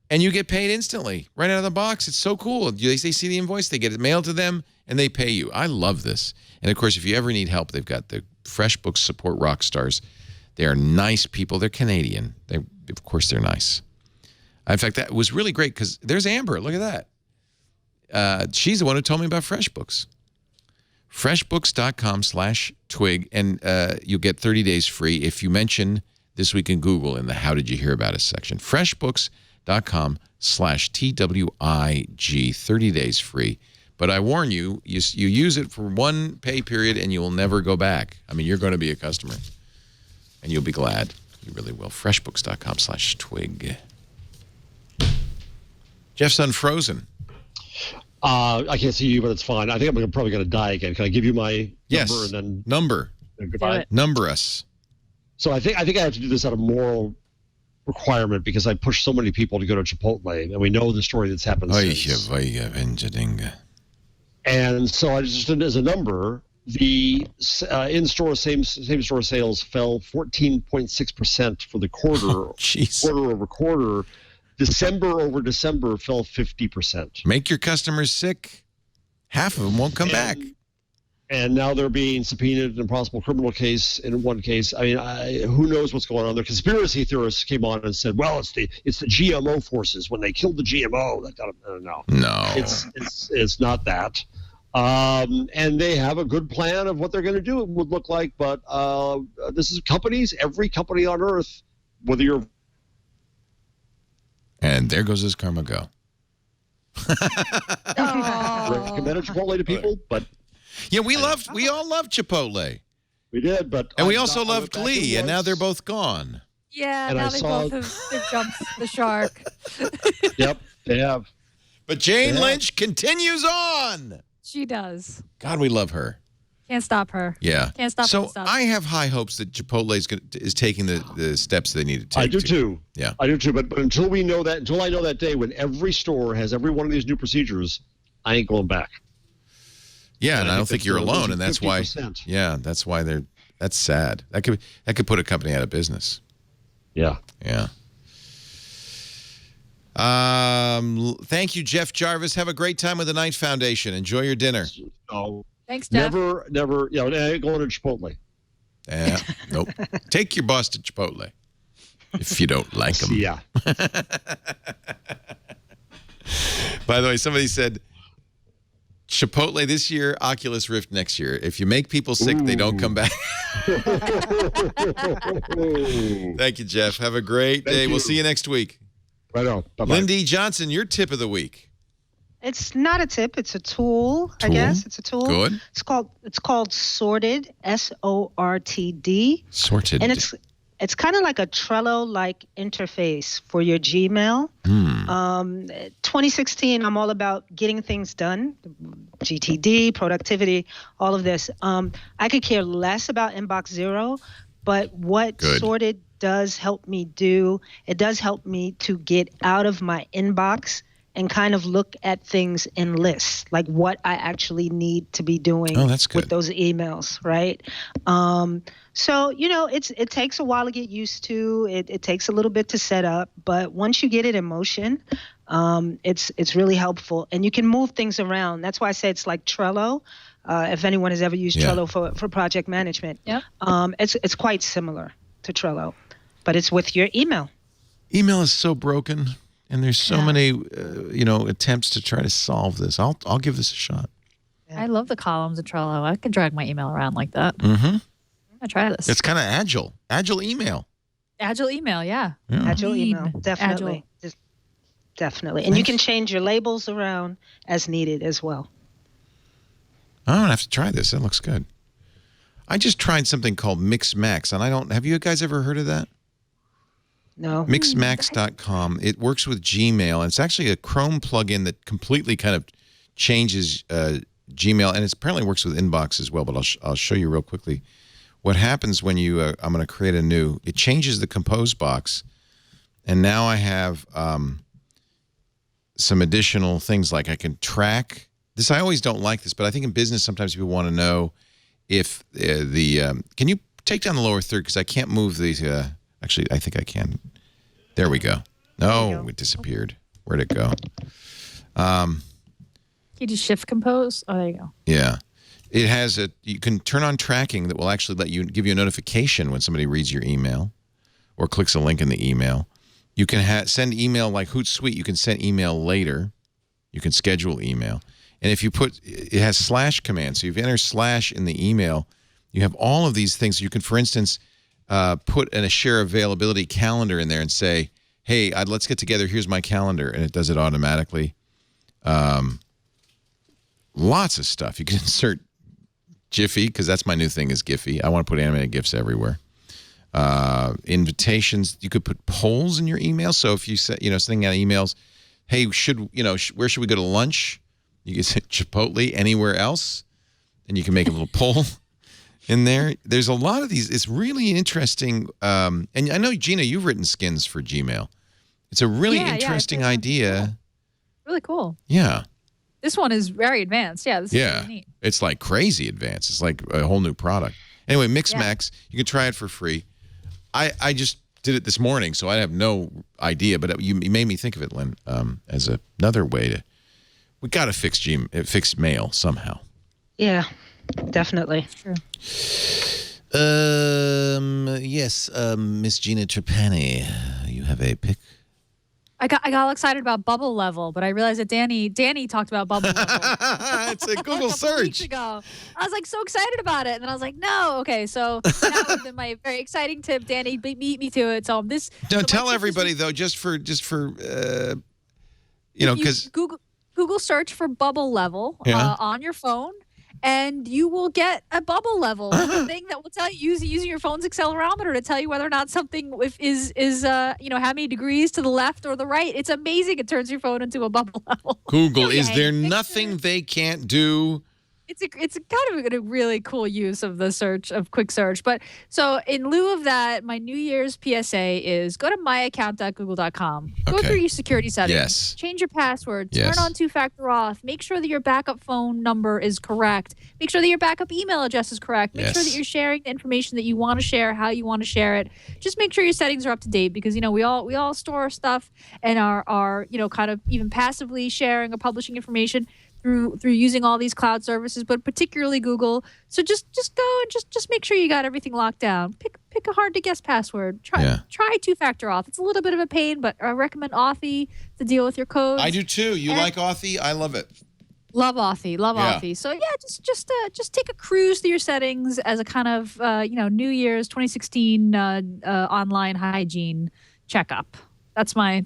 and you get paid instantly right out of the box. It's so cool. They see the invoice, they get it mailed to them, and they pay you. I love this. And, of course, if you ever need help, they've got the FreshBooks Support Rockstars. They are nice people. They're Canadian. Of course, they're nice. In fact, that was really great because there's Amber. Look at that. She's the one who told me about FreshBooks. FreshBooks.com/twig, and you'll get 30 days free if you mention This Week in Google in the How Did You Hear About Us section. FreshBooks.com/TWIG, 30 days free. But I warn you, you use it for one pay period and you will never go back. I mean, you're going to be a customer, and you'll be glad. You really will. FreshBooks.com/twig. Jeff's unfrozen. I can't see you, but it's fine. I think I'm probably going to die again. Can I give you my number and then number? Goodbye. Number us. So I think I have to do this out of moral requirement because I push so many people to go to Chipotle, and we know the story that's happened since. And so I just as a number, the in-store same-store sales fell 14.6% for the quarter. Quarter over quarter. December over December fell 50%. Make your customers sick. Half of them won't come back. And now they're being subpoenaed in a possible criminal case. In one case, I mean, who knows what's going on? The conspiracy theorists came on and said, "Well, it's the GMO forces when they killed the GMO." No, it's not that. And they have a good plan of what they're going to do. It would look like, but this is companies. Every company on earth, whether you're and there goes his karma go. Recommended Chipotle to people, but yeah, we all loved Chipotle. We did, but we also loved Glee, and now they're both gone. Yeah, and now they both have jumped the shark. Yep, they have. But Jane Lynch continues on. She does. God, we love her. Can't stop her. Yeah. Can't stop So herself. I have high hopes that Chipotle is taking the steps they need to take. I do too. Yeah. I do too. But until I know that day when every store has every one of these new procedures, I ain't going back. Yeah, and I don't think you're alone, and that's 50%. Why. Yeah, that's why that's sad. That could put a company out of business. Yeah. Yeah. Thank you, Jeff Jarvis. Have a great time with the Knight Foundation. Enjoy your dinner. Oh. Thanks, Jeff. Never, I ain't going to Chipotle. Nope. Take your boss to Chipotle if you don't like him. Yeah. By the way, somebody said Chipotle this year, Oculus Rift next year. If you make people sick, they don't come back. Thank you, Jeff. Have a great day. We'll see you next week. Right on. Bye-bye. Lynne D. Johnson, your tip of the week. It's not a tip. It's a tool. I guess it's a tool. Good. It's called Sorted. SORTD. Sorted. And it's kind of like a Trello-like interface for your Gmail. 2016, I'm all about getting things done. GTD, productivity, all of this. I could care less about Inbox Zero, but what Sorted does help me do, it does help me to get out of my inbox and kind of look at things in lists, like what I actually need to be doing with those emails, right? So, it takes a while to get used to. It takes a little bit to set up, but once you get it in motion, it's really helpful. And you can move things around. That's why I say it's like Trello. If anyone has ever used Trello for project management, it's quite similar to Trello, but it's with your email. Email is so broken. And there's so many, attempts to try to solve this. I'll give this a shot. I love the columns of Trello. I could drag my email around like that. Mm-hmm. I'm going to try this. It's kind of agile email. Agile email, yeah. Agile Lean, email, definitely. Definitely. And you can change your labels around as needed as well. I'm going to have to try this. That looks good. I just tried something called Mixmax, and have you guys ever heard of that? No. Mixmax.com. It works with Gmail, and it's actually a Chrome plugin that completely kind of changes Gmail, and it apparently works with Inbox as well, but I'll show you real quickly. What happens when you, I'm going to create it changes the compose box, and now I have some additional things like I can track. I always don't like this, but I think in business sometimes people want to know if can you take down the lower third, because I can't move these. Actually, I think I can. There we go. No, it disappeared. Where'd it go? Can you just shift compose? Oh, there you go. Yeah. It has you can turn on tracking that will actually give you a notification when somebody reads your email or clicks a link in the email. You can send email like Hootsuite. You can send email later. You can schedule email. And if you it has slash command. So if you enter slash in the email, you have all of these things. You can, for instance, put in a share availability calendar in there and say, hey, let's get together. Here's my calendar. And it does it automatically. Lots of stuff. You can insert Jiffy, because that's my new thing is Giphy. I want to put animated GIFs everywhere. Invitations. You could put polls in your email. So if you sending out emails, hey, where should we go to lunch? You can say Chipotle, anywhere else, and you can make a little poll in there. There's a lot of these. It's really interesting. And I know, Gina, you've written skins for Gmail. It's a really interesting idea. Really cool. Yeah. This one is very advanced. Yeah, this is really neat. It's like crazy advanced. It's like a whole new product. Anyway, Mixmax, you can try it for free. I just did it this morning, so I have no idea, but you made me think of it, Lynn, as another way we got to fix mail somehow. Yeah, definitely. True. Yes, Miss Gina Trapani, you have a pick. I got all excited about bubble level, but I realized that Danny talked about bubble level. It's a Google search. Weeks ago. I was like so excited about it, and then I was like, no, okay. So that was been my very exciting tip. Danny beat me to it. So this. Don't tell everybody though, just for because Google search for bubble level on your phone. And you will get a bubble level, the thing that will tell you using your phone's accelerometer to tell you whether or not something is how many degrees to the left or the right. It's amazing. It turns your phone into a bubble level. Google, is there nothing they can't do? It's kind of a really cool use of the quick search. But so in lieu of that, my New Year's PSA is go to myaccount.google.com. Go through your security settings. Yes. Change your password. Turn on two-factor auth. Make sure that your backup phone number is correct. Make sure that your backup email address is correct. Make sure that you're sharing the information that you want to share, how you want to share it. Just make sure your settings are up to date, because we all store stuff and are kind of even passively sharing or publishing information through using all these cloud services, but particularly Google. So just go and just make sure you got everything locked down. Pick a hard to guess password. Try two-factor auth. It's a little bit of a pain, but I recommend Authy to deal with your codes. I do too. You like Authy? I love it. Love Authy. Authy. So just take a cruise through your settings as a kind of New Year's 2016 online hygiene checkup. That's my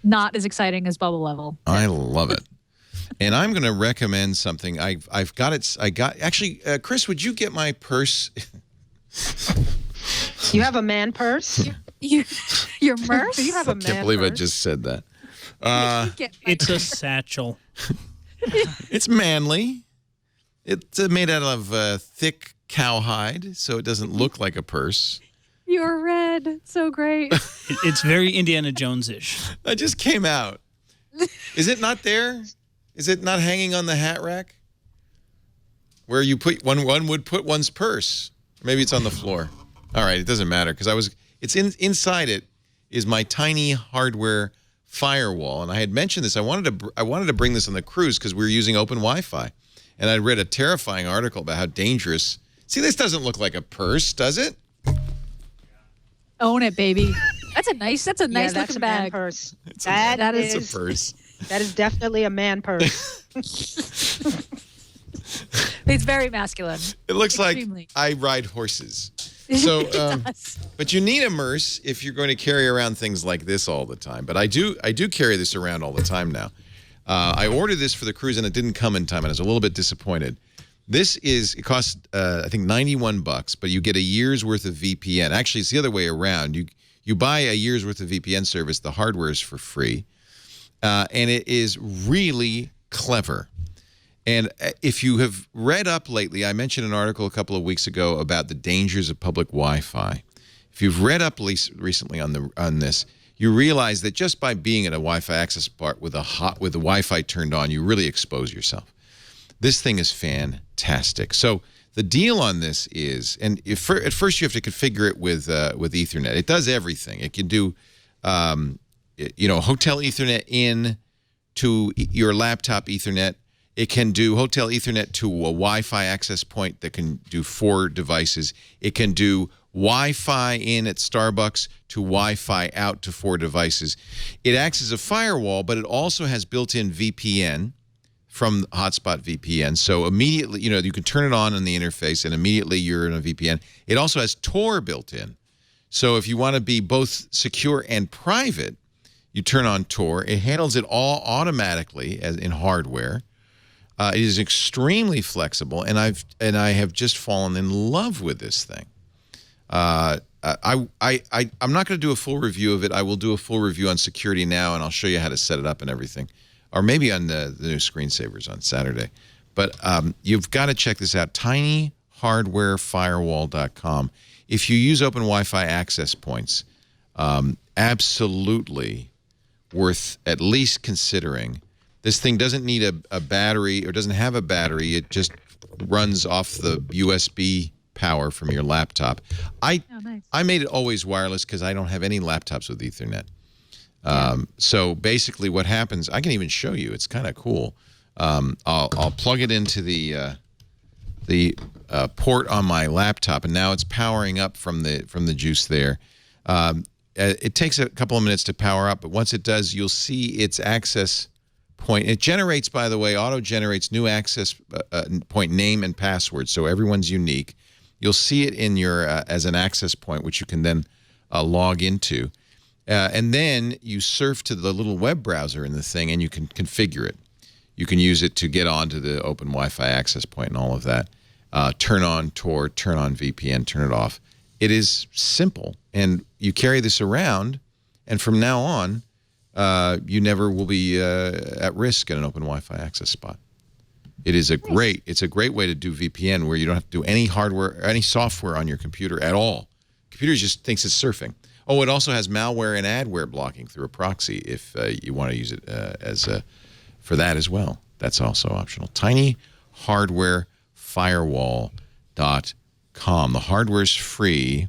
not as exciting as bubble level. I love it. And I'm going to recommend something. I've got it. Actually, Chris, would you get my purse? You have a man purse? Your purse? You have a man I can't believe purse? I just said that. It's a satchel. It's manly. It's made out of thick cowhide, so it doesn't look like a purse. You're red. So great. It's very Indiana Jones-ish. That just came out. Is it not there? Is it not hanging on the hat rack? Where you put one would put one's purse. Maybe it's on the floor. All right, it doesn't matter because inside it is my tiny hardware firewall, and I had mentioned this. I wanted to bring this on the cruise because we were using open Wi-Fi, and I read a terrifying article about how dangerous. See, this doesn't look like a purse, does it? Own it, baby. That's a nice looking a bag. Man purse. It's It's a purse. That is definitely a man purse. It's very masculine. It looks Extremely. like I ride horses. So, It does. but you need a Merce if you're going to carry around things like this all the time. But I do carry this around all the time now. I ordered this for the cruise and it didn't come in time, and I was a little bit disappointed. It costs I think $91, but you get a year's worth of VPN. Actually, it's the other way around. You buy a year's worth of VPN service. The hardware is for free, and it is really clever. And if you have read up lately, I mentioned an article a couple of weeks ago about the dangers of public Wi-Fi. If you've read up recently on this, you realize that just by being at a Wi-Fi access part with the Wi-Fi turned on, you really expose yourself. This thing is fantastic. So the deal on this is, and at first you have to configure it with Ethernet. It does everything. It can do, hotel Ethernet in to your laptop Ethernet. It can do hotel Ethernet to a Wi-Fi access point that can do 4 devices. It can do Wi-Fi in at Starbucks to Wi-Fi out to 4 devices. It acts as a firewall, but it also has built-in VPN from Hotspot VPN. So immediately, you can turn it on in the interface, and immediately you're in a VPN. It also has Tor built in. So if you want to be both secure and private, you turn on Tor. It handles it all automatically as in hardware. It is extremely flexible, and I have just fallen in love with this thing. I'm not going to do a full review of it. I will do a full review on security now, and I'll show you how to set it up and everything, or maybe on the new screensavers on Saturday. But you've got to check this out: tinyhardwarefirewall.com. If you use open Wi-Fi access points, absolutely worth at least considering. This thing doesn't need a battery, or doesn't have a battery. It just runs off the USB power from your laptop. I made it always wireless because I don't have any laptops with Ethernet. So basically what happens, I can even show you. It's kind of cool. I'll plug it into the port on my laptop, and now it's powering up from the juice there. It takes a couple of minutes to power up, but once it does, you'll see its access point. It generates, by the way, auto-generates new access point name and password, so everyone's unique. You'll see it in your as an access point, which you can then log into. And then you surf to the little web browser in the thing, and you can configure it. You can use it to get onto the open Wi-Fi access point and all of that. Turn on Tor, turn on VPN, turn it off. It is simple, and you carry this around, and from now on, you never will be at risk in an open Wi-Fi access spot. It's a great way to do VPN where you don't have to do any hardware or any software on your computer at all. Computer just thinks it's surfing. Oh, it also has malware and adware blocking through a proxy if you want to use it for that as well. That's also optional. tinyhardwarefirewall.com. The hardware's free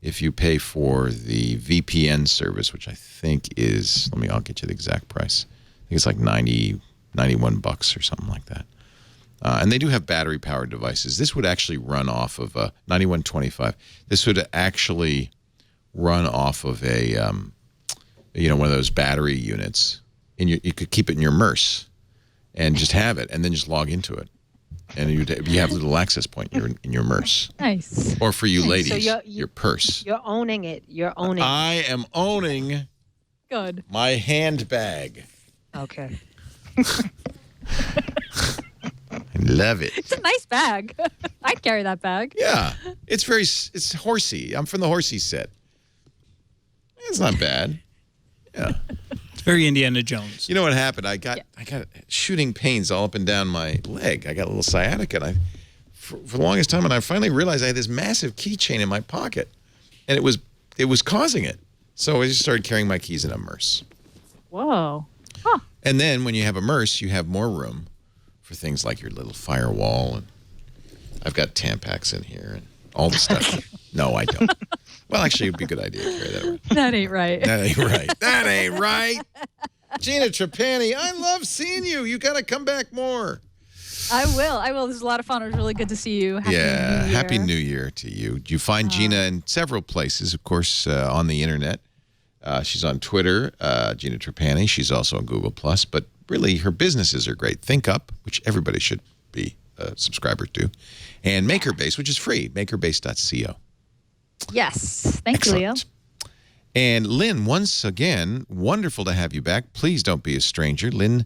if you pay for the VPN service, which I think is, I'll get you the exact price. I think it's like $91 or something like that. And they do have battery-powered devices. This would actually run off of a $91.25. This would actually run off of a, one of those battery units. And you could keep it in your Merce and just have it, and then just log into it. And you have a little access point in your Merce. Nice. Or for you ladies, So your purse. You're owning it. You're owning it. I am owning Good. my handbag. Okay. I love it. It's a nice bag. I'd carry that bag. Yeah. It's horsey. I'm from the horsey set. It's not bad. Yeah. It's very Indiana Jones. You know what happened? I got shooting pains all up and down my leg. I got a little sciatica, and for the longest time, and I finally realized I had this massive keychain in my pocket, and it was causing it. So I just started carrying my keys in a Merce. Whoa. Huh. And then when you have a Merce, you have more room for things like your little firewall, and I've got Tampax in here and all the stuff. No, I don't. Well, actually, it'd be a good idea to carry that around. That ain't right. That ain't right. That ain't right. Gina Trapani, I love seeing you. You got to come back more. I will. This was a lot of fun. It was really good to see you. Happy New Year. Happy New Year to you. You find Gina in several places, of course, on the internet. She's on Twitter, Gina Trapani. She's also on Google+. But really, her businesses are great. Think Up, which everybody should be a subscriber to, and MakerBase, which is free, makerbase.co. Yes. Thank you, Leo. Excellent. And Lynne, once again, wonderful to have you back. Please don't be a stranger. Lynne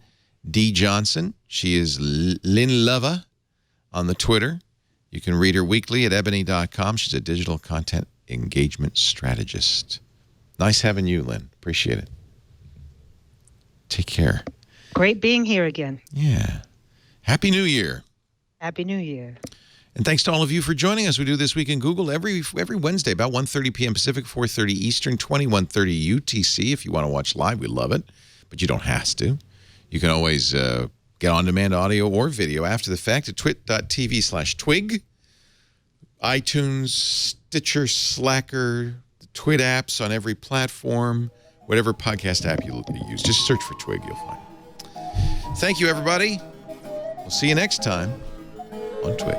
D. Johnson. She is Lynne Lover on the Twitter. You can read her weekly at ebony.com. She's a digital content engagement strategist. Nice having you, Lynne. Appreciate it. Take care. Great being here again. Yeah. Happy New Year. Happy New Year. And thanks to all of you for joining us. We do This Week in Google every Wednesday, about 1:30 p.m. Pacific, 4:30 Eastern, 21:30 UTC. If you want to watch live, we love it. But you don't have to. You can always get on-demand audio or video after the fact at twit.tv/twig, iTunes, Stitcher, Slacker, the Twit apps on every platform, whatever podcast app you use. Just search for Twig, you'll find it. Thank you, everybody. We'll see you next time on Twig.